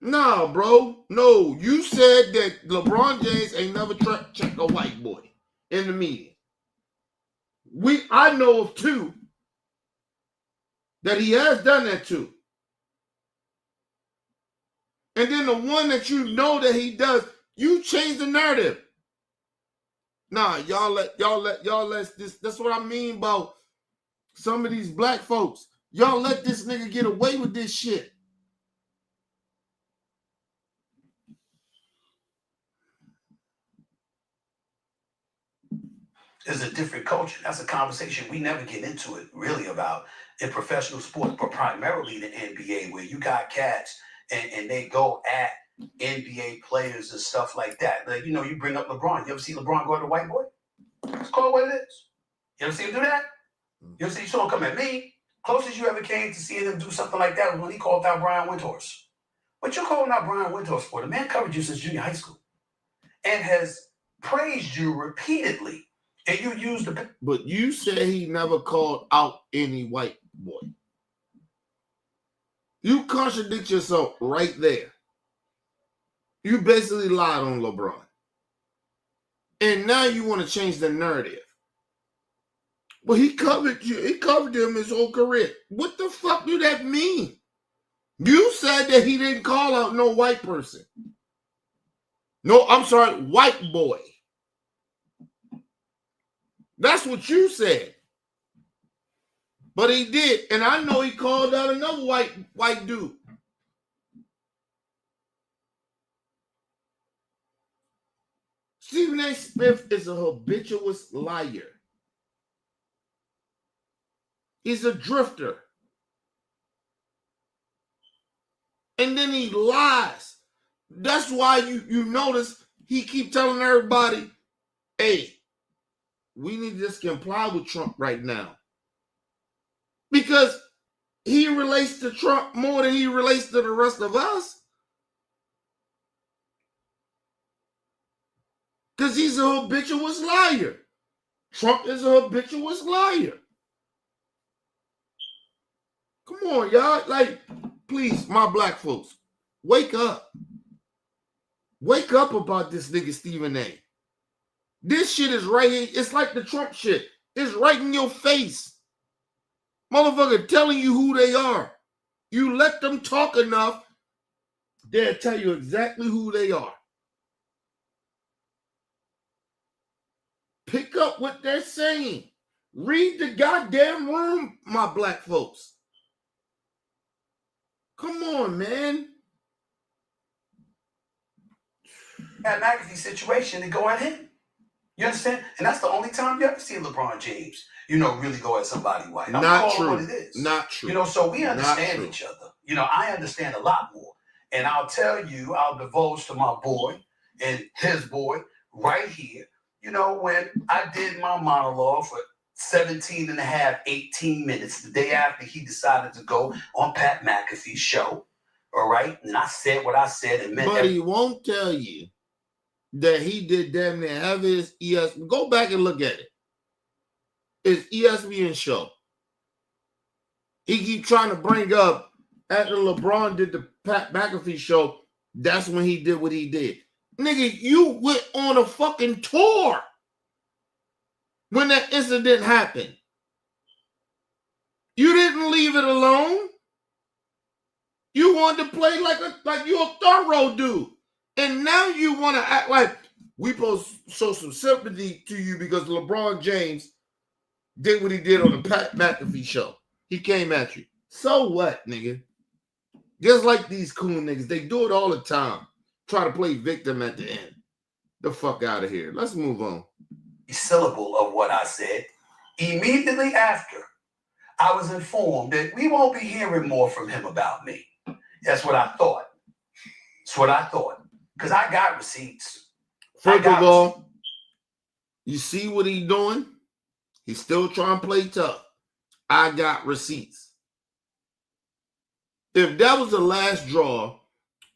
Nah, bro. No, you said that LeBron James ain't never checked a white boy in the media. I know of two that he has done that to. And then the one that you know that he does, you change the narrative. Nah, y'all let this. That's what I mean about Some of these black folks, y'all let this nigga get away with this shit. It's a different culture. That's a conversation we never get into it really about in professional sports, but primarily the NBA, where you got cats and they go at NBA players and stuff like that. Like, you bring up LeBron. You ever see LeBron go at the white boy? It's called what it is. You ever see him do that? You ever see someone come at me? Closest you ever came to seeing him do something like that was when he called out Brian Windhorst. What you calling out Brian Windhorst for? The man covered you since junior high school and has praised you repeatedly. And you used the. But you said he never called out any white boy. You contradict yourself right there. You basically lied on LeBron. And now you want to change the narrative. Well, he covered you. He covered him his whole career. What the fuck do that mean? You said that he didn't call out no white person. No, I'm sorry, white boy. That's what you said. But he did. And I know he called out another white dude. Stephen A. Smith is a habitual liar. He's a drifter. And then he lies. That's why you notice he keep telling everybody, hey, we need to just comply with Trump right now. Because he relates to Trump more than he relates to the rest of us. Because he's a habitual liar. Trump is a habitual liar. Come on, y'all. Like, please, my black folks, wake up. Wake up about this nigga Stephen A. This shit is right here. It's like the Trump shit. It's right in your face. Motherfucker telling you who they are. You let them talk enough, they'll tell you exactly who they are. Pick up what they're saying. Read the goddamn room, my black folks. Come on, man. That McAfee situation to go at him. You understand? And that's the only time you ever see LeBron James, really go at somebody white. I'm Not calling true. What it is. Not true. So we understand each other. I understand a lot more. And I'll tell you, I'll divulge to my boy and his boy right here, when I did my monologue for 17 and a half, 18 minutes, the day after he decided to go on Pat McAfee's show. All right. And I said what I said and meant. But he won't tell you that he did damn near have his ESPN. Go back and look at it. It's ESPN show. He keep trying to bring up after LeBron did the Pat McAfee show, that's when he did what he did. Nigga, you went on a fucking tour when that incident happened. You didn't leave it alone. You wanted to play like you're a thorough dude. And now you want to act like we supposed to show some sympathy to you because LeBron James did what he did on the Pat McAfee show. He came at you. So what, nigga? Just like these cool niggas, they do it all the time. Try to play victim at the end. The fuck out of here. Let's move on. Syllable of what I said. Immediately after, I was informed that we won't be hearing more from him about me. That's what I thought. That's what I thought. Because I got receipts. First of all, you see what he's doing? He's still trying to play tough. I got receipts. If that was the last draw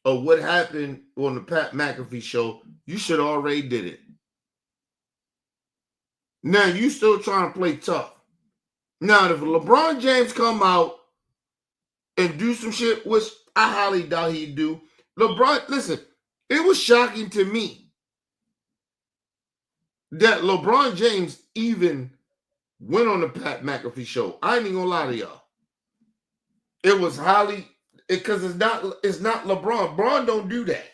of what happened on the Pat McAfee show, you should already did it. Now you still trying to play tough. Now, if LeBron James come out and do some shit, which I highly doubt he'd do, LeBron, listen, it was shocking to me that LeBron James even went on the Pat McAfee show. I ain't even gonna lie to y'all. It was highly, because it's not LeBron. LeBron don't do that.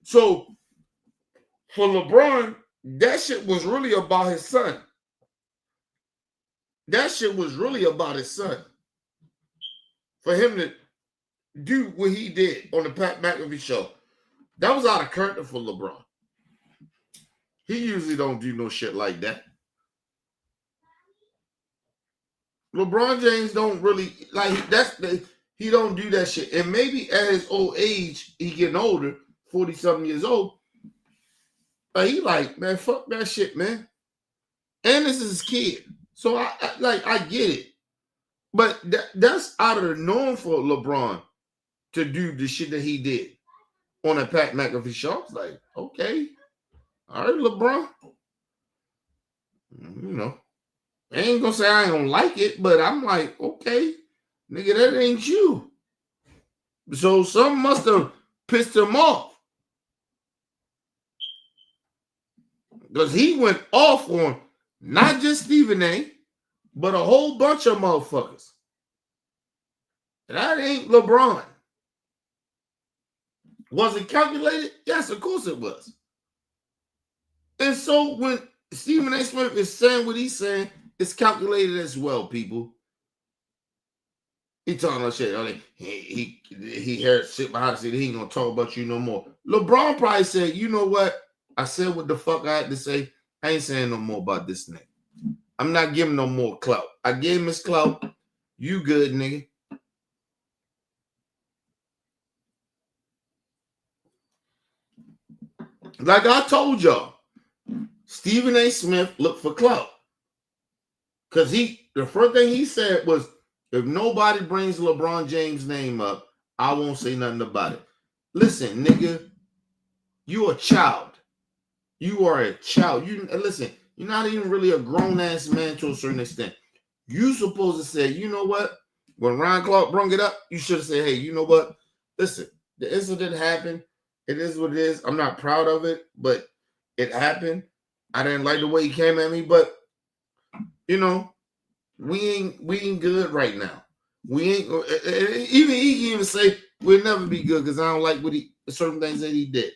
So for LeBron, that shit was really about his son. that shit was really about his son. For him to do what he did on the Pat McAfee show, that was out of character for LeBron. He usually don't do no shit like that. LeBron James don't really like he don't do that shit. And maybe at his old age, he getting older, 40-something years old. But he like, man, fuck that shit, man. And this is his kid. So I get it. But that's out of the norm for LeBron to do the shit that he did on a Pat McAfee show. I was like, okay. All right, LeBron. You know, I ain't gonna say I don't like it, but I'm like, okay, nigga, that ain't you. So something must have pissed him off. Because he went off on not just Stephen A, but a whole bunch of motherfuckers. That ain't LeBron. Was it calculated? Yes, of course it was. And so when Stephen A. Smith is saying what he's saying, it's calculated as well, people. He talking about shit. I mean, he heard shit behind the scene. He ain't gonna talk about you no more. LeBron probably said, you know what? I said what the fuck I had to say. I ain't saying no more about this nigga. I'm not giving no more clout. I gave him his clout. You good, nigga. Like I told y'all, Stephen A. Smith looked for clout. Because the first thing he said was, if nobody brings LeBron James' name up, I won't say nothing about it. Listen, nigga, you a child. You are a child. Listen, you're not even really a grown-ass man to a certain extent. You supposed to say, you know what? When Ryan Clark brought it up, you should have said, hey, you know what? Listen, the incident happened. It is what it is. I'm not proud of it, but it happened. I didn't like the way he came at me, but you know, we ain't good right now. We ain't even he can even say we'll never be good because I don't like certain things that he did,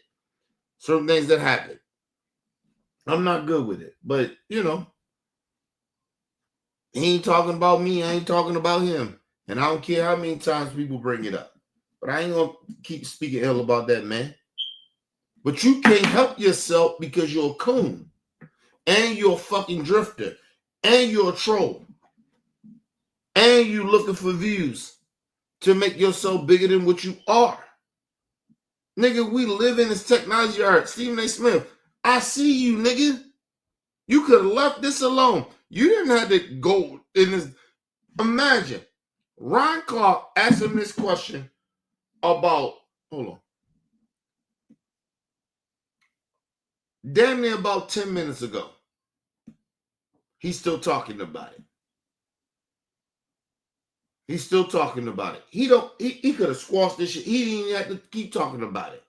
certain things that happened. I'm not good with it, but you know, he ain't talking about me. I ain't talking about him, and I don't care how many times people bring it up. But I ain't gonna keep speaking ill about that man. But you can't help yourself because you're a coon, and you're a fucking drifter, and you're a troll, and you looking for views to make yourself bigger than what you are. Nigga, we live in this technology art. Stephen A. Smith, I see you, nigga. You could have left this alone. You didn't have to go in this. Imagine Ryan Clark asked him this question about, hold on, damn near about 10 minutes ago. He's still talking about it. He's still talking about it. He could have squashed this shit. He didn't even have to keep talking about it.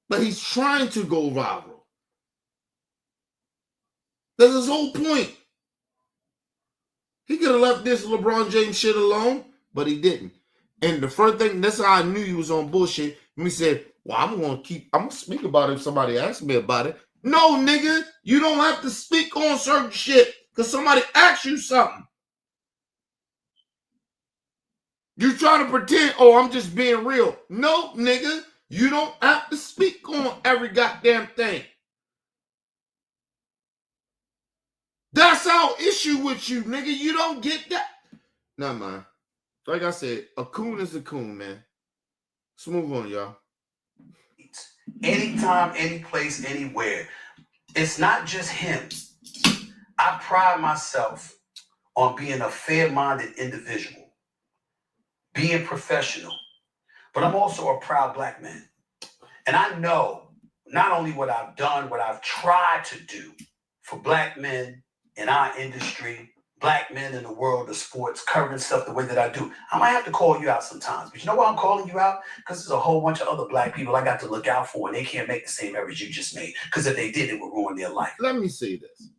But he's trying to go viral. That's his whole point. He could have left this LeBron James shit alone, but he didn't. And the first thing, that's how I knew he was on bullshit. When he said, well, I'm gonna speak about it if somebody asks me about it. No, nigga, you don't have to speak on certain shit because somebody asks you something. You trying to pretend, oh, I'm just being real. No, nigga, you don't have to speak on every goddamn thing. That's our issue with you, nigga. You don't get that. Nah, man. Like I said, a coon is a coon, man. Let's move on, y'all. Anytime, any place, anywhere. It's not just him. I pride myself on being a fair-minded individual, being professional, but I'm also a proud black man. And I know not only what I've done, what I've tried to do for black men in our industry, black men in the world of sports, covering stuff the way that I do. I might have to call you out sometimes, but you know why I'm calling you out? Because there's a whole bunch of other black people I got to look out for, and they can't make the same errors you just made. Because if they did, it would ruin their life. Let me say this.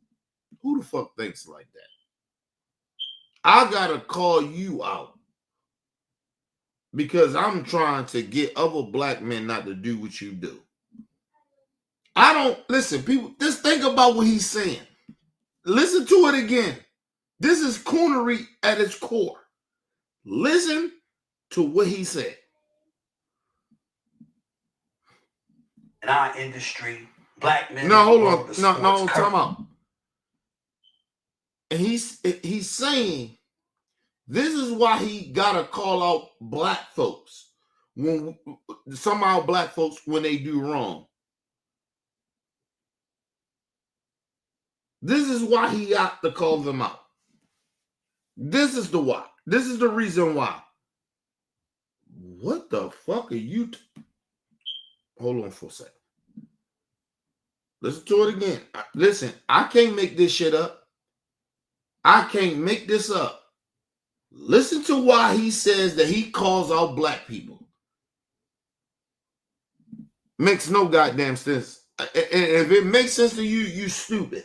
Who the fuck thinks like that? I gotta call you out because I'm trying to get other black men not to do what you do. I don't listen, people. Just think about what he's saying. Listen to it again. This is coonery at its core. Listen to what he said. In our industry, black men. No, in the hold world on. of No, sports time out. And he's saying this is why he gotta call out black folks when somehow black folks when they do wrong. This is why he got to call them out. This is the why. This is the reason why. What the fuck are you? Hold on for a second. Listen to it again. Listen, I can't make this shit up. I can't make this up. Listen to why he says that he calls out black people. Makes no goddamn sense. And if it makes sense to you, you stupid.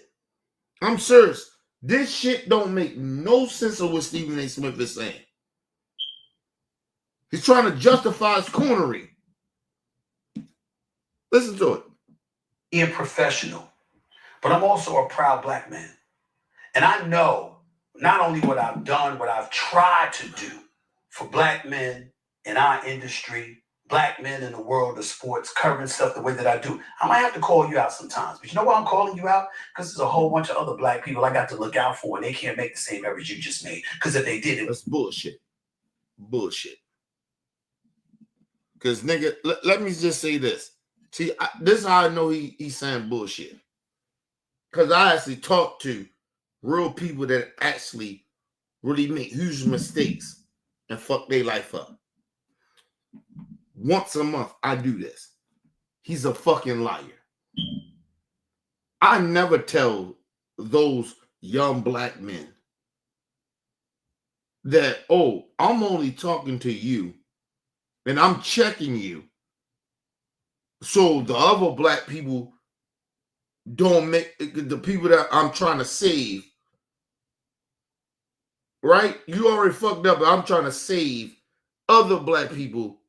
I'm serious. This shit don't make no sense of what Stephen A. Smith is saying. He's trying to justify his coonery. Listen to it. Being professional, but I'm also a proud black man. And I know not only what I've done, what I've tried to do for black men in our industry, black men in the world of sports, covering stuff the way that I do. I might have to call you out sometimes. But you know why I'm calling you out? Because there's a whole bunch of other black people I got to look out for, and they can't make the same errors you just made. Because if they did, that's bullshit. Bullshit. Because, nigga, let me just say this. See, this is how I know he's saying bullshit. Because I actually talked to real people that actually really make huge mistakes and fuck their life up. Once a month, I do this. He's a fucking liar. I never tell those young black men that, oh, I'm only talking to you and I'm checking you so the other black people don't make the people that I'm trying to save, right? You already fucked up, but I'm trying to save other black people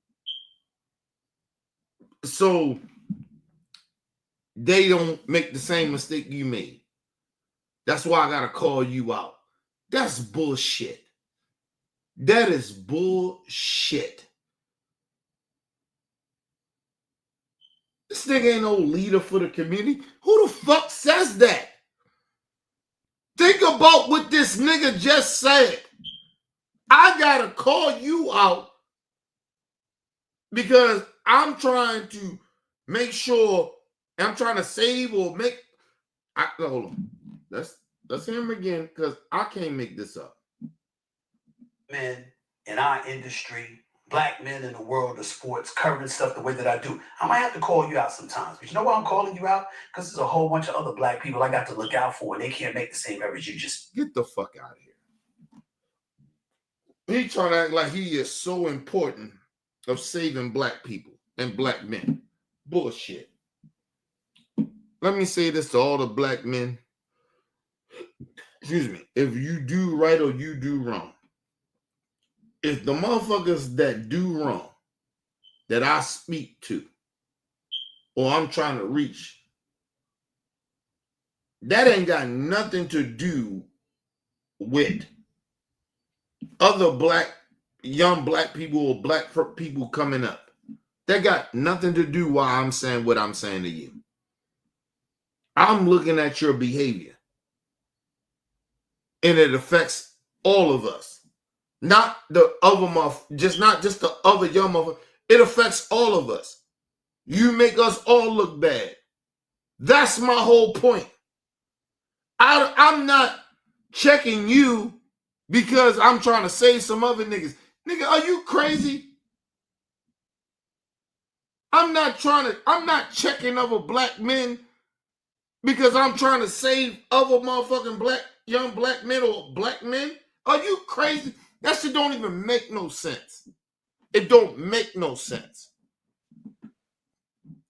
so they don't make the same mistake you made. That's why I gotta call you out. That's bullshit. That is bullshit. This nigga ain't no leader for the community. Who the fuck says that? Think about what this nigga just said. I gotta call you out because I'm trying to make sure I'm trying to save or make. Hold on. Let's hear him again because I can't make this up. Men in our industry, black men in the world of sports, covering stuff the way that I do. I might have to call you out sometimes. But you know why I'm calling you out? Because there's a whole bunch of other black people I got to look out for, and they can't make the same errors you just. Get the fuck out of here. He trying to act like he is so important of saving black people and black men. Bullshit. Let me say this to all the black men. Excuse me. If you do right or you do wrong, if the motherfuckers that do wrong that I speak to or I'm trying to reach, that ain't got nothing to do with other young black people or black people coming up. That got nothing to do why I'm saying what I'm saying to you. I'm looking at your behavior. And it affects all of us. Not the other not just the other young motherfucker. It affects all of us. You make us all look bad. That's my whole point. I'm not checking you because I'm trying to save some other niggas. Nigga, are you crazy? I'm not checking other black men because I'm trying to save other motherfucking young black men or black men. Are you crazy? That shit don't even make no sense. It don't make no sense.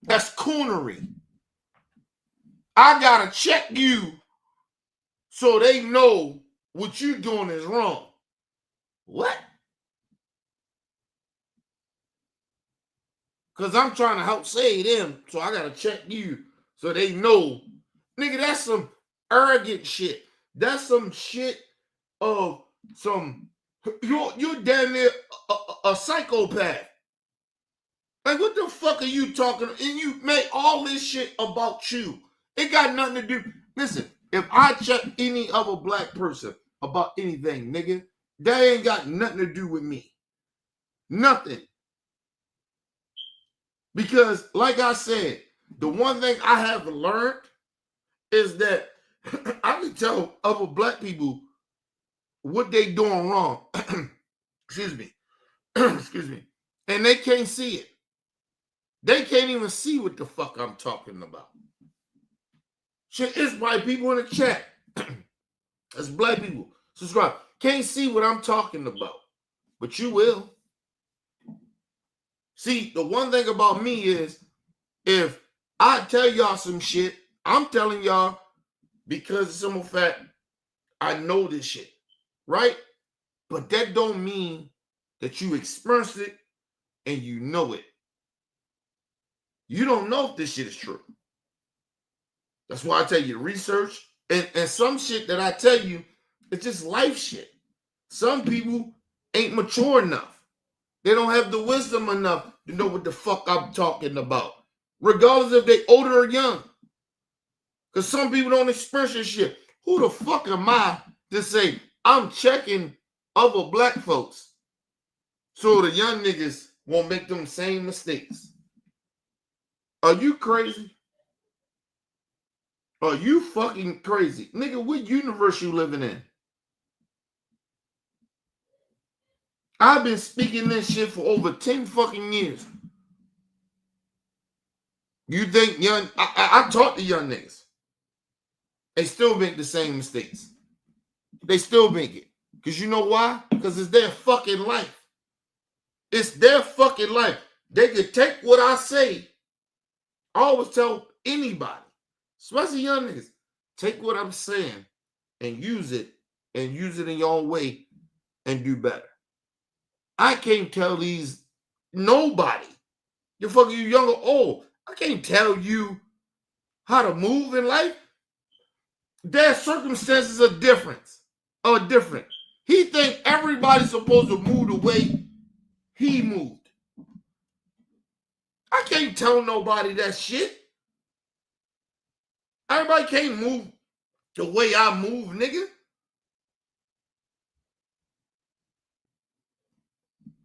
That's coonery. I gotta check you so they know what you doing is wrong. What? Because I'm trying to help save them, so I gotta check you so they know. Nigga, that's some arrogant shit. That's some shit of some. You're damn near a psychopath. Like, what the fuck are you talking? And you make all this shit about you. It got nothing to do. Listen, if I check any other black person about anything, nigga, that ain't got nothing to do with me. Nothing. Because, like I said, the one thing I have learned is that I can tell other black people what they doing wrong. Excuse me. Excuse me. And they can't see it. They can't even see what the fuck I'm talking about. Shit, it's white people in the chat. It's black people. Subscribe. Can't see what I'm talking about. But you will. See, the one thing about me is if I tell y'all some shit, I'm telling y'all because of simple fact, I know this shit. Right? But that don't mean that you experienced it and you know it. You don't know if this shit is true. That's why I tell you to research. And some shit that I tell you, it's just life shit. Some people ain't mature enough. They don't have the wisdom enough to know what the fuck I'm talking about. Regardless if they older or young. Because some people don't experience this shit. Who the fuck am I to say I'm checking other black folks so the young niggas won't make them same mistakes? Are you crazy? Are you fucking crazy? Nigga, what universe you living in? I've been speaking this shit for over 10 fucking years. You think young... I talk to young niggas. They still make the same mistakes. They still make it. Because you know why? Because it's their fucking life. It's their fucking life. They can take what I say. I always tell anybody, especially young niggas, take what I'm saying and use it in your own way and do better. I can't tell these nobody. You're fucking you young or old. I can't tell you how to move in life. Their circumstances are different. He think everybody's supposed to move the way he moved. I can't tell nobody that shit. Everybody can't move the way I move, nigga.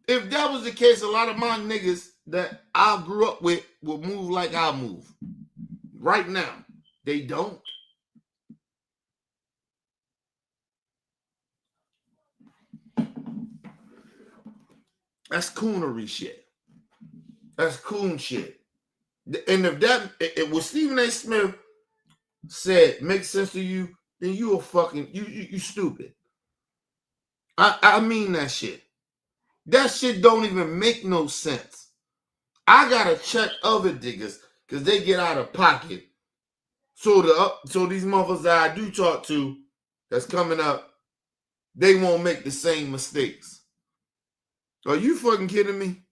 If that was the case, a lot of my niggas that I grew up with will move like I move. Right now, they don't. That's coonery shit. That's coon shit. And if what Stephen A. Smith said makes sense to you, then you a fucking, you stupid. I mean that shit. That shit don't even make no sense. I gotta check other niggas because they get out of pocket. So these motherfuckers that I do talk to that's coming up, they won't make the same mistakes. Are you fucking kidding me?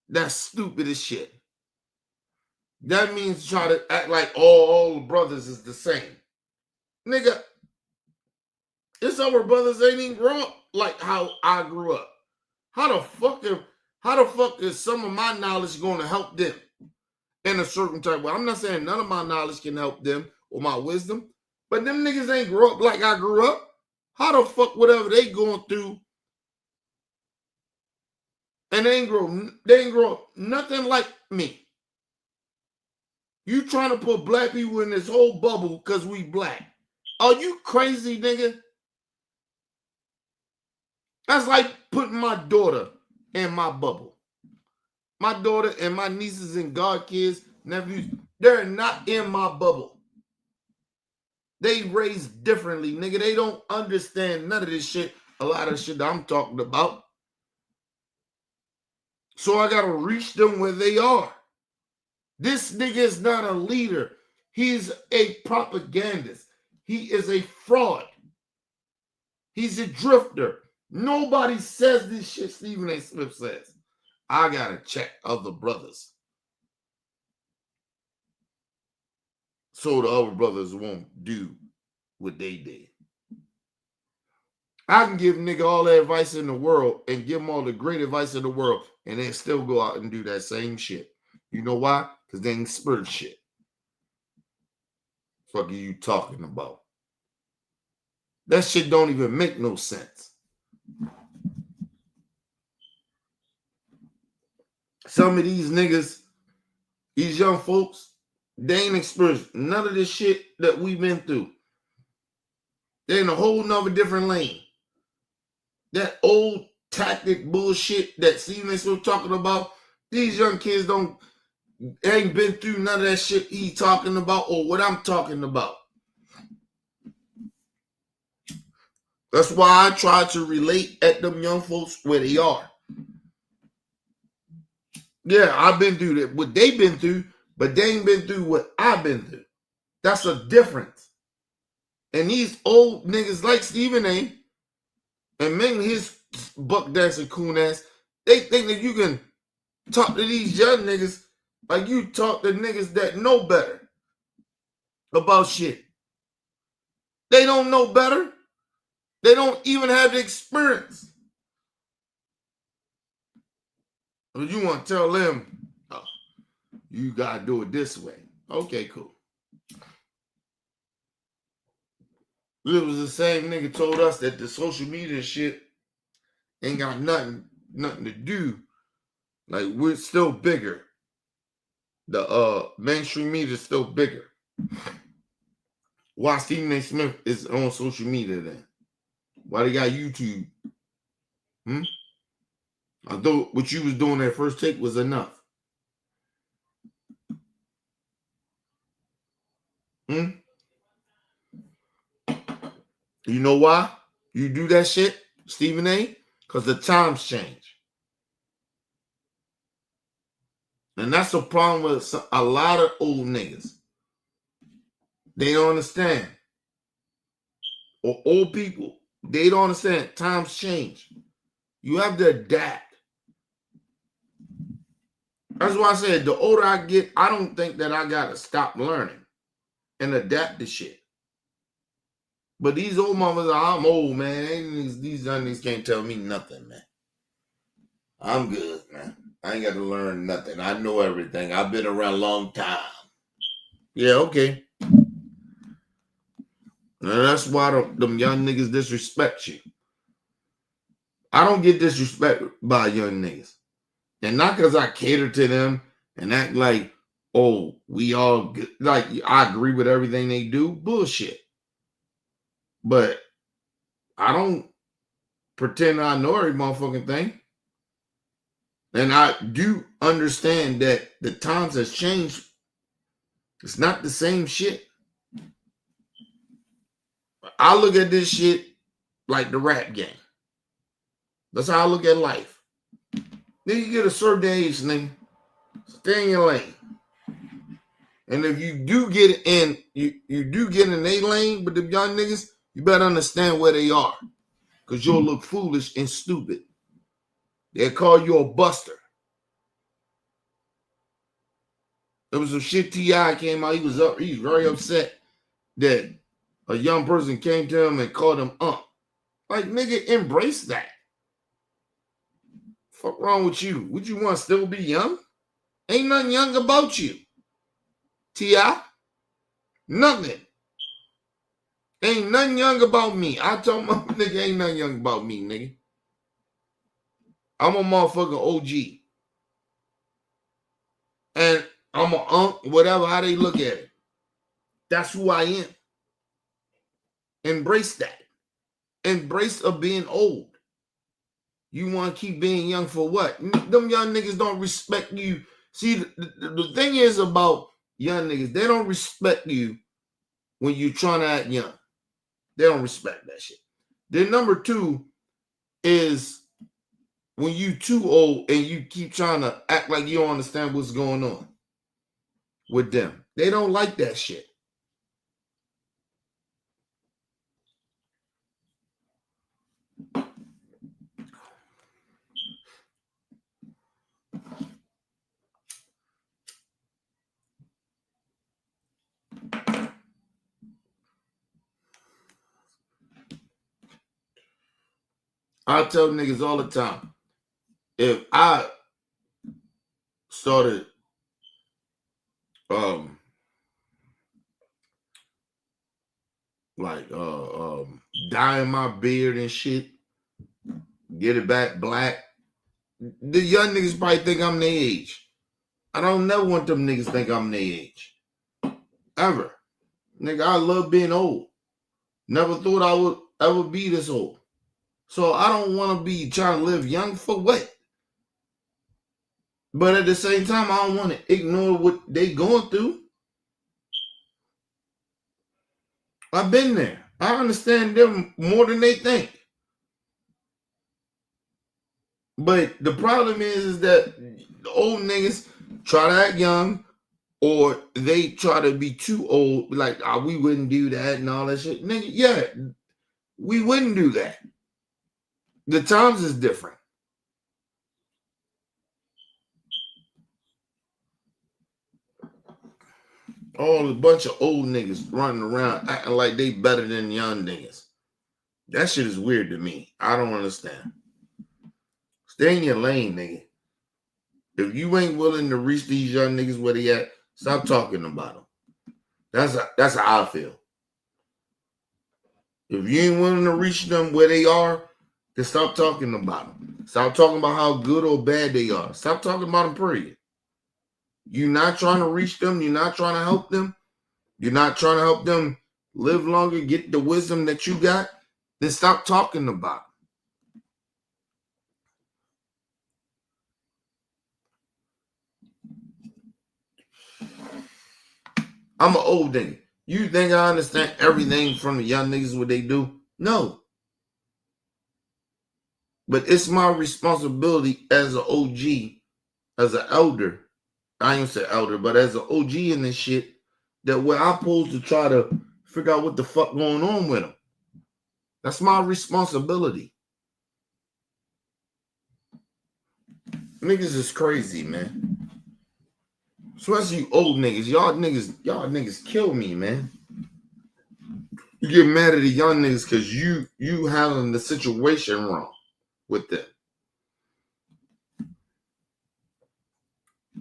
That's stupid as shit. That means try to act like all brothers is the same. Nigga, it's our brothers ain't even grow up like how I grew up. How the fuck is some of my knowledge going to help them in a certain type of way? I'm not saying none of my knowledge can help them or my wisdom, but them niggas ain't grow up like I grew up. How the fuck whatever they going through and they ain't grow up nothing like me. You trying to put black people in this whole bubble because we black. Are you crazy, nigga? That's like putting my daughter in my bubble. My daughter and my nieces and godkids, nephews, they're not in my bubble. They raised differently, nigga. They don't understand none of this shit, a lot of shit that I'm talking about. So I gotta reach them where they are. This nigga is not a leader. He's a propagandist. He is a fraud. He's a drifter. Nobody says this shit Stephen A. Smith says. I gotta check other brothers. So the other brothers won't do what they did. I can give nigga all the advice in the world and give them all the great advice in the world and then still go out and do that same shit. You know why? Because they ain't spurred shit. Fuck are you talking about? That shit don't even make no sense. Some of these niggas, these young folks, they ain't experienced none of this shit that we've been through. They're in a whole nother different lane. That old tactic bullshit that Stephen A. talking about, these young kids ain't been through none of that shit he talking about or what I'm talking about. That's why I try to relate at them young folks where they are. Yeah, I've been through that, what they've been through, but they ain't been through what I've been through. That's a difference. And these old niggas like Stephen A. and mainly his buck dancing coon ass, they think that you can talk to these young niggas like you talk to niggas that know better about shit. They don't know better. They don't even have the experience. But you want to tell them, oh, you got to do it this way. Okay, cool. It was the same nigga told us that the social media shit ain't got nothing to do. Like, we're still bigger. The mainstream media is still bigger. Why Stephen A. Smith is on social media then? Why they got YouTube? I thought what you was doing that first take was enough. You know why you do that shit, Stephen A? Because the times change. And that's the problem with a lot of old niggas. They don't understand. Or old people, they don't understand. Times change. You have to adapt. That's why I said the older I get, I don't think that I got to stop learning and adapt to shit. But these old mamas, I'm old, man. These young niggas can't tell me nothing, man. I'm good, man. I ain't got to learn nothing. I know everything. I've been around a long time. Yeah, okay. And that's why them young niggas disrespect you. I don't get disrespected by young niggas. And not because I cater to them and act like, oh, we all good. Like, I agree with everything they do. Bullshit. But I don't pretend I know every motherfucking thing. And I do understand that the times has changed. It's not the same shit. I look at this shit like the rap game. That's how I look at life. Then you get a certain age, nigga. Stay in your lane. And if you do get in, you do get in a lane with the young niggas, you better understand where they are. Because you'll look foolish and stupid. They'll call you a buster. There was some shit T.I. came out. He was very upset that a young person came to him and called him Like, nigga, embrace that. Fuck wrong with you? Would you want to still be young? Ain't nothing young about you. T.I. Nothing. Ain't nothing young about me. I told my nigga, ain't nothing young about me, nigga. I'm a motherfucking OG. And I'm a whatever, how they look at it. That's who I am. Embrace that. Embrace of being old. You want to keep being young for what? Them young niggas don't respect you. See, the thing is about young niggas, they don't respect you when you're trying to act young. They don't respect that shit. Then number two is when you too old and you keep trying to act like you don't understand what's going on with them. They don't like that shit. I tell niggas all the time, if I started like dyeing my beard and shit, get it back black, the young niggas probably think I'm their age. I don't never want them niggas think I'm their age. Ever. Nigga, I love being old. Never thought I would ever be this old. So I don't want to be trying to live young for what? But at the same time, I don't want to ignore what they going through. I've been there. I understand them more than they think. But the problem is that the old niggas try to act young, or they try to be too old, like, oh, we wouldn't do that and all that shit. Nigga, yeah, we wouldn't do that. The times is different. All a bunch of old niggas running around acting like they better than young niggas. That shit is weird to me. I don't understand. Stay in your lane, nigga. If you ain't willing to reach these young niggas where they at, stop talking about them. That's how I feel. If you ain't willing to reach them where they are, then stop talking about them. Stop talking about how good or bad they are. Stop talking about them, period. You're not trying to reach them. You're not trying to help them. You're not trying to help them live longer, get the wisdom that you got. Then stop talking about it. I'm an old nigga. You think I understand everything from the young niggas what they do? No. But it's my responsibility as an OG, as an elder. I ain't say elder, but as an OG in this shit, that where I'm supposed to try to figure out what the fuck going on with them. That's my responsibility. Niggas is crazy, man. Especially you old niggas. Y'all niggas kill me, man. You get mad at the young niggas because you handling the situation wrong with them.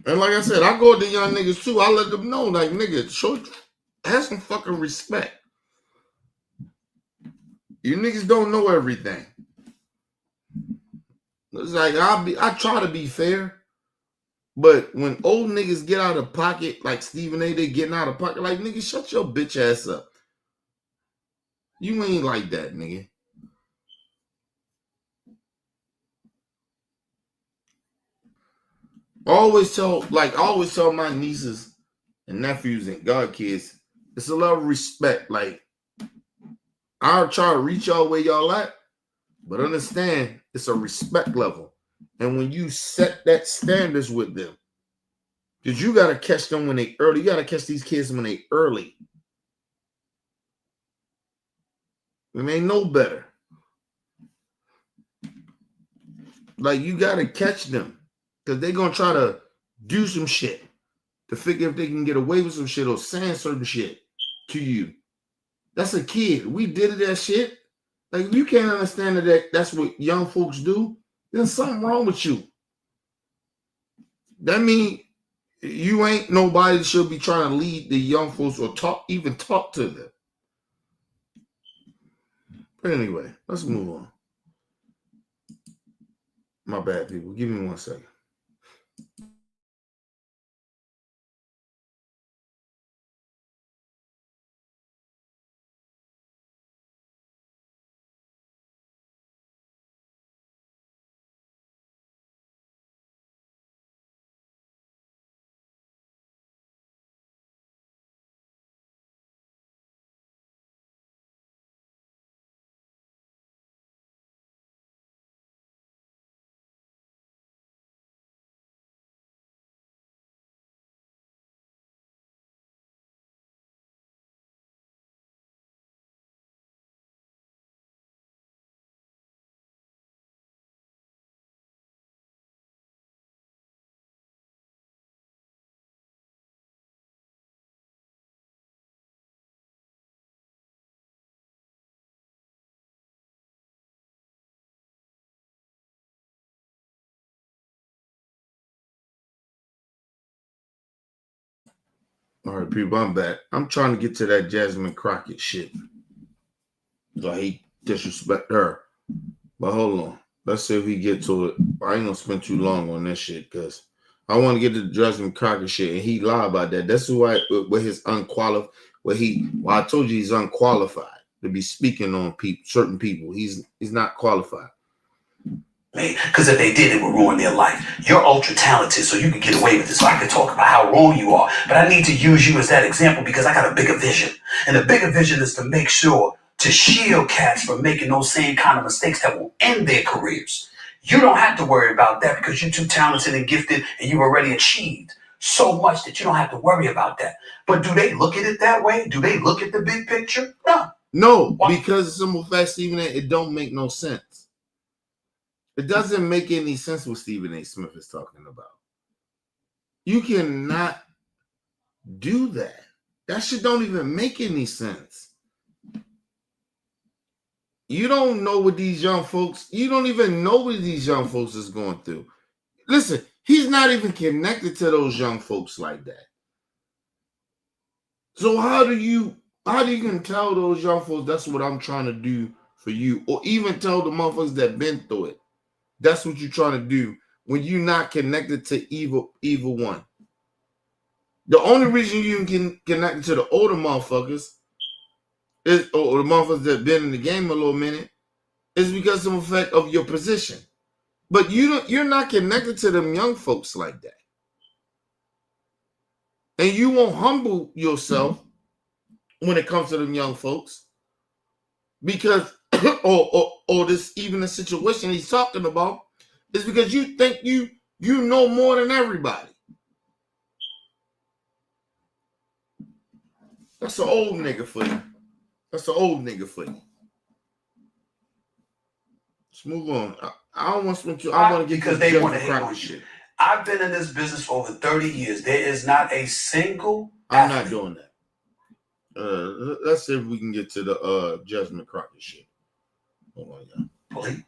And like I said, I go to the young niggas too. I let them know, like, nigga, have some fucking respect. You niggas don't know everything. It's like I try to be fair, but when old niggas get out of pocket, like Stephen A, they getting out of pocket, like, nigga, shut your bitch ass up. You ain't like that, nigga. I always tell my nieces and nephews and godkids, it's a lot of respect. Like, I'll try to reach y'all where y'all at, but understand it's a respect level. And when you set that standards with them, because you got to catch them when they early. You got to catch these kids when they early. And they know better. Like, you got to catch them because they're going to try to do some shit to figure if they can get away with some shit or saying certain shit to you. That's a kid. We did that shit. Like, if you can't understand that's what young folks do, then something wrong with you. That means you ain't nobody that should be trying to lead the young folks or talk to them. But anyway, let's move on. My bad, people. Give me 1 second. All right, people, I'm back. I'm trying to get to that Jasmine Crockett shit. I hate disrespect her. But hold on. Let's see if we get to it. I ain't gonna spend too long on this shit because I want to get to the Jasmine Crockett shit, and he lied about that. That's why with his unqualified, I told you he's unqualified to be speaking on certain people. He's not qualified. Because if they did, it would ruin their life. You're ultra talented, so you can get away with this. So I can talk about how wrong you are, but I need to use you as that example because I got a bigger vision. And the bigger vision is to make sure to shield cats from making those same kind of mistakes that will end their careers. You don't have to worry about that because you're too talented and gifted and you've already achieved so much that you don't have to worry about that. But do they look at it that way? Do they look at the big picture? No. No, because simple fact, Stephen A., it don't make no sense. It doesn't make any sense what Stephen A. Smith is talking about. You cannot do that. That shit don't even make any sense. You don't know what these young folks, you don't even know what these young folks is going through. Listen, he's not even connected to those young folks like that. So how do you can tell those young folks that's what I'm trying to do for you, or even tell the motherfuckers that been through it that's what you're trying to do when you're not connected to either one? The only reason you can connect to the older motherfuckers is, or the motherfuckers that been in the game a little minute, is because of the effect of your position. But you're not connected to them young folks like that. And you won't humble yourself when it comes to them young folks. Because or this even the situation he's talking about is because you think you know more than everybody. That's an old nigga for you. That's an old nigga for you. Let's move on. I don't want to spend I want to get because they want to hate on you. I've been in this business for over 30 years. There is not a single I'm not doing that. Let's see if we can get to the Jasmine Crockett shit. Oh my God.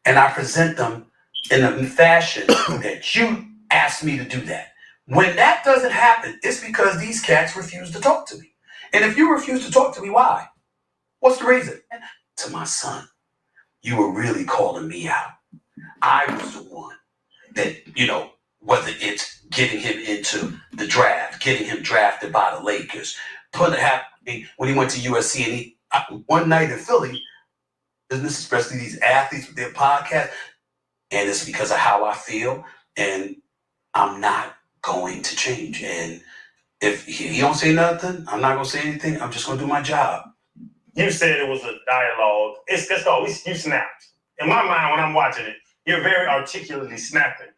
And I present them in a fashion that you asked me to do that. When that doesn't happen, it's because these cats refuse to talk to me. And if you refuse to talk to me, why? What's the reason? To my son, you were really calling me out. I was the one that, whether it's getting him into the draft, getting him drafted by the Lakers, when he went to USC and one night in Philly, business, especially these athletes with their podcast, and it's because of how I feel, and I'm not going to change. And if he don't say nothing, I'm not gonna say anything. I'm just gonna do my job. You said it was a dialogue. That's all. You snapped. In my mind, when I'm watching it, you're very articulately snapping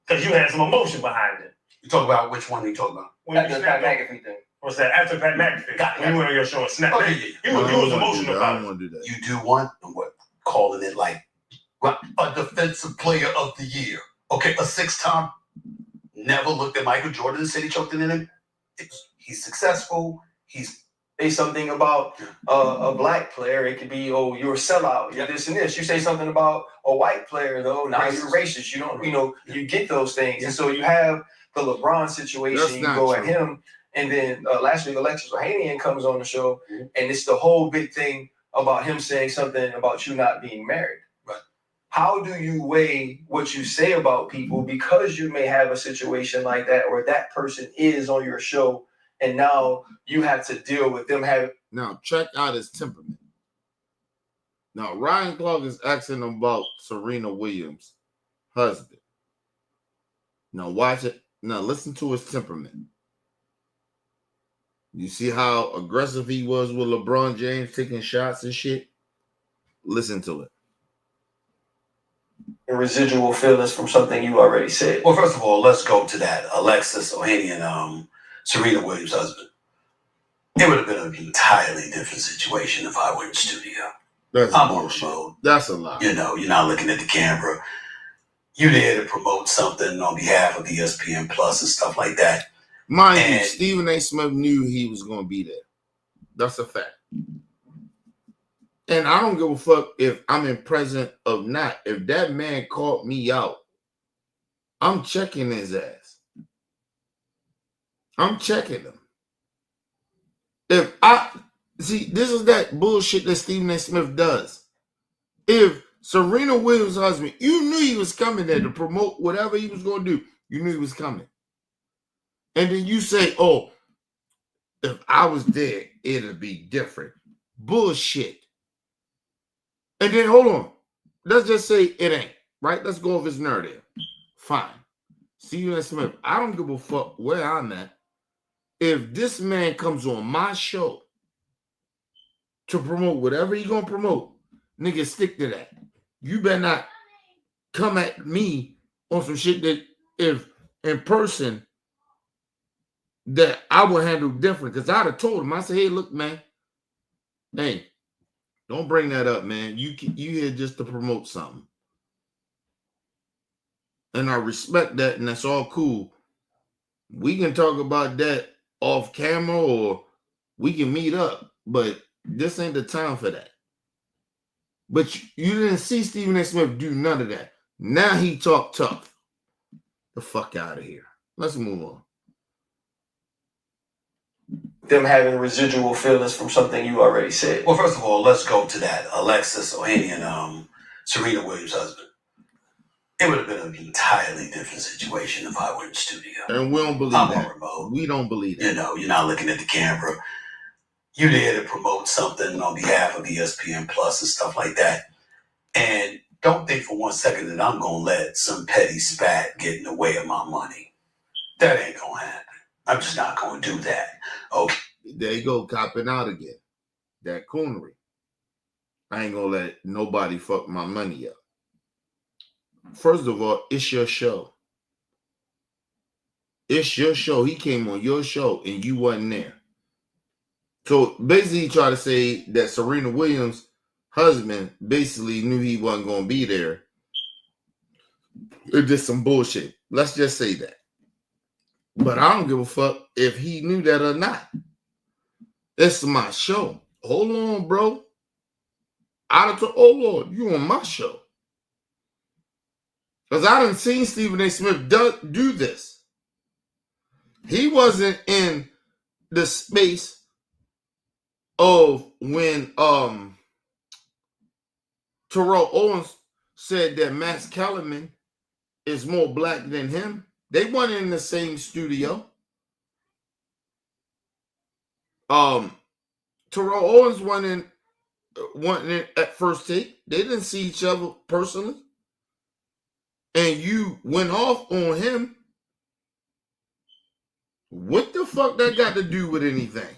because you had some emotion behind it. You talk about which one you talk about? After the Pat McAfee thing. What's that? After Pat McAfee. When you went on your show and snapped. Oh, You was emotional about it. I don't want to do that. You do one, and what? Calling it like a defensive player of the year. Okay, a 6-time. Never looked at Michael Jordan and said he choked it in him. He's successful. He's say something about a black player, it could be, oh, you're a sellout, you're this and this. You say something about a white player, though, now you're racist. You don't, you get those things. And so you have the LeBron situation, you go at him, and then last week Alexis Ohanian comes on the show, and it's the whole big thing about him saying something about you not being married. Right. How do you weigh what you say about people because you may have a situation like that, or that person is on your show, and now you have to deal with them having. Now, check out his temperament. Now, Ryan Clark is asking about Serena Williams' husband. Now, watch it. Now, listen to his temperament. You see how aggressive he was with LeBron James taking shots and shit? Listen to it. Residual feelings from something you already said. Well, first of all, let's go to that Alexis Ohanian, Serena Williams' husband. It would have been an entirely different situation if I were in studio. That's I'm bullshit. on remote. That's a lie. You're not looking at the camera. You're there to promote something on behalf of ESPN Plus and stuff like that. Mind you, Stephen A. Smith knew he was going to be there. That's a fact. And I don't give a fuck if I'm in present or not. If that man called me out, I'm checking his ass. I'm checking him. If I see, this is that bullshit that Stephen A. Smith does. If Serena Williams' husband, you knew he was coming there to promote whatever he was going to do. You knew he was coming. And then you say, oh, if I was there, it'd be different. Bullshit. And then hold on. Let's just say it ain't, right? Let's go off his narrative. Fine. Stephen A. Smith, I don't give a fuck where I'm at. If this man comes on my show to promote whatever he gonna promote, nigga, stick to that. You better not come at me on some shit that if in person that I would handle different. Because I'd have told him, I said, hey, look, man, hey, don't bring that up, man. You here just to promote something. And I respect that, and that's all cool. We can talk about that off camera or we can meet up, but this ain't the time for that. But you didn't see Stephen A. Smith do none of that. Now he talk tough. The fuck out of here. Let's move on. Them having residual feelings from something you already said. Well, first of all, let's go to that Alexis Ohanian, Serena Williams' husband. It would have been an entirely different situation if I were in the studio. And we don't believe I'm that. on remote. We don't believe that. You know, you're not looking at the camera. You're there to promote something on behalf of ESPN Plus and stuff like that. And don't think for 1 second that I'm going to let some petty spat get in the way of my money. That ain't going to happen. I'm just not going to do that. Okay. There you go, copping out again. That coonery. I ain't going to let nobody fuck my money up. First of all, it's your show. It's your show. He came on your show and you wasn't there. So basically, he tried to say that Serena Williams' husband basically knew he wasn't going to be there. It's just some bullshit. Let's just say that. But I don't give a fuck if he knew that or not. It's my show. Hold on, bro. Hold on, you on my show. Because I done seen Stephen A. Smith do this. He wasn't in the space of when Terrell Owens said that Max Kellerman is more black than him. They weren't in the same studio. Terrell Owens wasn't in at first take. They didn't see each other personally. And you went off on him. What the fuck that got to do with anything?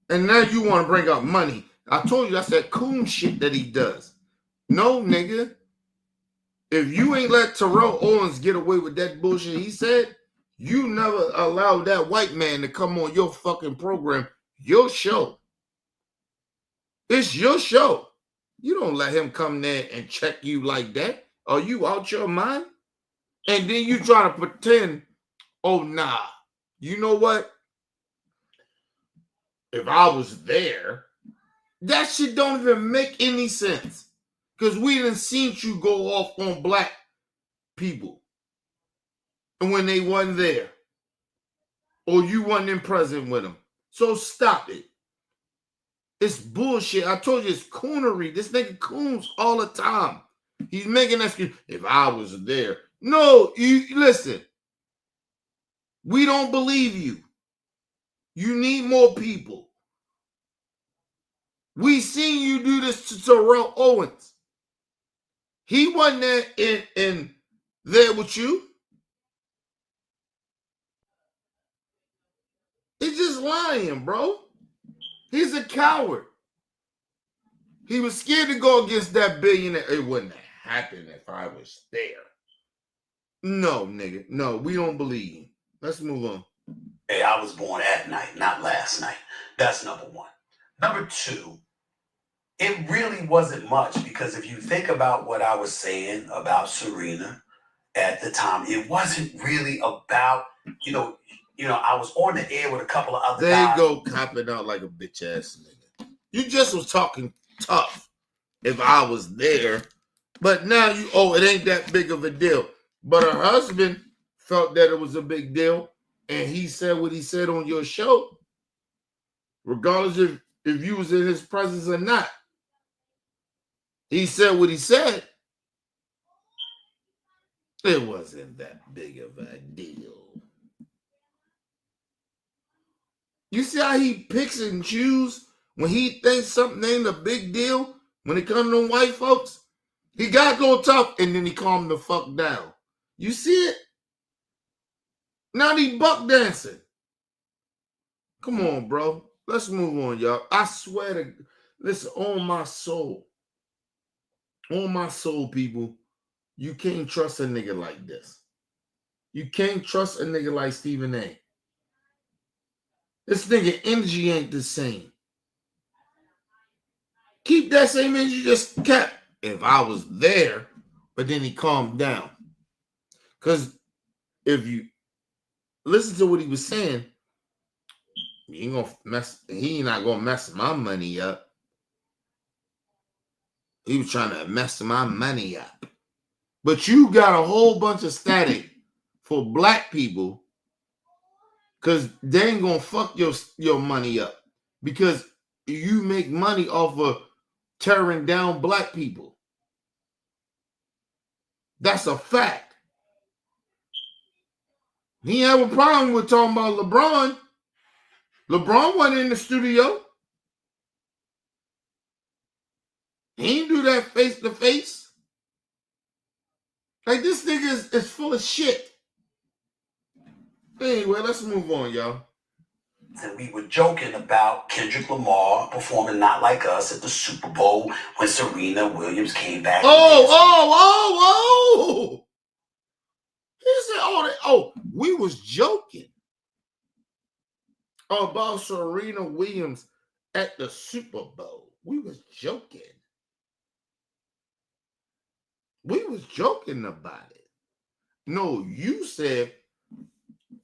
And now you want to bring up money. I told you that's that coon shit that he does. No, nigga. If you ain't let Terrell Owens get away with that bullshit he said, you never allowed that white man to come on your fucking program, your show. It's your show. You don't let him come there and check you like that. Are you out your mind? And then you try to pretend, oh, nah. You know what? If I was there, that shit don't even make any sense. Because we didn't seen you go off on black people. And when they wasn't there. Or you wasn't in present with them. So stop it. It's bullshit. I told you it's coonery. This nigga coons all the time. He's making that excuse. If I was there. No, you listen. We don't believe you. You need more people. We seen you do this to Terrell Owens. He wasn't there in there with you. He's just lying, bro. He's a coward. He was scared to go against that billionaire. It wouldn't happen if I was there. No, nigga. No, we don't believe you. Let's move on. Hey, I was born at night, not last night. That's number one. Number two, it really wasn't much because if you think about what I was saying about Serena at the time, it wasn't really about, you know, I was on the air with a couple of other guys. There you go, copping out like a bitch ass nigga. You just was talking tough if I was there. But now it ain't that big of a deal. But her husband felt that it was a big deal. And he said what he said on your show. regardless if you was in his presence or not. He said what he said. It wasn't that big of a deal. You see how he picks and chooses when he thinks something ain't a big deal when it comes to them white folks? He got to go tough and then he calmed the fuck down. You see it? Now he buck dancing. Come on, bro. Let's move on, y'all. I swear to, listen, on my soul, people, you can't trust a nigga like this. You can't trust a nigga like Stephen A. This nigga energy ain't the same. Keep that same energy just kept. If I was there, but then he calmed down. Because if you listen to what he was saying, he not gonna mess my money up. He was trying to mess my money up. But you got a whole bunch of static for black people because they ain't gonna fuck your money up because you make money off of tearing down black people. That's a fact. He have a problem with talking about LeBron. LeBron wasn't in the studio. He ain't do that face to face. Like, this nigga is full of shit. Anyway, let's move on, y'all. And we were joking about Kendrick Lamar performing Not Like Us at the Super Bowl when Serena Williams came back. Oh! He said, we was joking about Serena Williams at the Super Bowl. We was joking. We was joking about it. No, you said,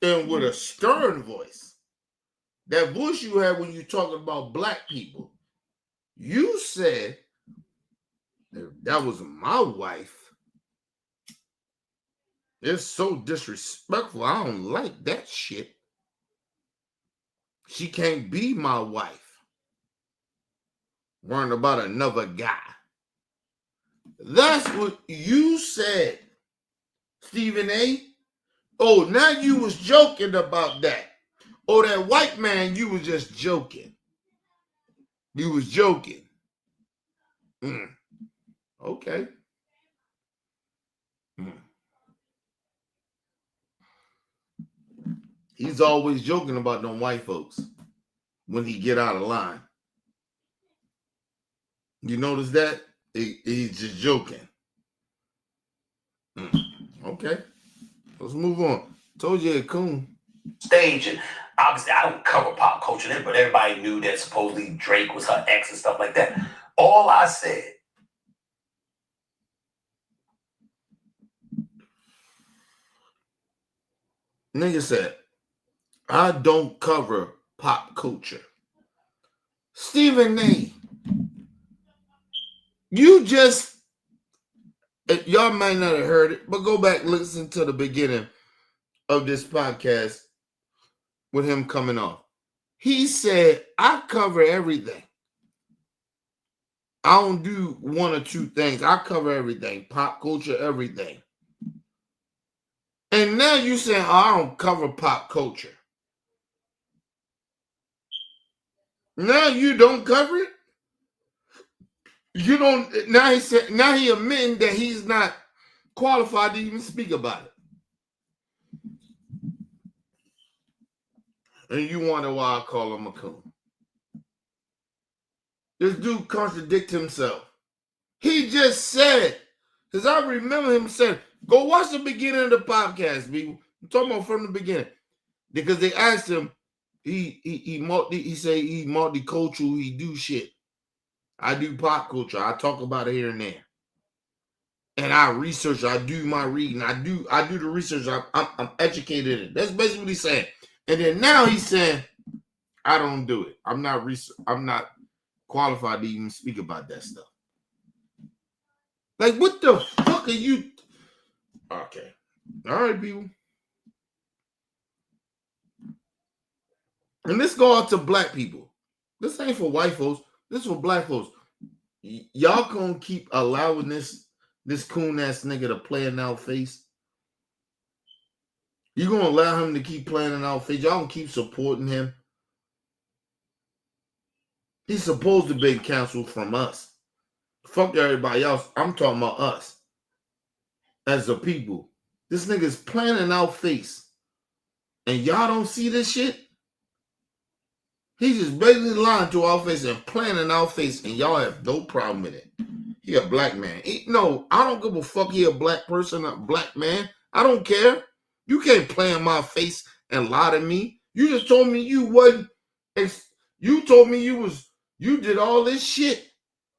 and with a stern voice, that voice you had when you talking about black people, you said, if that was my wife, it's so disrespectful. I don't like that shit. She can't be my wife. Worrying about another guy. That's what you said, Stephen A. Oh, now you was joking about that. Oh, that white man, you was just joking. You was joking. Okay. He's always joking about them white folks when he get out of line. You notice that? He's just joking. Okay. Let's move on. Told you a coon. Stage, and obviously I don't cover pop culture in it, but everybody knew that supposedly Drake was her ex and stuff like that. All I said, Nigga said, I don't cover pop culture. Stephen A. You just, y'all might not have heard it, but go back and listen to the beginning of this podcast with him coming off. He said, I cover everything. I don't do one or two things. I cover everything. Pop culture, everything. And now you saying, I don't cover pop culture. Now you don't cover it? You don't, now he admitting that he's not qualified to even speak about it. And you wonder why I call him a coon. This dude contradicts himself. He just said, because I remember him saying, go watch the beginning of the podcast, people. I'm talking about from the beginning. Because they asked him, he said he multicultural, he do shit. I do pop culture. I talk about it here and there. And I research, I do my reading. I do the research. I'm educated in it. That's basically what he's saying. And then now he's saying, I don't do it. I'm not qualified to even speak about that stuff. Like, what the fuck are you? Okay. All right, people. And let's go out to black people. This ain't for white folks. This is for black folks. Y'all gonna keep allowing this coon ass nigga to play in our face? You gonna allow him to keep playing in our face? Y'all gonna keep supporting him? He's supposed to be canceled from us. Fuck everybody else. I'm talking about us as a people. This nigga's playing in our face, and y'all don't see this shit. He's just basically lying to our face and playing in our face, and y'all have no problem with it. He a black man. No, I don't give a fuck. He a black person, a black man. I don't care. You can't play in my face and lie to me. You just told me you wasn't. You told me you did all this shit.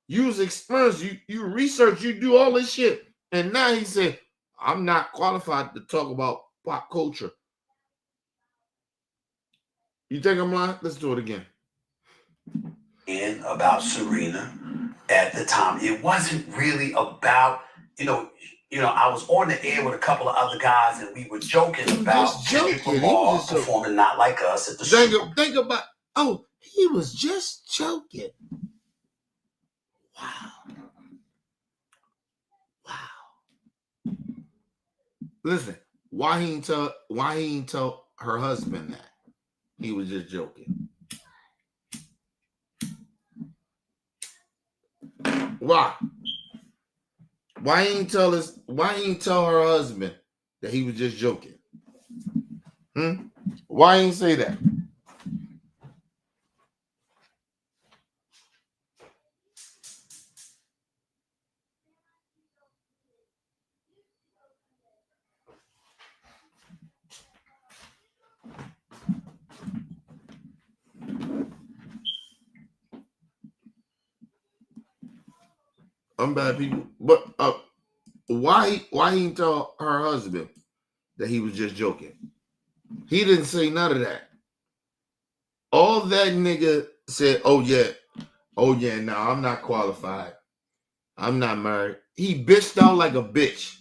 You was experienced. You research. You do all this shit, and now he said, "I'm not qualified to talk about pop culture." You think I'm lying? Let's do it again. And about Serena at the time, it wasn't really about, I was on the air with a couple of other guys, and we were joking about Kendrick Lamar performing Not Like Us at the Super Bowl. Think about, he was just joking. Wow. Listen, why he ain't tell her husband that? He was just joking. Why? Why he ain't tell her husband that he was just joking? Why ain't say that? I'm bad people, but why he didn't tell her husband that he was just joking? He didn't say none of that. All that nigga said, oh yeah, no, I'm not qualified. I'm not married. He bitched out like a bitch.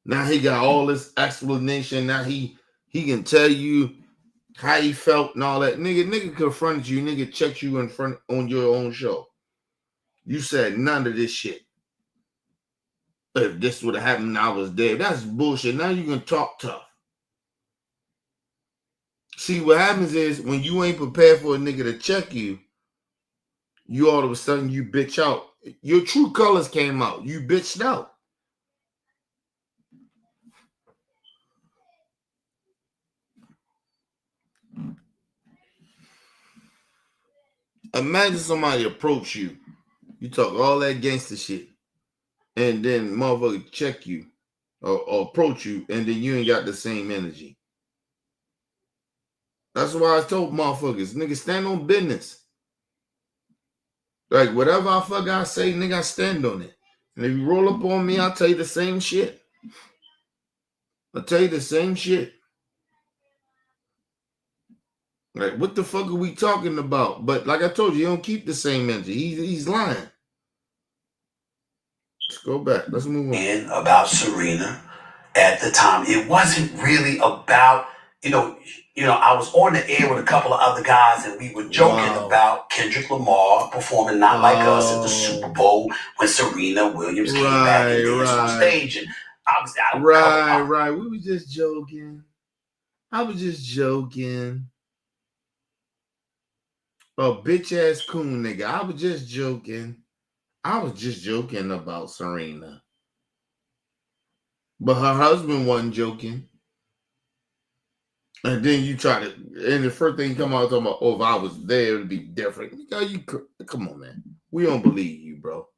Now he got all this explanation. Now he can tell you how he felt and all that. Nigga confronted you. Nigga checked you in front on your own show. You said none of this shit. If this would have happened, I was dead. That's bullshit. Now you can talk tough. See, what happens is when you ain't prepared for a nigga to check you, you all of a sudden you bitch out. Your true colors came out. You bitched out. Imagine somebody approach you. You talk all that gangster shit. And then motherfucker check you or approach you, and then you ain't got the same energy. That's why I told motherfuckers, nigga, stand on business. Like, whatever I say, nigga, I stand on it. And if you roll up on me, I'll tell you the same shit. I'll tell you the same shit. Like, what the fuck are we talking about? But like I told you, you don't keep the same energy. He's lying. Let's go back. Let's move on. And about Serena at the time, it wasn't really about, I was on the air with a couple of other guys, and we were joking about Kendrick Lamar performing Not Like Us at the Super Bowl when Serena Williams came back and danced on stage. And obviously, Right. We were just joking. I was just joking. A bitch ass coon nigga. I was just joking. I was just joking about Serena. But her husband wasn't joking. And then you try to, and the first thing you come out talking about, if I was there, it'd be different. Come on, man. We don't believe you, bro.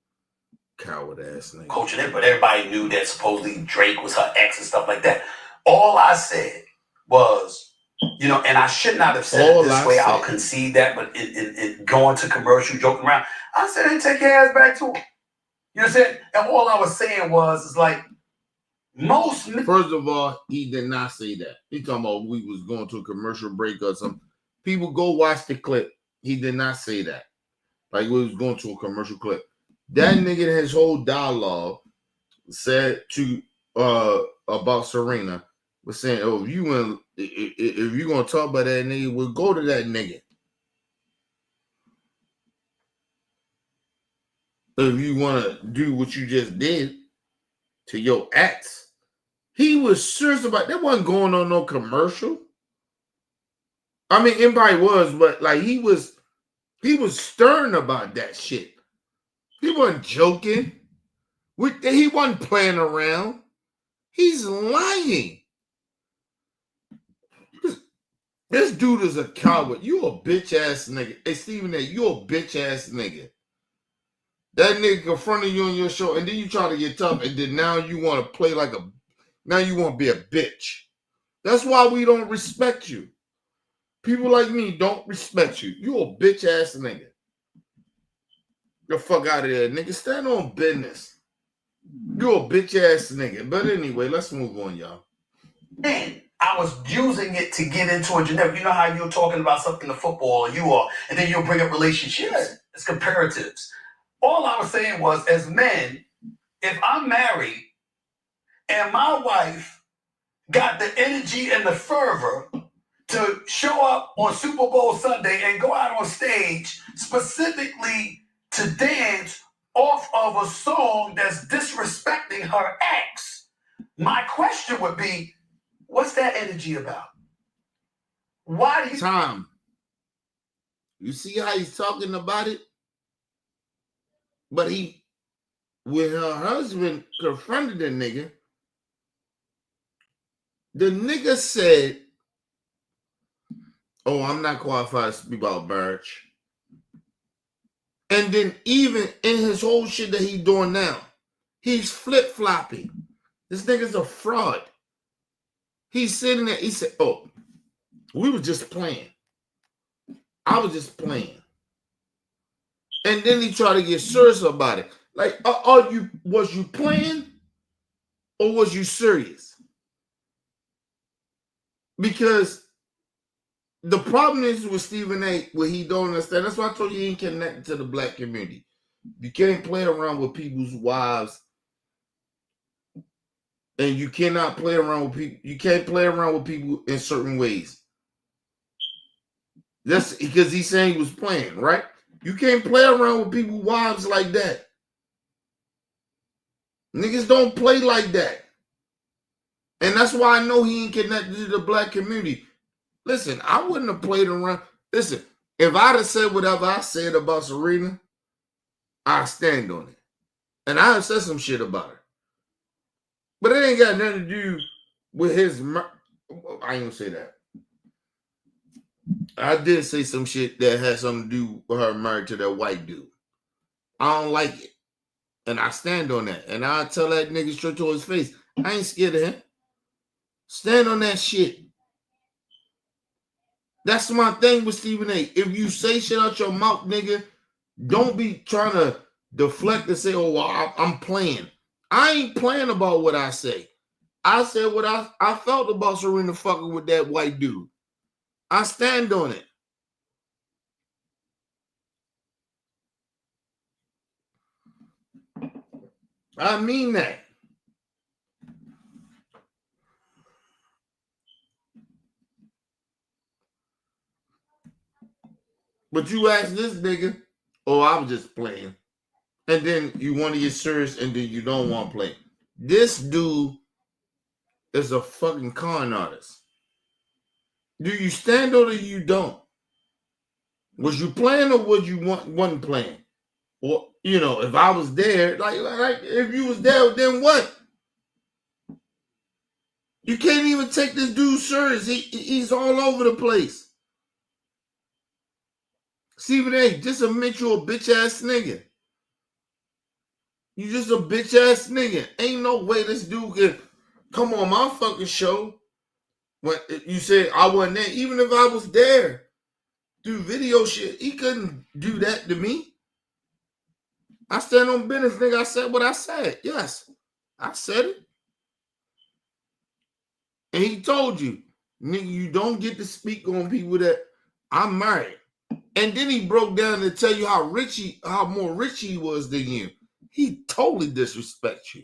Coward ass nigga. Coaching it, but everybody knew that supposedly Drake was her ex and stuff like that. All I said was, and I should not have said it this way. I'll concede that, but in going to commercial, joking around, I said, hey, take your ass back to him. You know what I'm saying? And all I was saying was, it's like, First of all, he did not say that. He talking about we was going to a commercial break or something. People go watch the clip. He did not say that. Like we was going to a commercial clip. That nigga in his whole dialogue said to about Serena was saying, "Oh, if you gonna talk about that nigga, we'll go to that nigga. If you wanna do what you just did to your ex." He was serious about that. Wasn't going on no commercial. I mean, everybody was, but like he was stern about that shit. He wasn't joking. He wasn't playing around. He's lying. This dude is a coward. You a bitch ass nigga. Hey, Stephen A, you a bitch ass nigga. That nigga confronted you on your show, and then you try to get tough, and then now you want to play like now you want to be a bitch. That's why we don't respect you. People like me don't respect you. You a bitch ass nigga. The fuck out of there, nigga. Stand on business. You a bitch ass nigga. But anyway, let's move on, y'all. Man, I was using it to get into a generic. You know how you're talking about something in football, you are, and then you'll bring up relationships. It's comparatives. All I was saying was, as men, if I'm married and my wife got the energy and the fervor to show up on Super Bowl Sunday and go out on stage specifically to dance off of a song that's disrespecting her ex, my question would be, what's that energy about? Why do you... Tom, you see how he's talking about it? But when her husband confronted the nigga said, "Oh, I'm not qualified to speak about marriage." And then even in his whole shit that he's doing now, he's flip-flopping. This nigga's a fraud. He's sitting there, he said, "Oh, we were just playing. I was just playing." And then he tried to get serious about it. Like, was you playing or was you serious? Because the problem is with Stephen A, what he don't understand. That's why I told you he ain't connected to the black community. You can't play around with people's wives, and you cannot play around with people. You can't play around with people in certain ways. That's because he's saying he was playing, right? You can't play around with people's wives like that. Niggas don't play like that. And that's why I know he ain't connected to the black community. Listen, I wouldn't have played around. Listen, if I'd have said whatever I said about Serena, I stand on it. And I have said some shit about her. But it ain't got nothing to do with his... I ain't gonna say that. I did say some shit that had something to do with her married to that white dude. I don't like it. And I stand on that. And I tell that nigga straight to his face, I ain't scared of him. Stand on that shit. That's my thing with Stephen A. If you say shit out your mouth, nigga, don't be trying to deflect and say, "Oh, well, I'm playing." I ain't playing about what I say. I said what I felt about Serena fucking with that white dude. I stand on it. I mean that. But you ask this nigga, "Oh, I was just playing." And then you want to get serious and then you don't want to play. This dude is a fucking con artist. Do you stand on it or you don't? Was you playing or was you wasn't playing? Or, if I was there, like if you was there, then what? You can't even take this dude serious. He's all over the place. Stephen A, just admit you a bitch ass nigga. You just a bitch ass nigga. Ain't no way this dude can come on my fucking show. When you said I wasn't there, even if I was there, do video shit, he couldn't do that to me. I stand on business, nigga. I said what I said. Yes, I said it. And he told you, nigga, you don't get to speak on people that I'm married. And then he broke down to tell you how more rich he was than you. He totally disrespects you.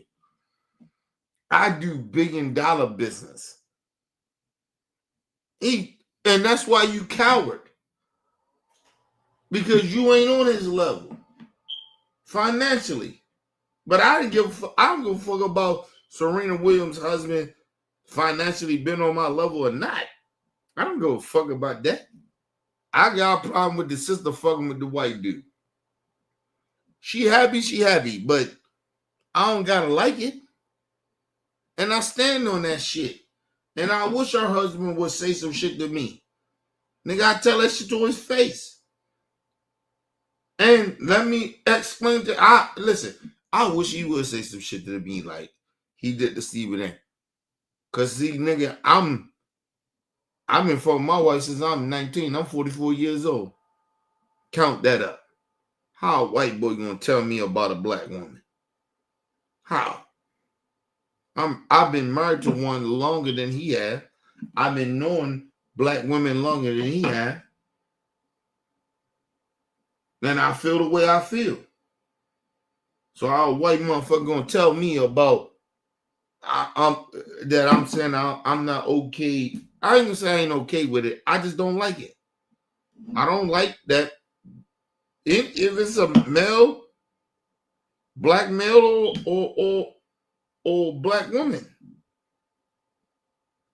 I do $1 billion business. And that's why you coward. Because you ain't on his level financially. But I don't give a fuck about Serena Williams' husband financially been on my level or not. I don't give a fuck about that. I got a problem with the sister fucking with the white dude. She happy, but I don't gotta like it. And I stand on that shit. And I wish her husband would say some shit to me. Nigga, I tell that shit to his face. And let me explain listen, I wish he would say some shit to me like he did to Stephen A. Cause see, nigga, I've been fucking my wife since I'm 19. I'm 44 years old. Count that up. How a white boy gonna tell me about a black woman? How? I've been married to one longer than he had. I've been knowing black women longer than he had. And I feel the way I feel. So how a white motherfucker gonna tell me about that I'm saying I'm not okay. I ain't gonna say I ain't okay with it. I just don't like it. I don't like that. If it's a male, black male or black woman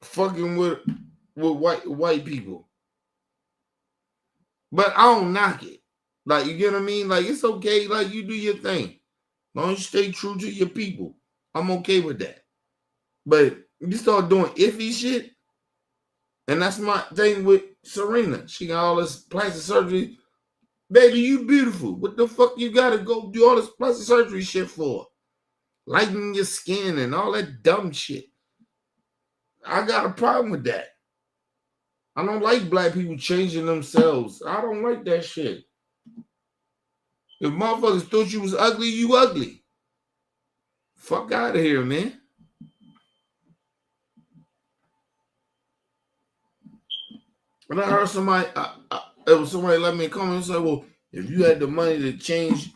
fucking with white people. But I don't knock it. Like, you get what I mean? Like, it's okay. Like, you do your thing. As long as you stay true to your people, I'm okay with that. But you start doing iffy shit, and that's my thing with Serena. She got all this plastic surgery. Baby, you beautiful. What the fuck you gotta go do all this plastic surgery shit for? Lightening your skin and all that dumb shit. I got a problem with that. I don't like black people changing themselves. I don't like that shit. If motherfuckers thought you was ugly, you ugly. Fuck out of here, man. And I heard somebody, it was somebody let me come and say, well, if you had the money to change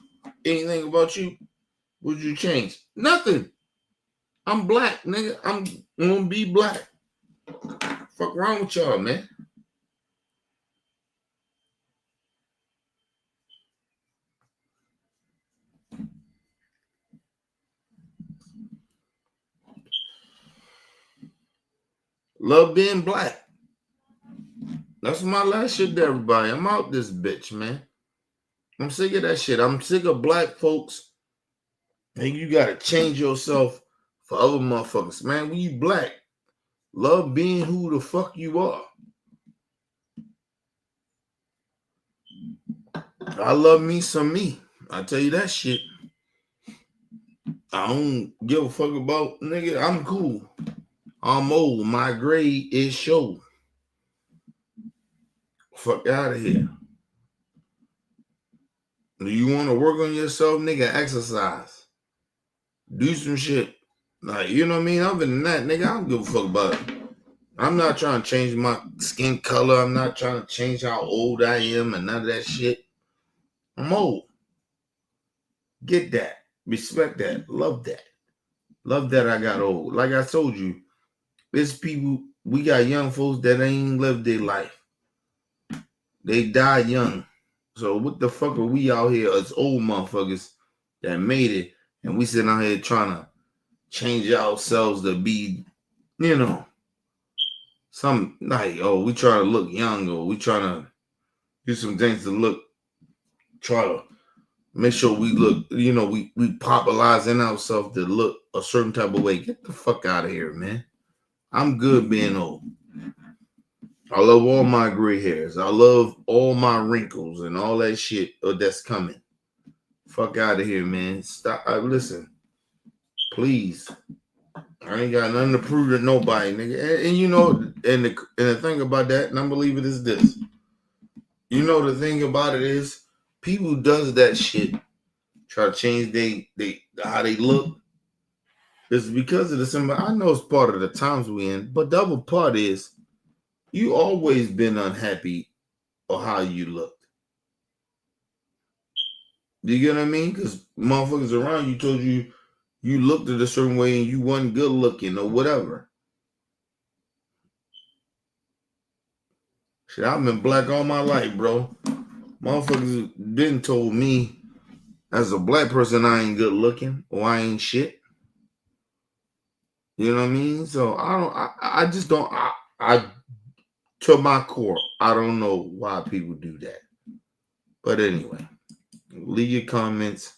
anything about you, would you change? Nothing. I'm black, nigga. I'm gonna be black. Fuck wrong with y'all, man. Love being black. That's my last shit to everybody. I'm out this bitch, man. I'm sick of that shit. I'm sick of black folks. And you gotta change yourself for other motherfuckers. Man, when you black, love being who the fuck you are. I love me some me. I tell you that shit. I don't give a fuck about, nigga. I'm cool. I'm old. My grade is show. Fuck out of here. Do you want to work on yourself, nigga? Exercise. Do some shit. Like, you know what I mean? Other than that, nigga, I don't give a fuck about it. I'm not trying to change my skin color. I'm not trying to change how old I am and none of that shit. I'm old. Get that. Respect that. Love that. Love that I got old. Like I told you, there's people, we got young folks that ain't lived their life. They die young. So what the fuck are we out here as old motherfuckers that made it, and we sitting out here trying to change ourselves to be, you know, some like, oh, we trying to look young, or we trying to do some things to try to make sure we look, you know, we popularizing ourselves to look a certain type of way. Get the fuck out of here, man. I'm good being old. I love all my gray hairs. I love all my wrinkles and all that shit that's coming. Fuck out of here, man. Stop. Listen, please. I ain't got nothing to prove to nobody, nigga. And you know, and the thing about that, and I believe it is this. You know, the thing about it is, people who does that shit try to change how they look. It's because of the symbol. I know it's part of the times we in, but the other part is, you always been unhappy or how you looked. Do you get what I mean? Because motherfuckers around you told you you looked at a certain way and you wasn't good looking or whatever. Shit, I've been black all my life, bro. Motherfuckers been told me as a black person I ain't good looking or I ain't shit. You know what I mean? So I just don't, I to my core, I don't know why people do that. But anyway, leave your comments,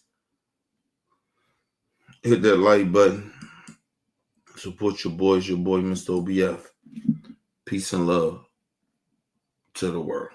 hit that like button, support your boy, Mr. OBF. Peace and love to the world.